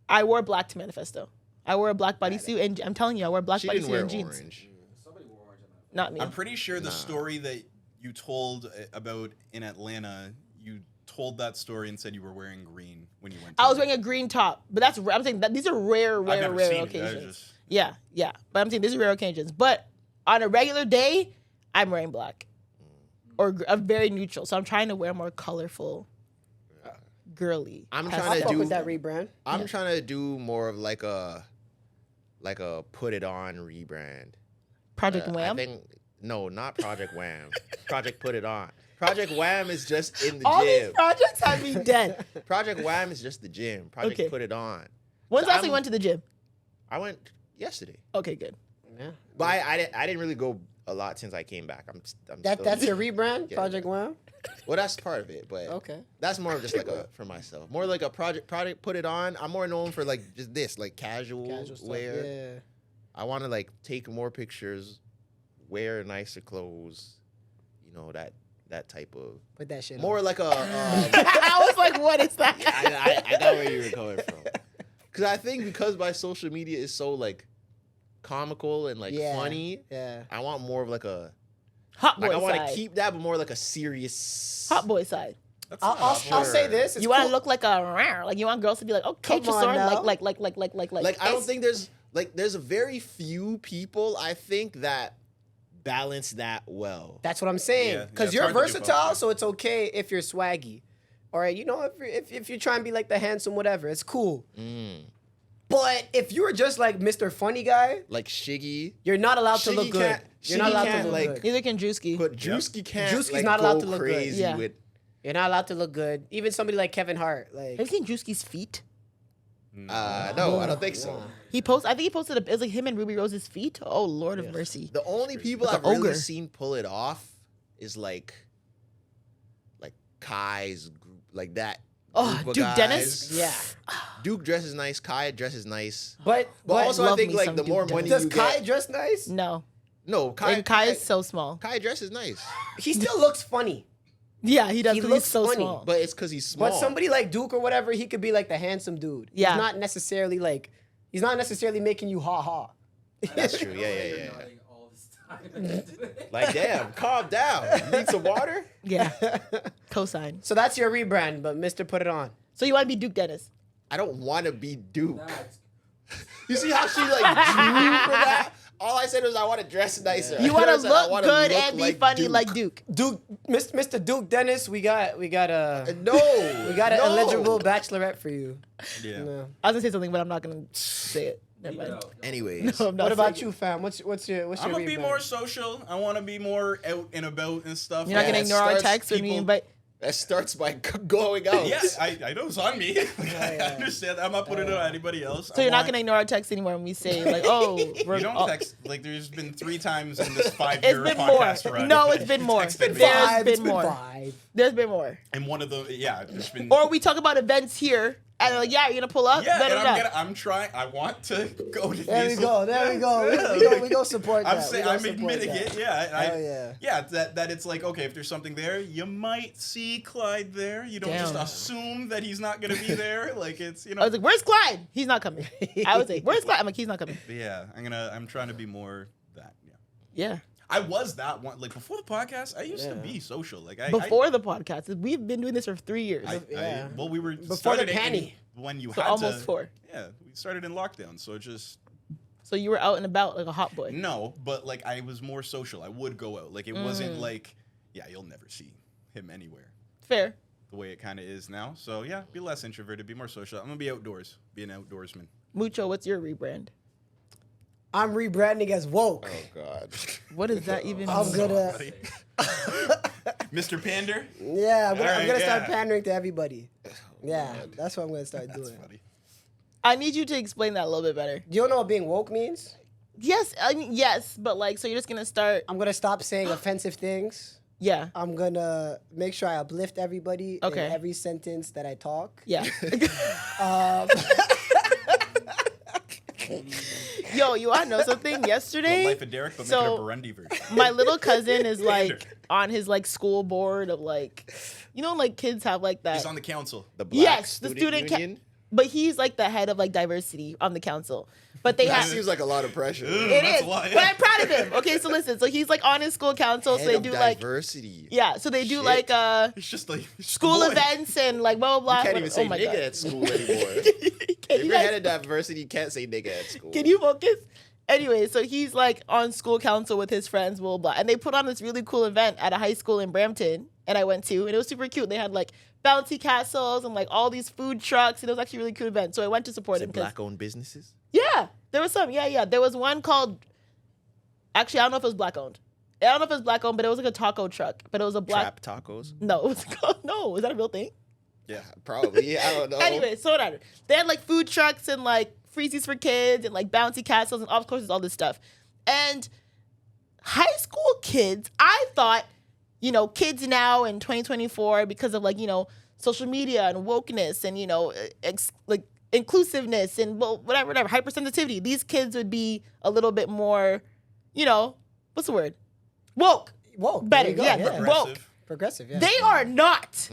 I wore black to Manifesto. I wore a black bodysuit, and I'm telling you, I wore a black she didn't bodysuit wear and jeans. orange. Somebody wore orange on that. Not me. I'm pretty sure the story that you told about in Atlanta, you told that story and said you were wearing green when you went. I was wearing a green top, but that's I'm saying that these are rare I've never rare seen occasions. it. I just, Yeah, but I'm saying these are rare occasions. But on a regular day, I'm wearing black or very neutral. So I'm trying to wear more colorful, girly. I'm I trying to fuck do. with that rebrand. I'm trying to do more of like a put it on rebrand. Project I Wham. think no, not Project Wham. Project Put It On. Project Wham is just in the All these gym. projects have me dead. Project Wham is just the gym. Project Okay. Put It On. When's So the last time I'm- you went to the gym? I went yesterday, Okay, good. Yeah. but I didn't really go a lot since I came back. I'm That's your rebrand, Yeah. Project Wham. well, that's part of it, but Okay. that's more of just like a for myself, more like a project Put It On. I'm more known for like just this, like casual Stuff. wear. Yeah. I want to like take more pictures, wear nicer clothes, that type of Put that shit more on. like a. I was like, what is that? I got where you were coming from. Because I think because my social media is so like comical and like Yeah. funny, Yeah. I want more of like a Hot boy like I want side. to keep that, but more like a serious Hot boy side. that's I'll, not I'll, awful. I'll say this. It's You want to cool. look like like you want girls to be like, okay, Come on Tresor, now. like. Like I don't think there's a very few people I think that balance that well. That's what I'm saying. Yeah, Because it's you're hard to do both, versatile, yeah. so it's okay if you're swaggy. Or, if you're trying to be like the handsome whatever, it's cool. Mm. But if you were just like Mr. Funny Guy, Like Shiggy. you're not allowed to Shiggy look good. can't- You're not Shiggy allowed to can't, look like- good. Neither can Drewski. But Drewski can't Drewski's like, not allowed go to look good. crazy Yeah. with. You're not allowed to look good. Even somebody like Kevin Hart, like Have you seen Drewski's feet? No, I don't think so. I think he posted it was like him and Ruby Rose's feet. Oh, Lord of mercy. The only people Like I've an really ogre. seen pull it off is like Kai's group, like that. Oh, group of Duke guys. Dennis? yeah. Duke dresses nice. Kai dresses nice. But But also, I love think me like some the Duke more Dennis. money does you Kai get, dress nice? No. no, And Kai is so small. Kai dresses nice, He still looks funny. Yeah, he does. He 'Cause looks he's so funny, small. but it's because he's small. But somebody like Duke or whatever, he could be like the handsome dude. Yeah. He's not necessarily like he's not necessarily making you ha ha. That's true. Yeah, You're yeah, yeah. nodding all this time. Like, damn, calm down. Need some water? Yeah. Cosign. So that's your rebrand, but Mr. Put It On. So you want to be Duke Dennis? I don't want to be Duke. That's- You see how she like drew for that? All I said was I want to dress nicer. You want to I said, I look wanna good look and be like funny Duke. like Duke. Duke, Mr. Duke Dennis, we got No, we got an no. eligible bachelorette for you. Yeah. No. I was gonna say something, but I'm not gonna say it. Never Leave it mind. out. Anyways, No, I'm not What about saying you, fam? What's your I'm gonna be rebrand? more social. I want to be more out and about and stuff. it. You're not gonna Yeah, ignore our starts texts when we people- invite. that starts by going out. Yeah, I know it's on me. I understand. I'm not putting it on anybody else. So you're not gonna ignore our texts anymore when we say like, oh, we're You don't oh, text. Like, there's been 3 times in this 5-year It's been more. podcast run. No, it's been more. Texted me. There's It's been more. 5. There's been more. And one of the there's been. Or we talk about events here, and they're like, yeah, you're gonna pull up. yeah, Da, da, and da. I'm trying. I want to go to There we these. go. There we go. Yeah. We go support that. I'm saying We go I'm support admitting that. it. Yeah, Hell yeah. yeah. That it's like, okay, if there's something there, you might see Clyde there. You don't just Damn. assume that he's not gonna be there. Like, it's I was like, where's Clyde? He's not coming. I was like, where's Clyde? I'm like, he's not coming. yeah. I'm trying to be more that. Yeah. Yeah. I was that one. Like, before the podcast, I used to Yeah. be social. Like, I Before the podcast, we've been doing this for 3 years. Yeah. well, we were Before started the in- panty. when you So had almost to, 4. Yeah, we started in lockdown, so it just So you were out and about like a hot boy. no, but like I was more social. I would go out. Like, it wasn't like, yeah, you'll never see him anywhere. Fair. The way it kind of is now. So yeah, be less introverted, be more social. I'm gonna be outdoors, be an outdoorsman. Mucho, what's your rebrand? I'm rebranding as woke. Oh God. What does that even I'm mean? gonna, Mr. Pander. yeah, I'm Alright, gonna start yeah. pandering to everybody. Yeah, that's what I'm gonna start That's doing. funny. I need you to explain that a little bit better. Do you know what being woke means? Yes, I mean yes, but like, so you're just gonna start? I'm gonna stop saying offensive things. Yeah, I'm gonna make sure I uplift everybody Okay. in every sentence that I talk. yeah. Um, Yo, you wanna know something? The Yesterday, life of Derek, but So- make it a Burundi version. my little cousin is like on his like school board of like, you know, like kids have like that. He's on the council. The Black Yes, the Student student Union. But he's like the head of like diversity on the council. But they That have seems like a lot of pressure. it That's is. a lot, But yeah. I'm proud of him. Okay, so listen, so he's like on his school council, so Head they of do like diversity. yeah, so they do Shit. like It's just like it's just school a boy. events and like blah blah blah. You can't even say oh my nigga God. at school anymore. Can If you you're guys- head of diversity, you can't say nigga at school. Can you focus? Anyway, so he's like on school council with his friends, blah, blah, blah. And they put on this really cool event at a high school in Brampton. And I went to, and it was super cute. They had like bouncy castles and like all these food trucks. And it was actually a really cool event. So I went to support Is him. it 'cause- black-owned businesses? Yeah, there was some. Yeah. There was one called, actually, I don't know if it was black owned. I don't know if it was black owned, but it was like a taco truck. But it was a black, Trap tacos? no, it was called, no, is that a real thing? Yeah, probably. I don't know. Anyway, so whatever. They had like food trucks and like freezies for kids and like bouncy castles and of course all this stuff. And high school kids, I thought, you know, kids now in 2024 because of like, you know, social media and wokeness and, you know, like inclusiveness and well, whatever, hypersensitivity. These kids would be a little bit more, you know, what's the word? Woke. woke. Better, There you go, yeah, Progressive. woke. Progressive, yeah. They are not.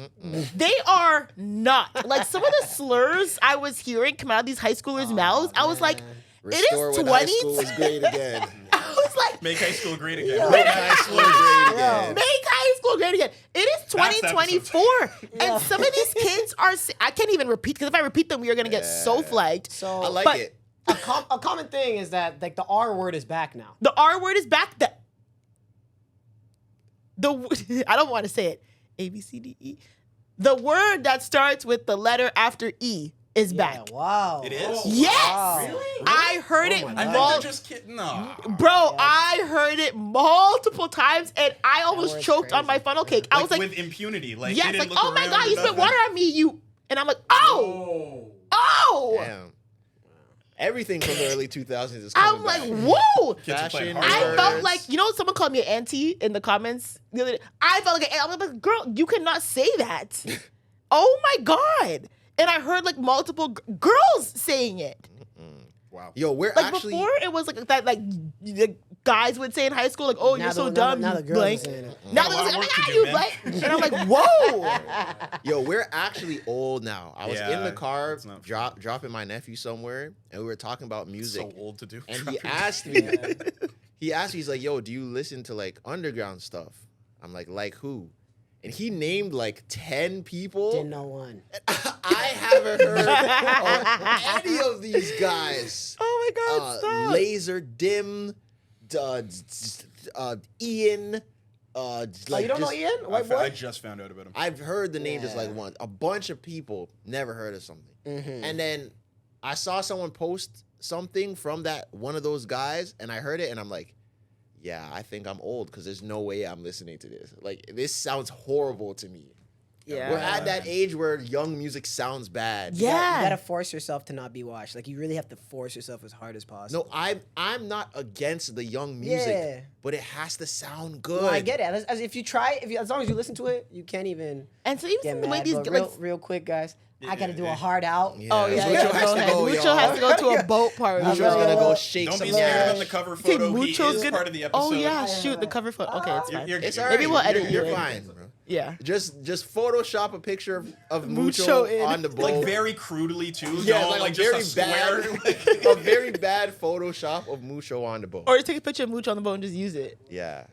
They are not. Like some of the slurs I was hearing come out of these high schoolers' mouths, I was like, Restore it is when 20. high school was great again. I was like, Make high school great again. Yeah. Make high school great again. make high school great again. It is That's the 2024. And some of these kids are, I can't even repeat, because if I repeat them, we are going to get so Yeah. flagged. So I like But- it. a common thing is that like the R word is back now. The R word is back. I don't want to say it. A, B, C, D, E. The word that starts with the letter after E is Yeah, back. wow. It is? Yes, Wow. Really? I heard Oh it. my I God. think they're just kidding. No. Bro, I heard it multiple times, and I almost word's choked on my crazy. funnel cake. I was like, with impunity. Like, they yes, didn't like, look oh my around God, or you spit nothing. water on me, you. And I'm like, oh, oh. Damn. Everything from the early 2000s is coming I'm like, back. whoa. Kids are playing Fashion hard. I words. felt like, you know, someone called me an auntie in the comments the other day. I felt like, I'm like, girl, you cannot say that. Oh my God. And I heard like multiple girls saying it. Wow. Yo, we're Like actually before, it was like that, like the guys would say in high school, like, "Oh, Now you're so the- dumb, now you the girls blank." are saying it. Now Got a they're lot like, of "Oh work my to God, do, you man." blank," and I'm like, "Whoa." Yo, we're actually old now. I was in Yeah, the car it's not- dropping my nephew somewhere, and we were talking about music. So old to do. And he Drop your- asked me, he's like, "Yo, do you listen to like underground stuff?" I'm like who? And he named like 10 people. Didn't know one. I haven't heard of any of these guys. Oh my God, stop. Laser Dim, Ian. Oh, you don't know Ian? White I boy? just found out about him. I've heard the name just like Yeah. once. A bunch of people never heard of something. Mhm. And then I saw someone post something from that one of those guys, and I heard it, and I'm like, yeah, I think I'm old because there's no way I'm listening to this. Like, this sounds horrible to me. Yeah. We're at that age where young music sounds bad. Yeah. You gotta force yourself to not be watched. Like you really have to force yourself as hard as possible. No, I'm not against the young music, Yeah. but it has to sound good. No, I get it. As if you try, as long as you listen to it, you can't even And so even get the way mad. these But like, real quick, guys, I gotta do yeah. a hard out. Yeah. oh yeah, Mucho yeah, has go to ahead. go, Mucho y'all. has to go to a boat party. Mucho's Yeah. gonna go shake Don't some be scared ass. on the cover You think photo. He Mucho's is gonna- part of the episode. Oh yeah, shoot the cover photo. Okay, it's fine. You're It's good. all right. Maybe we'll edit You're you in. fine, bro. Yeah. Just Photoshop a picture of Mucho Mucho in. on the boat. Like very crudely too. Yeah, Don't, like, like a just very a square. bad, a very bad Photoshop of Mucho on the boat. Or you take a picture of Mucho on the boat and just use it. Yeah.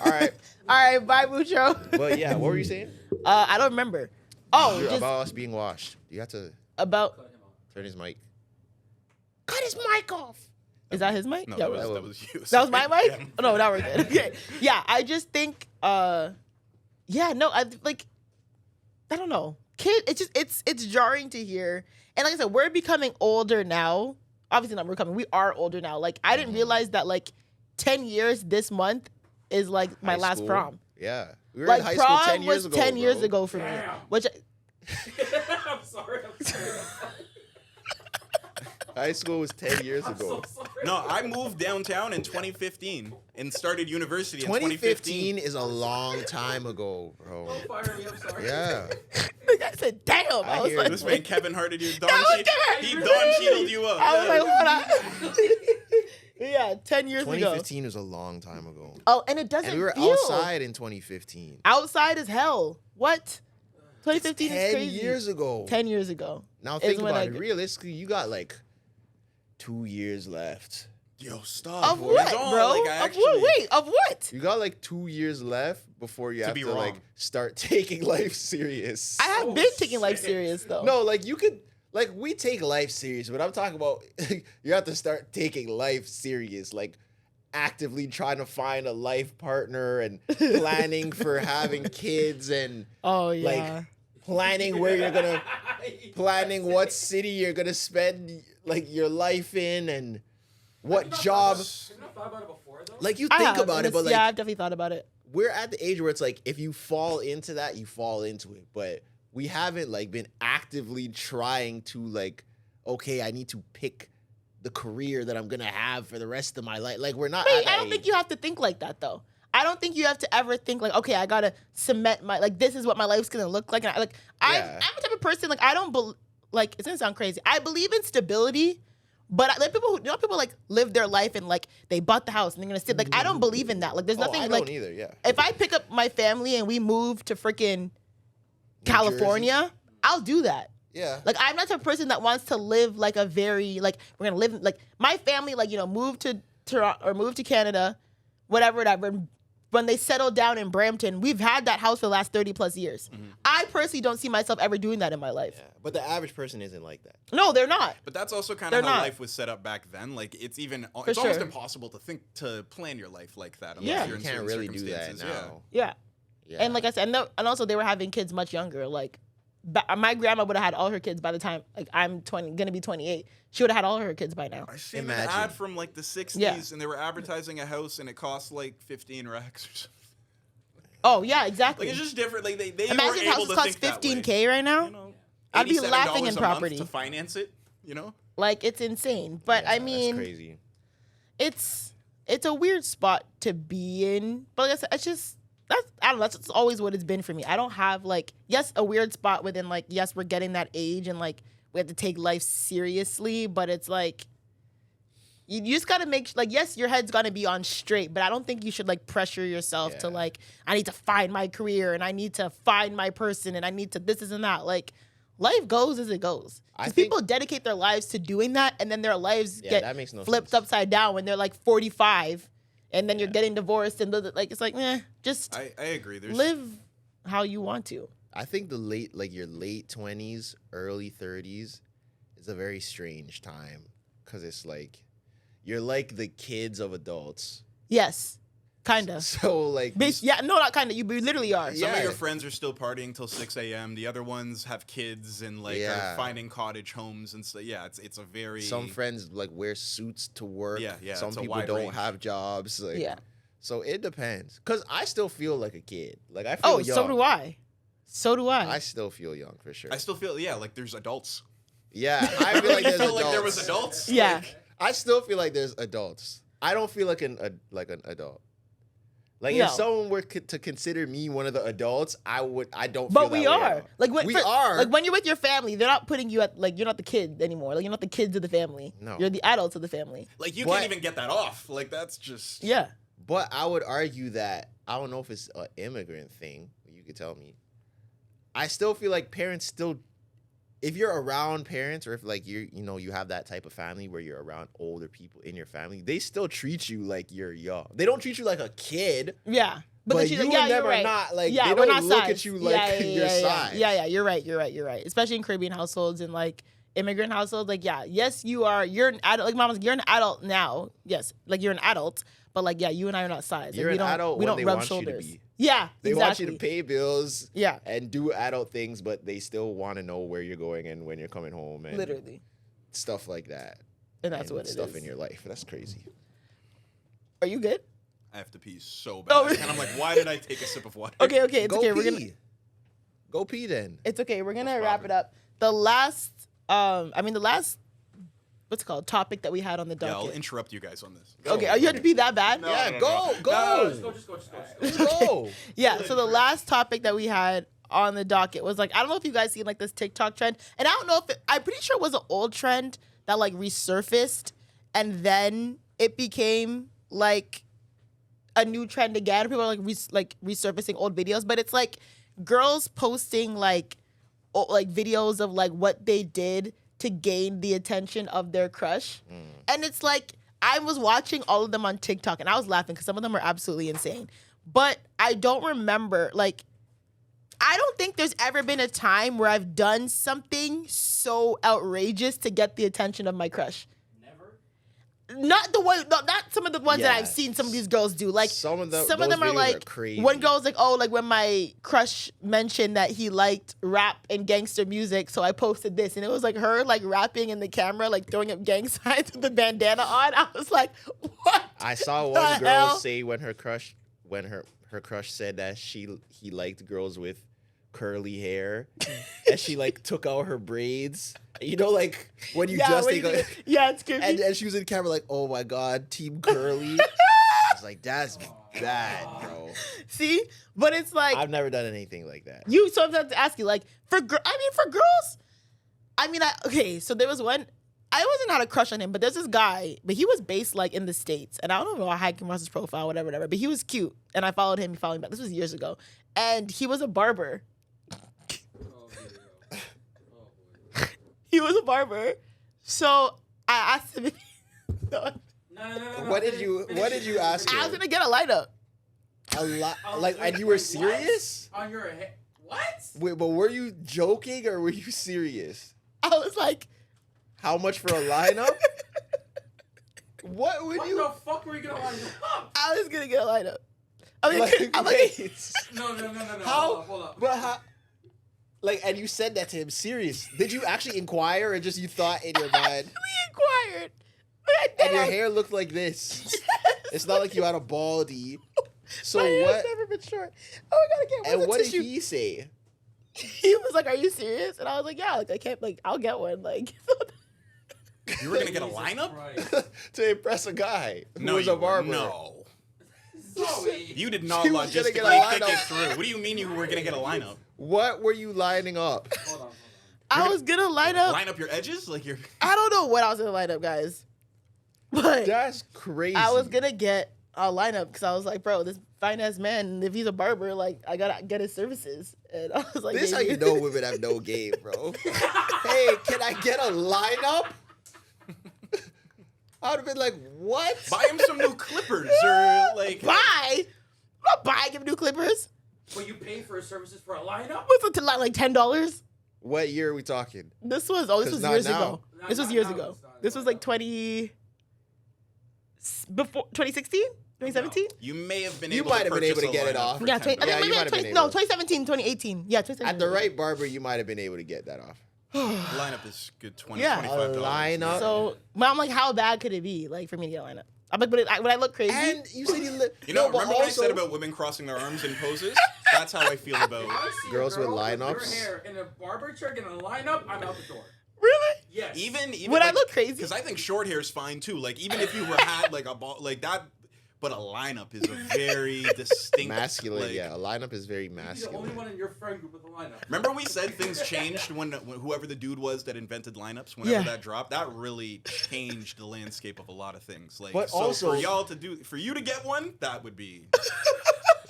All right. All right, bye Mucho. But yeah, what were you saying? I don't remember. Oh, just About us being washed. You have to about. Cut him off. turn his mic. Cut his mic off. Is that his mic? No, Yeah, that was you. that was my Sorry. mic. Oh, no, now we're good. Okay. Yeah, I just think. Yeah, no, I like. I don't know. Kid, it's jarring to hear. And like I said, we're becoming older now. Obviously not becoming. We are older now. Like I didn't realize that like 10 years this month is like my High last school. prom. Yeah. We were Like in high prom school 10 years was ago. 10 years bro. ago for me. Damn. Which I'm sorry. High school was 10 years I'm ago. so sorry. No, I moved downtown in 2015 and started university in 2015. 2015 is a long time ago, bro. Don't fire me. I'm sorry. Yeah. I said, damn. I, I was hear like, This man Kevin hearted you. Don was good. He Don Cheadled you up. I was Yeah. like, what? Yeah, 10 years ago. 2015 was a long time ago. Oh, and it doesn't And we were feel outside in 2015. outside as hell. What? 2015 is 10 crazy. years ago. 10 years ago. Now is think when about I it. g- Realistically, you got like 2 years left. Yo, stop. Of boy. what, Don't, bro? like, I Of actually- what? Wait, of what? You got like 2 years left before you have be to like wrong. start taking life serious. I have Oh, been taking life shit. serious though. No, like you could, like we take life serious, but I'm talking about you have to start taking life serious, like actively trying to find a life partner and planning for having kids and Oh yeah. like planning where you're gonna, planning what city you're gonna spend like your life in and what job. Have you not thought about it before though? Like you I think have, about and it, but it's- like yeah, I've definitely thought about it. we're at the age where it's like if you fall into that, you fall into it. But we haven't like been actively trying to like, okay, I need to pick the career that I'm gonna have for the rest of my life. Like we're not. Wait, at that I don't think age. you have to think like that though. I don't think you have to ever think like, okay, I gotta cement my like this is what my life's gonna look like. And Yeah. I'm the type of person like I don't like it's gonna sound crazy. I believe in stability, but like people who you know people like live their life and like they bought the house and they're gonna sit like I don't believe in that. Like there's Oh, nothing I like don't either. Yeah. if I pick up my family and we move to freaking California, I'll do that. Yeah. Like I'm not the type of person that wants to live like a very like we're gonna live like my family like you know move to Toronto or move to Canada, whatever. When they settled down in Brampton, we've had that house for the last 30 plus years. I personally don't see myself ever doing that in my life. Yeah. But the average person isn't like that. No, they're not. But that's also kind They're of how not. life was set up back then. Like it's even For it's almost sure. impossible to plan your life like that unless Yeah. you're You in can't certain really do that circumstances. now. Yeah. Yeah. And like I said, and also they were having kids much younger. Like my grandma would have had all her kids by the time like I'm gonna be 28. She would have had all her kids by now. I seen Imagine. an ad from like the 60s, Yeah. and they were advertising a house, and it cost like 15 racks or something. Oh yeah, exactly. Like it's just different. Like they Imagine were if able houses to cost think that way. $15K right now. You know, I'd be $87 laughing in a month property. to finance it. You know, Like it's insane. But I That's mean, crazy. it's a weird spot to be in. But like I said, it's just I don't know. That's always what it's been for me. I don't have like a weird spot within like yes, we're getting that age and like we have to take life seriously, but it's like you just gotta make like yes, your head's gonna be on straight, but I don't think you should like pressure yourself to Yeah. like I need to find my career and I need to find my person and I need to this and that. Like life goes as it goes. I Because think- people dedicate their lives to doing that, and then their lives Yeah, get that makes no flipped sense. upside down when they're like 45, and then you're getting divorced and like it's like just I agree. There's live how you want to. I think your late 20s, early 30s is a very strange time because it's like you're like the kids of adults. Yes, kinda. So like, Yeah, no, not kinda. You literally are. some of Yeah. your friends are still partying till 6 a.m. The other ones have kids and like Yeah. are finding cottage homes and so. Yeah, it's a very some friends like wear suits to work. Yeah, yeah, Some it's a people wide don't range. have jobs. Like, Yeah. So it depends. Cause I still feel like a kid. Like I feel Oh, young. so do I. So do I. I still feel young for sure. I still feel like there's adults. Yeah, I feel like You there's felt adults. like there was adults. Yeah. Like, I still feel like there's adults. I don't feel like an adult. Like No. if someone were to consider me one of the adults, I don't. But feel we that way at are. all. Like when We are. Like when you're with your family, they're not putting you at like you're not the kid anymore. Like you're not the kids of the family. No. You're the adults of the family. like you But- can't even get that off. Like that's just Yeah. But I would argue that I don't know if it's an immigrant thing. You could tell me. I still feel like parents still, if you're around parents or if like you have that type of family where you're around older people in your family, they still treat you like you're young. They don't treat you like a kid. Yeah. But then she's you like, yeah, and them you're are right. not, like, yeah, they we're don't not look size. at you like your size. Yeah, you're right. Especially in Caribbean households and like immigrant households. Like, yeah, yes, you're an adult. Like, mama's, you're an adult now. Yes, like you're an adult. But like, yeah, you and I are not size. You're like, an adult we when don't they rub want you to shoulders. be. Yeah, They exactly. want you to pay bills Yeah, and do adult things, but they still want to know where you're going and when you're coming home and literally. stuff like that. And that's and what it stuff is. in your life. That's crazy. Are you good? I have to pee so bad. Oh. And I'm like, why did I take a sip of water? Okay, it's Go okay. pee. We're gonna. Go pee then. It's okay. We're gonna What's wrap it up. The last, what's it called? Topic that we had on the Yeah, I'll docket. interrupt you guys on this. Okay, are you have to be that bad? No, Yeah, no, go, no. go. No, Just go. Go. Yeah, so the last topic that we had on the docket was like, I don't know if you guys seen like this TikTok trend, and I don't know if I'm pretty sure it was an old trend that like resurfaced, and then it became like a new trend again. People are like resurfacing old videos, but it's like girls posting like videos of like what they did to gain the attention of their crush, and it's like I was watching all of them on TikTok, and I was laughing because some of them are absolutely insane. But I don't remember, like, I don't think there's ever been a time where I've done something so outrageous to get the attention of my crush. Never. Not some of the ones that Yeah. I've seen some of these girls do. Like Some of them are videos like crazy. one girl's like, oh, like when my crush mentioned that he liked rap and gangster music, so I posted this, and it was like her like rapping in the camera, like throwing up gang signs with the bandana on. I was like, what? I saw the one girl hell? say when her crush said that he liked girls with curly hair, and she like took out her braids. You know, like when you just when take you out, do- yeah, it's creepy. and she was in camera like, oh my god, team curly. I was like, that's bad, bro. See, but it's like I've never done anything like that. you sometimes have to ask you, like, for girls. So there was one. I wasn't had a crush on him, but there's this guy, but he was based like in the States, and I don't know how I came across his profile, whatever, but he was cute, and I followed him. He followed me back. This was years ago, and he was a barber. Oh, here we go. Oh, boy. He was a barber, so I asked him. If No. What did you ask I was her? gonna get a light up. A lot, like, and you Wait, were what? serious? On your head? What? Wait, but were you joking or were you serious? I was like, How much for a lineup? What would What you? the fuck were you gonna line up? I was gonna get a light up. I mean, Like, I'm like, wait. No. How? Hold up. But how? Like, and you said that to him. Serious? Did you actually inquire, or just you thought in your mind? We inquired. And your hair looked like this. It's not like you had a baldy. So My hair's what? never been short. Oh my god, I can't. And Where's what the did tissue? he say? He was like, "Are you serious?" And I was like, "Yeah, like I can't, like I'll get one." Like, You were gonna get a Jesus lineup? Christ. To impress a guy who was you a barber. No. Zoe. You did not She was gonna logistically get a think lineup. it through. What do you mean you were gonna get a lineup? What were you lining up? Hold on. I was gonna line up. Line up your edges? Like you're I don't know what I was gonna line up, guys, but That's crazy. I was gonna get a lineup because I was like, bro, this fine ass man, if he's a barber, like I gotta get his services. And I was like, This yeah, how you know women have no game, bro. Hey, can I get a lineup? I would have been like, what? buy him some new clippers or like buy. I'm not buying him new clippers. But you pay for his services for a lineup? What's it to like $10? What year are we talking? This was 'Cause not years now. ago. This was years Now ago. it's not. This was like 2016, 2017. you may have been You able might to have been able purchase to a get it lineup off. for Yeah, $10. I Yeah, mean, you maybe might have been 20, no, able. 2017, 2018. Yeah, 2017. At the right barber, you might have been able to get that off. Lineup is good 20 Yeah. $25. A lineup? So, but I'm like, how bad could it be, like, for me to get a lineup? I'm like, would I look crazy? And you said you live. You know, no, but remember what I also, said about women crossing their arms in poses? That's how I feel about I see a Girls with girl lineups? Your hair in a barber chair getting a lineup, I'm out the door. Really? Yes. even Would I look crazy? Because I think short hair is fine too. Like even if you were had like a ball like that, but a lineup is a very distinct masculine. like- Yeah, a lineup is very You'd be the only masculine. one in your friend group with a lineup. Remember we said things changed when whoever the dude was that invented lineups, whenever Yeah. that dropped, that really changed the landscape of a lot of things. Like, But so also- for you to get one, that would be.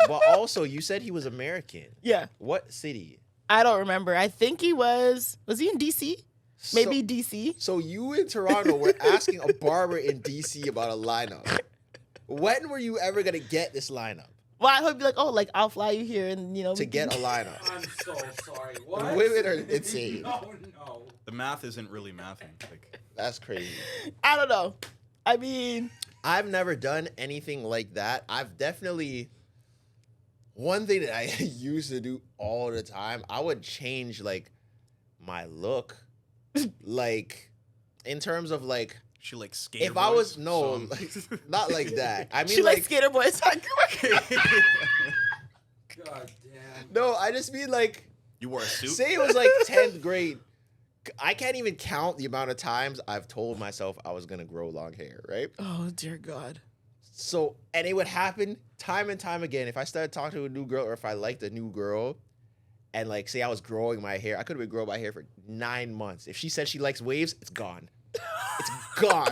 But also, you said he was American. Yeah. What city? I don't remember. I think he was he in DC? Maybe DC? So you in Toronto were asking a barber in DC about a lineup. When were you ever gonna get this lineup? Well, I hope be like, oh, like, I'll fly you here and, you know. To we get a can- lineup. I'm so sorry. What? Women are insane. No. The math isn't really mathing. Like, That's crazy. I don't know. I mean, I've never done anything like that. I've definitely one thing that I used to do all the time, I would change like my look. Like in terms of like she like skater if I was boys no, songs. like, not like that. I mean she like like skater boys. God damn. no, I just mean like You wore a suit. say it was like 10th grade. I can't even count the amount of times I've told myself I was gonna grow long hair, right? Oh, dear God. So, and it would happen time and time again. If I started talking to a new girl or if I liked a new girl and like say I was growing my hair, I could have been growing my hair for 9 months. If she said she likes waves, it's gone. It's gone.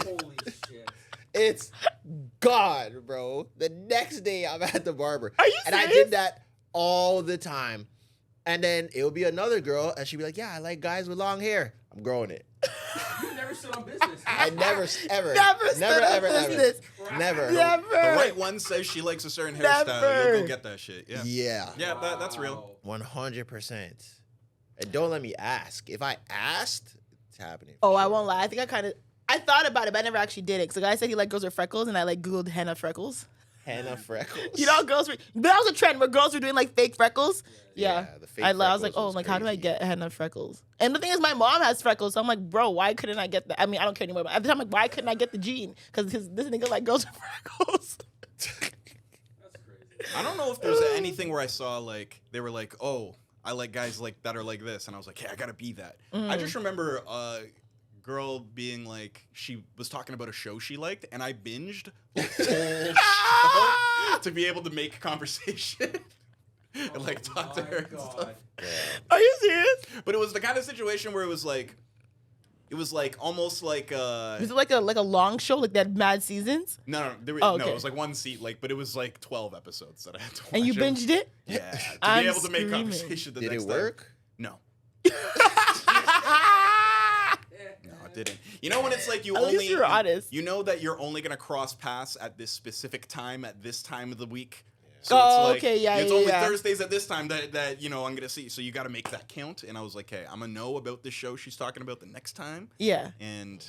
Holy shit. It's gone, bro. The next day I'm at the barber. Are you And I serious? did that all the time. And then it would be another girl and she'd be like, yeah, I like guys with long hair. I'm growing it. You never stood on business. I never, ever, Never stood on ever, business. never. Never. The right one says she likes a certain hairstyle. Never. You'll go get that shit. Yeah. Yeah. Yeah, that's real. 100%. And don't let me ask. If I asked, it's happening. Oh, I won't lie. I think I thought about it, but I never actually did it. Because the guy said he liked girls with freckles, and I like Googled henna freckles. Henna freckles. You know, girls were, but that was a trend where girls were doing like fake freckles. Yeah. the fake I was like, freckles oh, was like, how do I crazy. get henna freckles? And the thing is, my mom has freckles. So I'm like, bro, why couldn't I get that? I mean, I don't care anymore. But at the time, I'm like, why couldn't I get the gene? Because this nigga like girls with freckles. That's crazy. I don't know if there's anything where I saw like they were like, oh, I like guys like that are like this, and I was like, hey, I gotta be that. I just remember a girl being like, she was talking about a show she liked, and I binged the whole show to be able to make conversation and like talk to My her and God. stuff. Are you serious? But it was the kind of situation where it was like almost like Was it like a long show, like that Mad Seasons? no, Oh, no, okay. it was like one seat, like, but it was like 12 episodes that I had to watch. And you It was- binged it? Yeah, to I'm be able to make screaming. conversation the Did next it time. work? No. No, it didn't. You know when it's like you At least only you're honest. You know that you're only gonna cross paths at this specific time at this time of the week. So Oh, it's like, okay, yeah, it's yeah, only yeah. Thursdays at this time that you know I'm gonna see. So you got to make that count. And I was like, hey, I'm gonna know about this show she's talking about the next time. Yeah. And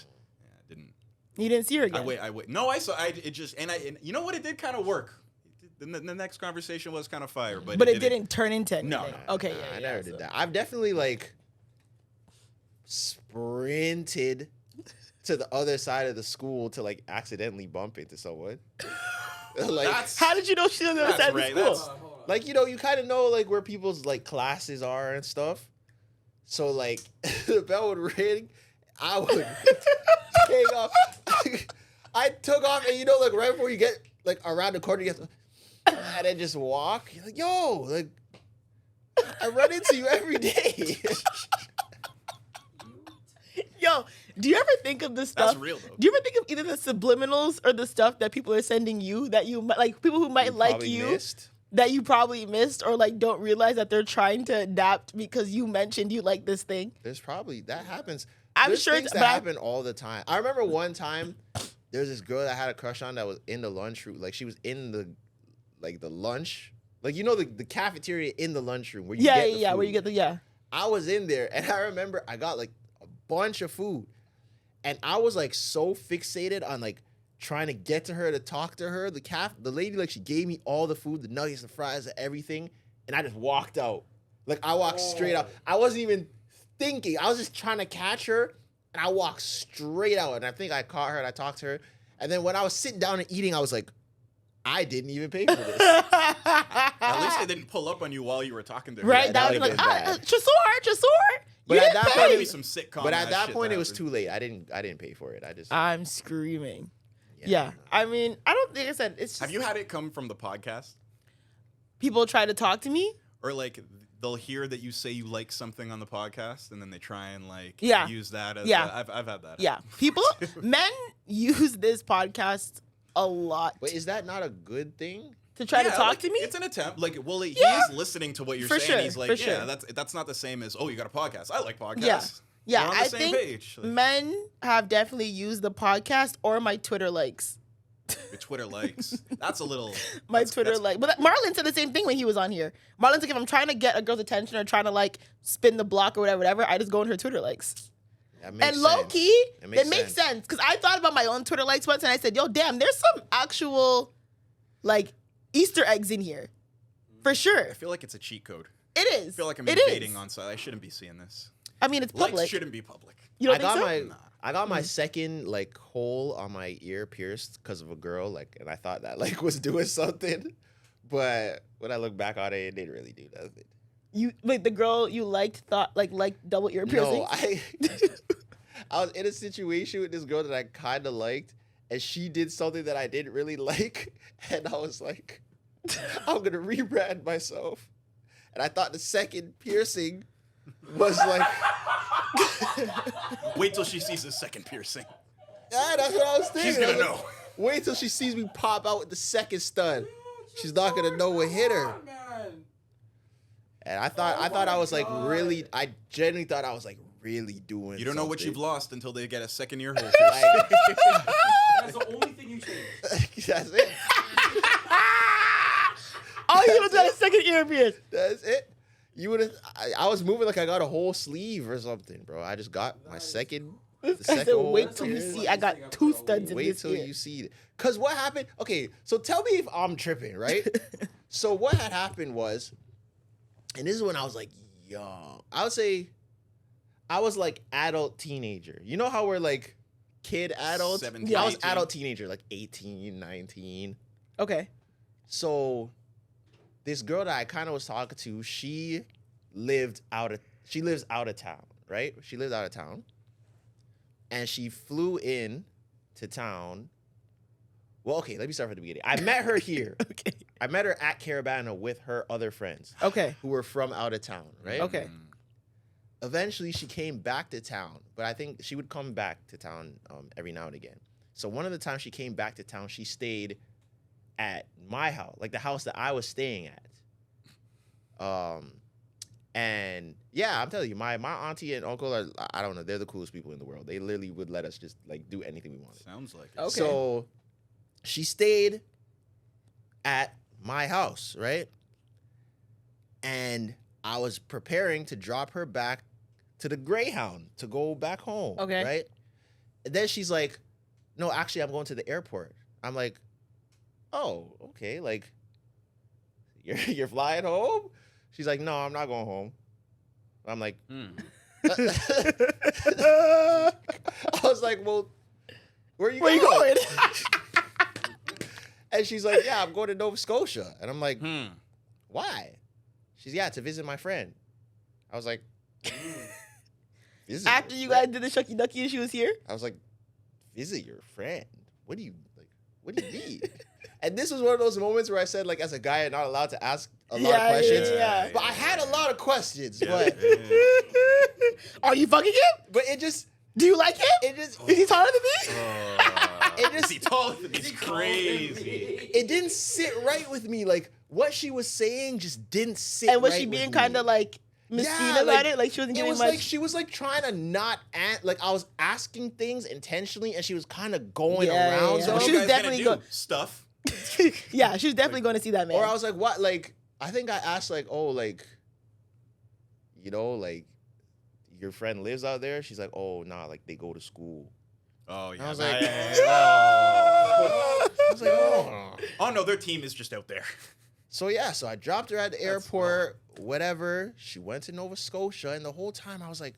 yeah, I didn't. You didn't see her again. I wait. No, I saw. It just and you know what? It did kind of work. It the next conversation was kind of fire, but But it didn't turn into anything. No. Okay, Nah, yeah, I yeah, never so- did that. I've definitely like sprinted to the other side of the school to like accidentally bump into someone. Like, How did you know she was on the other That's side right, of the that's- school? like, you know, you kind of know like where people's like classes are and stuff. So like the bell would ring, I would take off. I took off, and you know, like right before you get like around the corner, you have to, and then just walk. You're like, yo, like I run into you every day. Yo, do you ever think of this stuff? That's real, though. Do you ever think of either the subliminals or the stuff that people are sending you that you might, like people who might like Probably you missed. that you probably missed or like don't realize that they're trying to adapt because you mentioned you like this thing? There's probably that happens. I'm There's sure things it's- that but I- happen all the time. I remember one time there was this girl that I had a crush on that was in the lunchroom. Like she was in the lunch, like you know the cafeteria in the lunchroom where you Yeah, get yeah, the yeah. Where food. you get the yeah. I was in there and I remember I got like a bunch of food, and I was like so fixated on like trying to get to her to talk to her. The lady like she gave me all the food, the nuggets, the fries, everything, and I just walked out. Like I walked straight out. I wasn't even thinking. I was just trying to catch her, and I walked straight out. And I think I caught her and I talked to her. And then when I was sitting down and eating, I was like, I didn't even pay for this. At least they didn't pull up on you while you were talking to her. Right, Yeah, that that was would've like, been bad. Tresor. But You at didn't that pay. point, Maybe some sitcom. But at that shit point, it was happened. too late. I didn't pay for it. I just I'm screaming. Yeah. I mean, I don't think I said it's just Have you had it come from the podcast? people try to talk to me. Or like they'll hear that you say you like something on the podcast and then they try and like Yeah. use that as Yeah. I've had that. Yeah. People men use this podcast a lot But is that not a good thing? to try to Yeah, talk like, to me. It's an attempt. Like, well, he Yeah. is listening to what you're For saying. sure, He's like, for yeah, sure. that's not the same as, oh, you got a podcast. I like podcasts. Yeah. Yeah, We're on the I same think page. Like, men have definitely used the podcast or my Twitter likes. your Twitter likes. That's a little. My that's- Twitter that's- like, but Marlon said the same thing when he was on here. Marlon's like, if I'm trying to get a girl's attention or trying to like spin the block or whatever, I just go in her Twitter likes. That makes And low sense. key, It it makes makes sense because I thought about my own Twitter likes once and I said, yo, damn, there's some actual like Easter eggs in here, for sure. I feel like it's a cheat code. It is. I feel like I'm It invading is. on site. I shouldn't be seeing this. I mean, it's Likes public. shouldn't be public. You don't I think got so? my Nah. I got my second like hole on my ear pierced because of a girl, like, and I thought that like was doing something, but when I look back on it, it didn't really do nothing. You wait, the girl you liked liked double ear piercing. No, I was in a situation with this girl that I kind of liked, and she did something that I didn't really like, and I was like, I'm gonna rebrand myself, and I thought the second piercing was like, Wait till she sees the second piercing. yeah, that's what I was thinking. She's gonna I was like, know. Wait till she sees me pop out with the second stud. She's not gonna know what hit her. And I thought I was like really, I genuinely thought I was like really doing. You don't know what something. you've lost until they get a second ear hole. Like, That's the only thing you changed. that's it. Oh, you don't got a second ear pierce. That's it. You would have. I was moving like I got a whole sleeve or something, bro. I just got my second. The I said, second wait hole till you pierced. see. I got two studs in Wait this till ear. you see it. Cause what happened? Okay, so tell me if I'm tripping, right? So what had happened was, and this is when I was like young. I would say, I was like adult teenager. You know how we're like kid adult? 17, I was 18. adult teenager, like 18, 19. Okay. So this girl that I kind of was talking to, she lives out of town, right? She lives out of town. And she flew in to town. Well, okay, let me start from the beginning. I met her here. Okay. I met her at Caravana with her other friends Okay. who were from out of town, right? Okay. Eventually, she came back to town, but I think she would come back to town every now and again. So one of the times she came back to town, she stayed at my house, like the house that I was staying at. And yeah, I'm telling you, my auntie and uncle are, I don't know, they're the coolest people in the world. They literally would let us just like do anything we wanted. Sounds like it. Okay. So she stayed at my house, right? And I was preparing to drop her back to the Greyhound to go back home. Okay. Right? And then she's like, no, actually, I'm going to the airport. I'm like, oh, okay. Like, you're flying home? She's like, no, I'm not going home. I'm like, I was like, well, where you going? And she's like, yeah, I'm going to Nova Scotia. And I'm like, why? She's, yeah, to visit my friend. I was like, visit After your you friend? guys did the Shucky Ducky and she was here? I was like, visit your friend? What do you mean? And this was one of those moments where I said, like, as a guy, I'm not allowed to ask a lot of questions. Yeah. But I had a lot of questions. Yeah, But Are you fucking him? but it just Do you like him? Is he taller than me? It just- Is he taller than me? He's crazy. it didn't sit right with me. Like what she was saying just didn't sit. And was right she being with kind me. of like mesquina Yeah, about it? Like she wasn't It giving was much. like she was like trying to not like I was asking things intentionally, and she was kind of going Yeah, around. yeah. So What She you was guys gonna definitely do? go- Stuff. Yeah, she was definitely going to see that man. or I was like, what? Like I think I asked like, oh, like you know, like your friend lives out there. She's like, oh, nah, like they go to school. Oh yeah. I was like, oh. I was like, oh. Oh no, their team is just out there. So yeah, so I dropped her at the airport, whatever. She went to Nova Scotia, and the whole time I was like,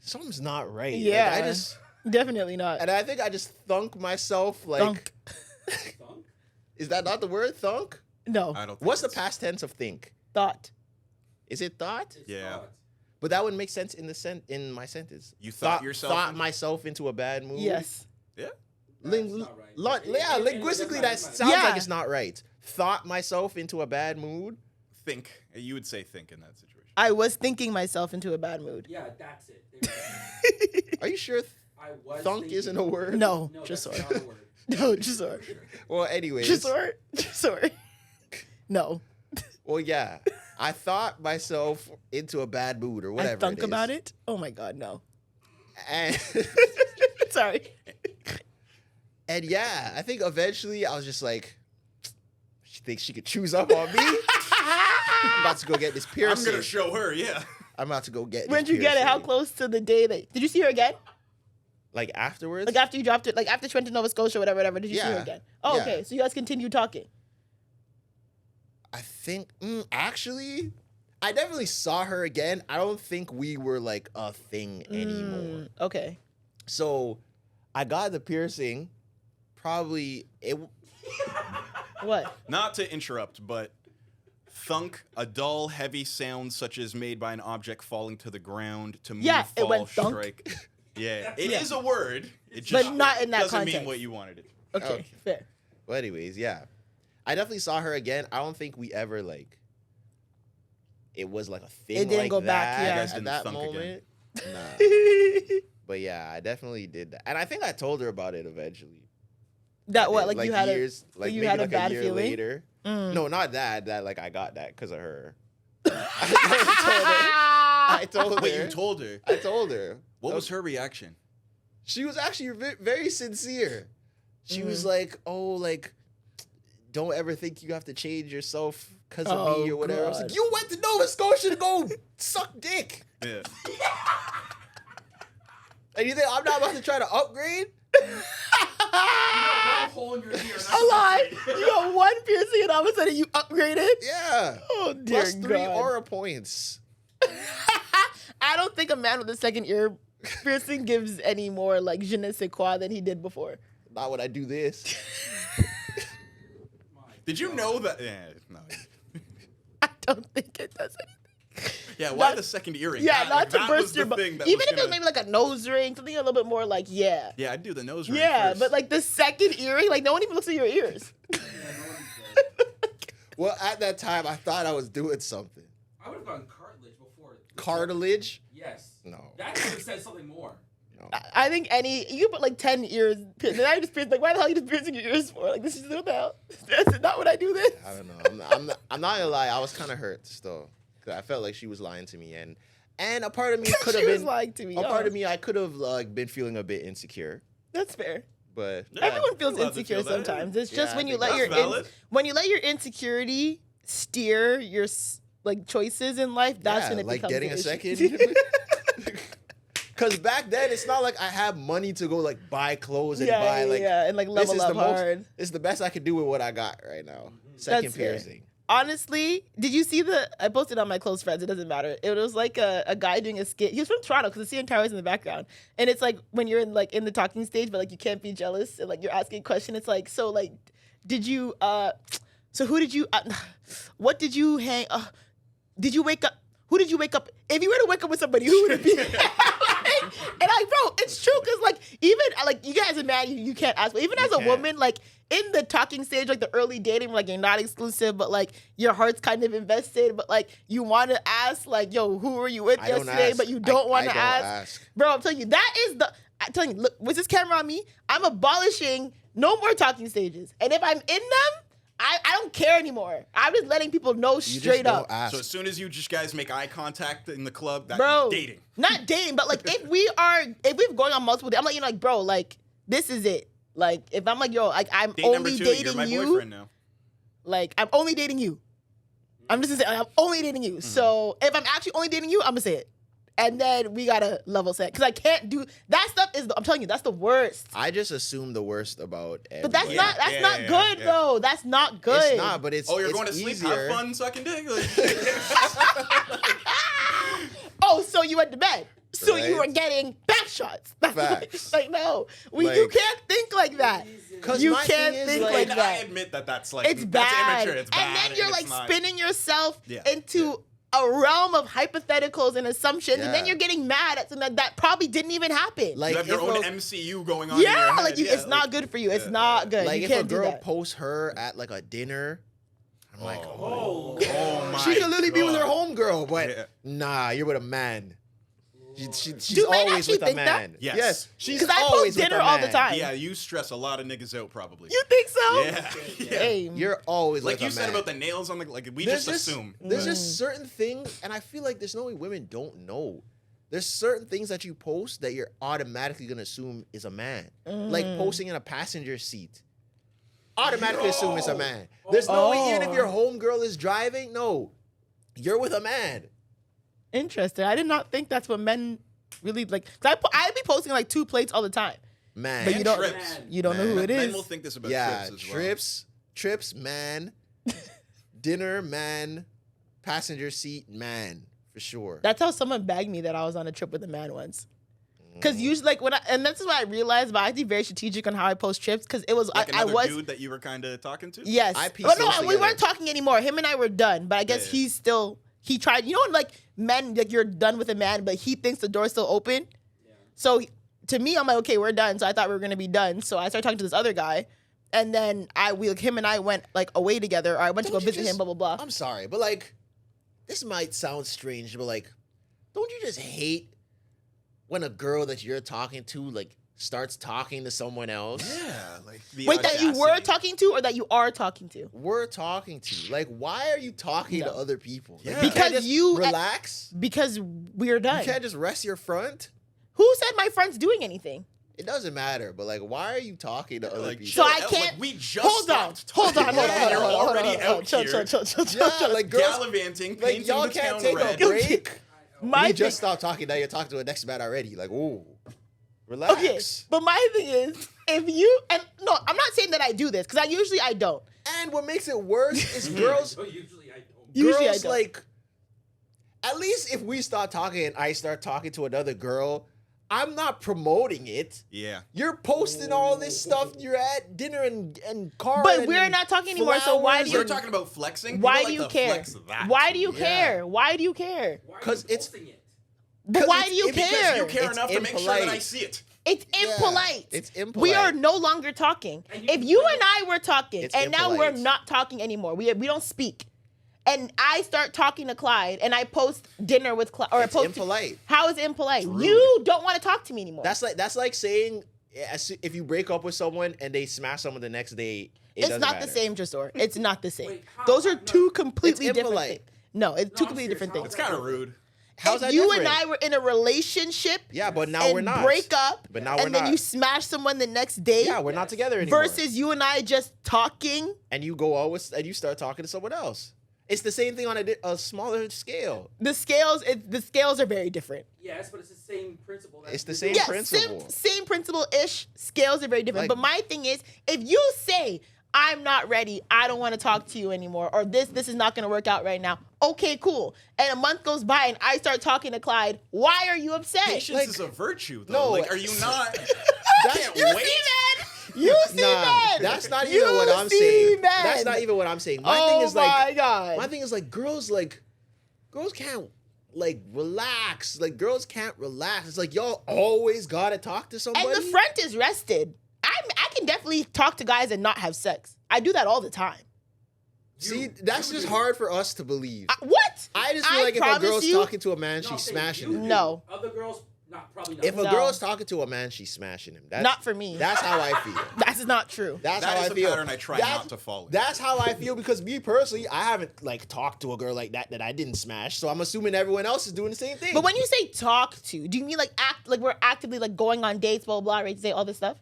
something's not right. Like, Yeah. I just, Definitely not. and I think I just thunk myself. Like, Thunk. Thunk? is that not the word thunk? No. I don't. Think What's the it's- past tense of think? Thought. Is it thought? It's Yeah. thought. But that would make sense in the in my sentence. You thought yourself thought in- myself into a bad mood. Yes. Yeah. That's not right. Yeah, linguistically that sounds. sounds Yeah. like it's not right. Thought myself into a bad mood. Think. You would say think in that situation. I was thinking myself into a bad mood. Yeah, that's it. There we go. Are you sure I was thunk thinking- isn't a word? No, No, just that's sorry. not a word. No, just sorry. Well, anyways. Just sorry. Just sorry. No. Well, yeah. I thought myself into a bad mood or whatever. I thunk it is. about it? Oh my God, no. And, Sorry. and yeah, I think eventually I was just like, she thinks she could choose up on me. I'm about to go get this I'm piercing. gonna show her. Yeah. I'm about to go get this When'd you get it? How piercing. close to the day that... Did you see her again? Like afterwards? Like after you dropped it, like after she went to Nova Scotia, whatever, did you see her Yeah. again? Oh, Yeah. okay. So you guys continued talking. I think, actually, I definitely saw her again. I don't think we were like a thing anymore. Okay. So I got the piercing. Probably, What? Not to interrupt, but thunk, a dull, heavy sound such as made by an object falling to the ground to move, Yeah, it fall, went thunk. strike. Yeah, it Yeah. is a word. It just But not in that doesn't context. mean what you wanted it. Okay, Okay. fair. But anyways, yeah. I definitely saw her again. I don't think we ever like it was like a thing. It didn't like go back, that yeah. You guys at didn't that thunk again. moment. Nah. But yeah, I definitely did that. And I think I told her about it eventually. That what? Like you had years, a like you maybe had a like bad a year feeling? later. Mm. No, not that. That like I got that because of her. I told her. Wait, you told her. I told her. What was her reaction? She was actually very sincere. She was like, "Oh, like, don't ever think you have to change yourself because of Oh, me or whatever." I was God. like, "You went to Nova Scotia to go suck dick, Yeah. and you think I'm not about to try to upgrade?" One hole in your ear. That's A lie. You got one piercing and all of a sudden you upgraded. Yeah. Oh dear Plus 3 God. aura points. I don't think a man with a second ear piercing gives any more like je ne sais quoi than he did before. Not when I do this. Did you know that? Yeah, no. I don't think it does anything. Yeah, why Not- the second earring? Yeah, That- not like, to that was burst the your butt. thing that Even was if it was gonna- maybe like a nose ring, something a little bit more like, yeah. Yeah, I'd do the nose ring Yeah, first. but like the second earring, like no one even looks at your ears. Well, at that time, I thought I was doing something. I would have gone cartilage before. Cartilage? Yes. No. That could have said something more. No. I think you put like 10 ears. Then I just pierced, like, why the hell are you just piercing your ears for? Like, this is what the hell? That's not what I do this. I don't know. I'm not gonna lie. I was kind of hurt still. 'Cause I felt like she was lying to me, and a part of me could have She was been lying to me. a part oh. of me. I could have like been feeling a bit insecure, That's fair. but Yeah, Everyone feels you're allowed to insecure feel that. sometimes. It's Yeah, just I when you think let your that's valid. when you let your insecurity steer your like choices in life. That's yeah, when it like becomes getting an a issue. second. Because back then, it's not like I had money to go like buy clothes and yeah, buy yeah, like. yeah, and like This level is up the most. hard. This is the best I could do with what I got right now. Second That's fair. piercing. honestly, did you see I posted on my close friends, it doesn't matter. It was like a guy doing a skit. He was from Toronto because the CN Tower is in the background. And it's like when you're in like in the talking stage, but like you can't be jealous and like you're asking a question. It's like, so like, did you, so who did you, what did you hang, did you wake up, who did you wake up, if you were to wake up with somebody, who would it be? And like, bro, it's true because like even like you guys are mad, you can't ask, but even as a woman, like in the talking stage, like the early dating, like you're not exclusive, but like your heart's kind of invested, but like you want to ask, like, yo, who were you with yesterday? But you don't want to ask. Bro, I'm telling you, I'm telling you, look, with this camera on me, I'm abolishing no more talking stages. And if I'm in them, I don't care anymore. I'm just letting people know straight up. So as soon as you just guys make eye contact in the club, that's bro, dating. Not dating, but like if we're going on multiple dates, I'm like, you know, like, bro, like this is it. Like if I'm like, yo, like I'm Date only number 2, dating you're my you. boyfriend now. Like I'm only dating you. I'm just gonna say I'm only dating you. So if I'm actually only dating you, I'm gonna say it. And then we gotta level set because I can't do that stuff. I'm telling you, that's the worst. I just assume the worst about everybody. But that's not good though. That's not good. It's not, but it's you're going to sleep, easier. have fun, sucking dick. Oh, so you went to bed. So you were Right. getting back shots. Facts. Like no, you Like- can't think like that. Cause You my can't thing is, think like, like I that. admit that's like It's that's bad. immature. It's bad. And then you're it's like not- spinning yourself Yeah. into a realm of hypotheticals and assumptions, and then Yeah. you're getting mad at something that probably didn't even happen. Like You have your if own a- MCU going on. in your yeah, head. like it's not good for you. It's not good. Like you if a can't do girl that. posts her at like a dinner, I'm like, Oh my! she could literally be with her God. homegirl, but Yeah. nah, you're with a man. She's Do men always actually with a think that? man. Yes. she's Because I always post with dinner a all the man. time. Yeah, you stress a lot of niggas out probably. You think so? Yeah. Yeah. Hey, You're always Like with you a said man. about the nails on the we There's just assume. There's just certain things, and I feel like there's no way women don't know. There's certain things that you post that you're automatically gonna assume is a man. Like posting in a passenger seat. Automatically assume it's a man. There's no way, even if your homegirl is driving, no. You're with a man. interesting. I did not think that's what men really like. Cause I be posting like 2 plates all the time. Man. But you don't trips. you don't know who it Men is. will think this about Yeah, trips as well. trips, man. Dinner, man. Passenger seat, man. For sure. That's how someone bagged me that I was on a trip with a man once. Because usually, like and this is what I realized, but I have to be very strategic on how I post trips. Because it was Like I another was dude that you were kind of talking to. yes. I Oh pieced no, those we together. weren't talking anymore. Him and I were done. But I guess Yeah. he's still he tried. You know when like men like you're done with a man, but he thinks the door's still open. So to me, I'm like, okay, we're done. So I thought we were gonna be done. So I started talking to this other guy, and then him and I went like away together. Or I went to Don't go you visit just- him. Blah blah blah. I'm sorry, but like, this might sound strange, but like, don't you just hate when a girl that you're talking to like starts talking to someone else? Yeah, like the Wait, that you were audacity. talking to, or that you are talking to? We're talking to you. Like, why are you talking to No. other people? Like, Yeah. you can't Because just you- relax. Because we're done. You can't just rest your front. Who said my friend's doing anything? It doesn't matter, but like, why are you talking to other Like, people? So chill I out. can't. Like, we just hold on. stopped Hold on. talking. Hold on. Yeah, you're hold on, already hold on, out chill, here. yeah, like girls, Gallivanting, like painting y'all the can't town take red. a break. My We just thing- stopped talking. Now you're talking to the next man already. Like, ooh, relax. Okay, but my thing is, if you and no, I'm not saying that I do this because I don't. And what makes it worse is girls. But usually I don't. Usually I girls don't. like. At least if we start talking and I start talking to another girl, I'm not promoting it. Yeah. You're posting all this stuff. You're at dinner and car. But and we're not talking anymore, so why do We're you- talking about flexing. Why People do you like to care? flex that. Why do you Yeah. care? Why do you care? Why are 'Cause you it's- posting it? But why it's- do you it- because care? You care It's enough to make sure that I impolite. see it. It's Yeah, impolite. it's We impolite. are no longer talking. And you If can you put and I were talking, It's and now we're impolite. not talking anymore, we don't speak, and I start talking to Clyde, and I post dinner with Clyde, or I It's post impolite. How is it impolite? rude. You don't want to talk to me anymore. That's like saying if you break up with someone and they smash someone the next day. It's doesn't not matter. the same, Tresor. It's not the same. Wait, how? Those are No. two completely It's different impolite. things. No, it's two I'm completely serious. different How things. is It's kind of rude. How's If that you different? and I were in a relationship, Yeah, but now and we're not. break up, But now we're and then not. you smash someone the next day, Yeah, we're not together anymore. versus you and I just talking. And you go out and you start talking to someone else. It's the same thing on a smaller scale. The scales are very different. Yes, but it's the same principle. that It's the you're same doing. Yeah, principle. same principle-ish. Scales are very different. Like- but my thing is, if you say I'm not ready. I don't want to talk to you anymore. Or this is not going to work out right now. Okay, cool. And a month goes by and I start talking to Clyde. Why are you upset? Patience is a virtue, though. No. Like, are you not? That's, You see, man? You see, man? that's not You even what I'm see, saying. man? That's not even what I'm saying. My Oh thing is my God. my thing is girls can't relax. Like girls can't relax. It's like y'all always gotta talk to somebody. And the front is rested. I can definitely talk to guys and not have sex. I do that all the time. See, that's just hard for us to believe. What? I just feel like if a promise girl's you- talking to a man, she's smashing him. No. Other girls, probably not. If a No. girl's talking to a man, she's smashing him. That's, Not for me. That's how I feel. That's not true. That's That how is I a feel. pattern I try That's- not to follow. That's how I feel because me personally, I haven't talked to a girl like that I didn't smash. So I'm assuming everyone else is doing the same thing. But when you say talk to, do you mean act like we're actively going on dates, blah, blah, blah, right? To say all this stuff?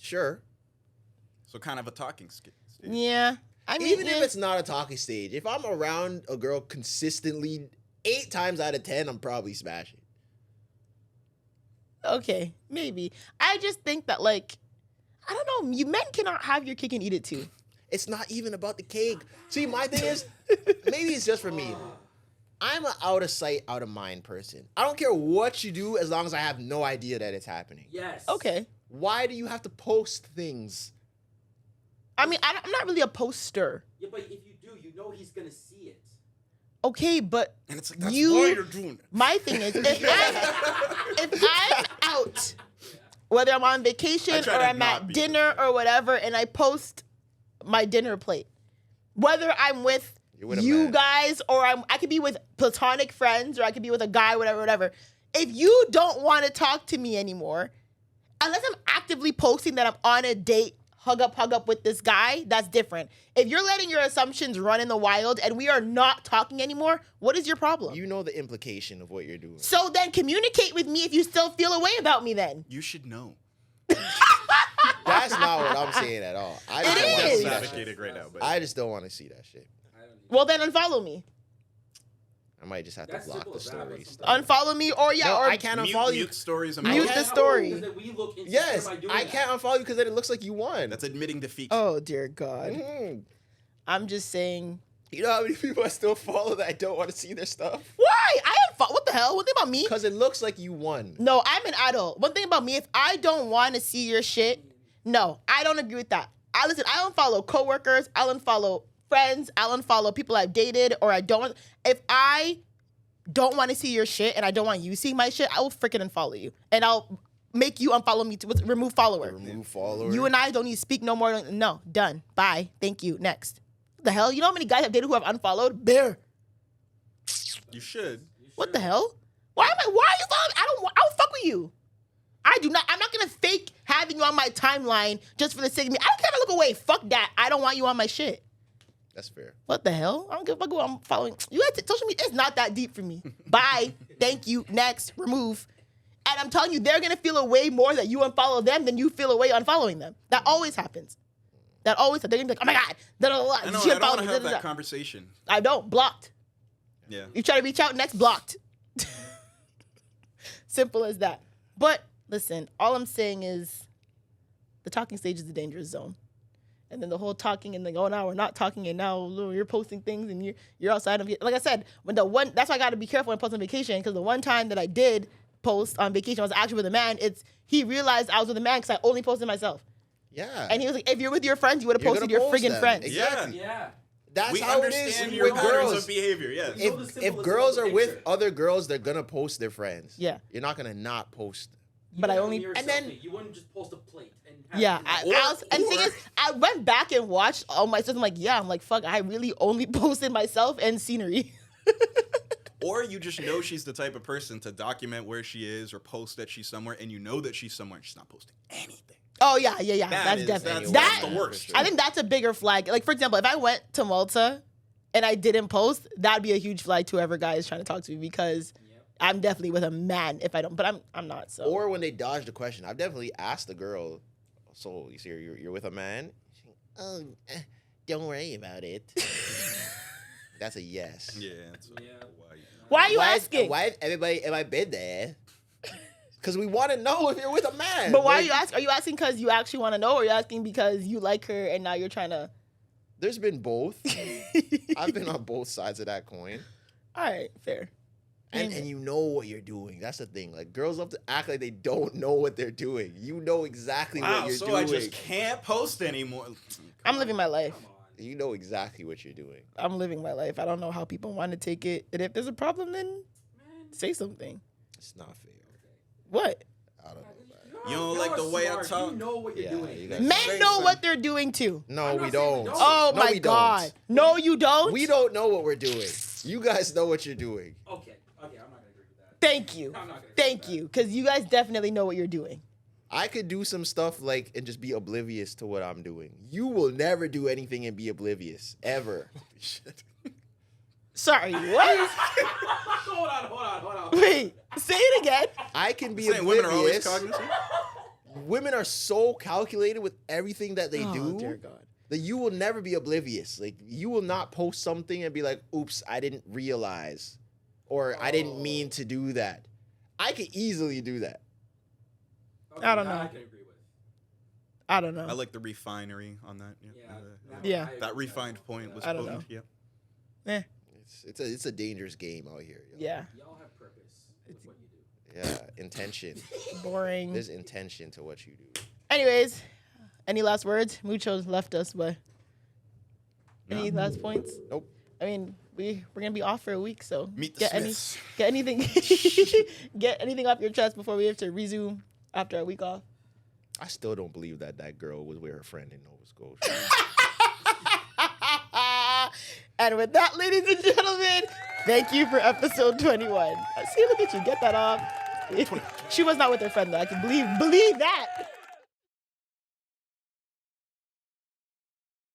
Sure. So kind of a talking stage. Yeah. I mean, Even if it's not a talking stage, if I'm around a girl consistently 8 times out of 10, I'm probably smashing. okay, maybe. I just think that I don't know, you men cannot have your cake and eat it too. It's not even about the cake. See, my thing is, maybe it's just for me. I'm an out of sight, out of mind person. I don't care what you do as long as I have no idea that it's happening. Yes. Okay. Why do you have to post things? I mean, I'm not really a poster. Yeah, but if you do, you know he's gonna see it. Okay, but And it's like, that's You- why you're doing it. my thing is, if I'm out, whether I'm on vacation I or try to I'm not at be dinner or whatever, and I post my dinner plate, whether I'm with You're with a you man. guys or I could be with platonic friends or I could be with a guy, whatever. If you don't want to talk to me anymore, unless I'm actively posting that I'm on a date, hug up with this guy, that's different. If you're letting your assumptions run in the wild and we are not talking anymore, what is your problem? You know the implication of what you're doing. So then communicate with me if you still feel a way about me then. You should know. That's not what I'm saying at all. I just It don't want to is. see that shit. Navigated right now, but I just don't want to see that shit. I don't need Well then unfollow me. I might just have to That's block simple the as that, stories. but sometimes- Unfollow me or No, or I can't unfollow you. mute stories. Mute I the can't- story. Because then we look insecure Yes, by doing I that. can't unfollow you because then it looks like you won. That's admitting defeat. Oh dear God. Mhm. I'm just saying. You know how many people I still follow that I don't want to see their stuff? Why? What the hell? One thing about me? Because it looks like you won. No, I'm an adult. One thing about me, if I don't want to see your shit, no, I don't agree with that. I don't follow coworkers. I don't follow friends. I don't follow people I've dated or I don't. If I don't want to see your shit and I don't want you seeing my shit, I will freaking unfollow you. And I'll make you unfollow me to remove follower. Remove follower. You and I don't need to speak no more. No, done. Bye. Thank you. Next. What the hell? You know how many guys I've dated who have unfollowed? Bear. You should. What the hell? Why are you following me? I don't fuck with you. I do not. I'm not gonna fake having you on my timeline just for the sake of me. I don't care if I look away. Fuck that. I don't want you on my shit. That's fair. What the hell? I don't give a fuck who I'm following. You had to social media. It's not that deep for me. Bye. Thank you. Next. Remove. And I'm telling you, they're gonna feel a way more that you unfollow them than you feel a way unfollowing them. That always happens. They're gonna be like, oh my God. I know. I She don't want unfollowed to me, have da, da, that da. conversation. I don't. Blocked. Yeah. You try to reach out, next blocked. Simple as that. But listen, all I'm saying is the talking stage is the dangerous zone. And then the whole talking and oh, now we're not talking and now you're posting things and you're outside of it. Like I said, that's why I got to be careful when I post on vacation because the one time that I did post on vacation, I was actually with a man. He realized I was with a man because I only posted myself. Yeah. And he was like, if you're with your friends, you would have You're posted gonna your post friggin' them. friends. Exactly. Yeah. That's We how it is understand your with patterns girls. of behavior. Yes. know the If symbolism girls of are the with picture. other girls, they're gonna post their friends. Yeah. You're not gonna not post. But I Even only- a mirror and then- selfie, you wouldn't just post a plate and have Yeah, it and the thing is, I went back and watched all my stuff. I'm like, yeah, I'm like, fuck, I really only posted myself and scenery. Or you just know she's the type of person to document where she is or post that she's somewhere, and you know that she's somewhere and she's not posting anything. Oh yeah. That's Is- definitely that's that. the worst. I think that's a bigger flag. Like for example, if I went to Malta and I didn't post, that'd be a huge flag to whoever guy is trying to talk to me because I'm definitely with a man if I don't. But I'm not. So Or when they dodge the question, I've definitely asked the girl. So you see, you're with a man. Oh, don't worry about it. That's a yes. Yeah. That's Yeah. why. why are you asking? Why everybody? Have I been there? Because we want to know if you're with a man. But why are Like, you asking? Are you asking because you actually want to know, or are you asking because you like her and now you're trying to? There's been both. I've been on both sides of that coin. All right, fair. And you know what you're doing. That's the thing. Like, girls love to act like they don't know what they're doing. You know exactly what you're so doing. I just can't post anymore. I'm living my life. Come on. You know exactly what you're doing. I'm living my life. I don't know how people want to take it. And if there's a problem, then Man. say something. It's not fair. What? I don't know. Man. You don't like Y'all the way I smart. talk? You know what you're Yeah, doing. you guys- Men Say know something. what they're doing too. No, I'm we not saying we don't. don't. Oh No, my we God. don't. No, you don't? We don't know what we're doing. You guys know what you're doing. Okay, I'm not gonna agree with that. Thank you. I'm not gonna agree Thank with that. you. Because you guys definitely know what you're doing. I could do some stuff like and just be oblivious to what I'm doing. You will never do anything and be oblivious ever. Shit. Sorry, what? Hold on. Wait, say it again. I can be Saying women are always oblivious. cognizant. Women are so calculated with everything that they Oh, do dear God. that you will never be oblivious. Like, you will not post something and be like, "Oops, I didn't realize," or "I didn't mean to do that." I could easily do that. Okay, I don't that know. I can agree with. I don't know. I like the refinery on that. Yeah. That refined point was I don't potent. know. Yeah. Eh, It's a dangerous game out here. Yo. yeah. Y'all have purpose with what you do. Yeah, intention. Boring. There's intention to what you do. Anyways, any last words? Mucho's left us, but any last points? Nope. I mean, we're gonna be off for a week, so Meet the get Smiths. anything get anything off your chest before we have to resume after a week off. I still don't believe that girl was with her friend in Nova Scotia. And with that, ladies and gentlemen, thank you for episode 21. See, look at you, get that off. She was not with her friend though. I can believe that.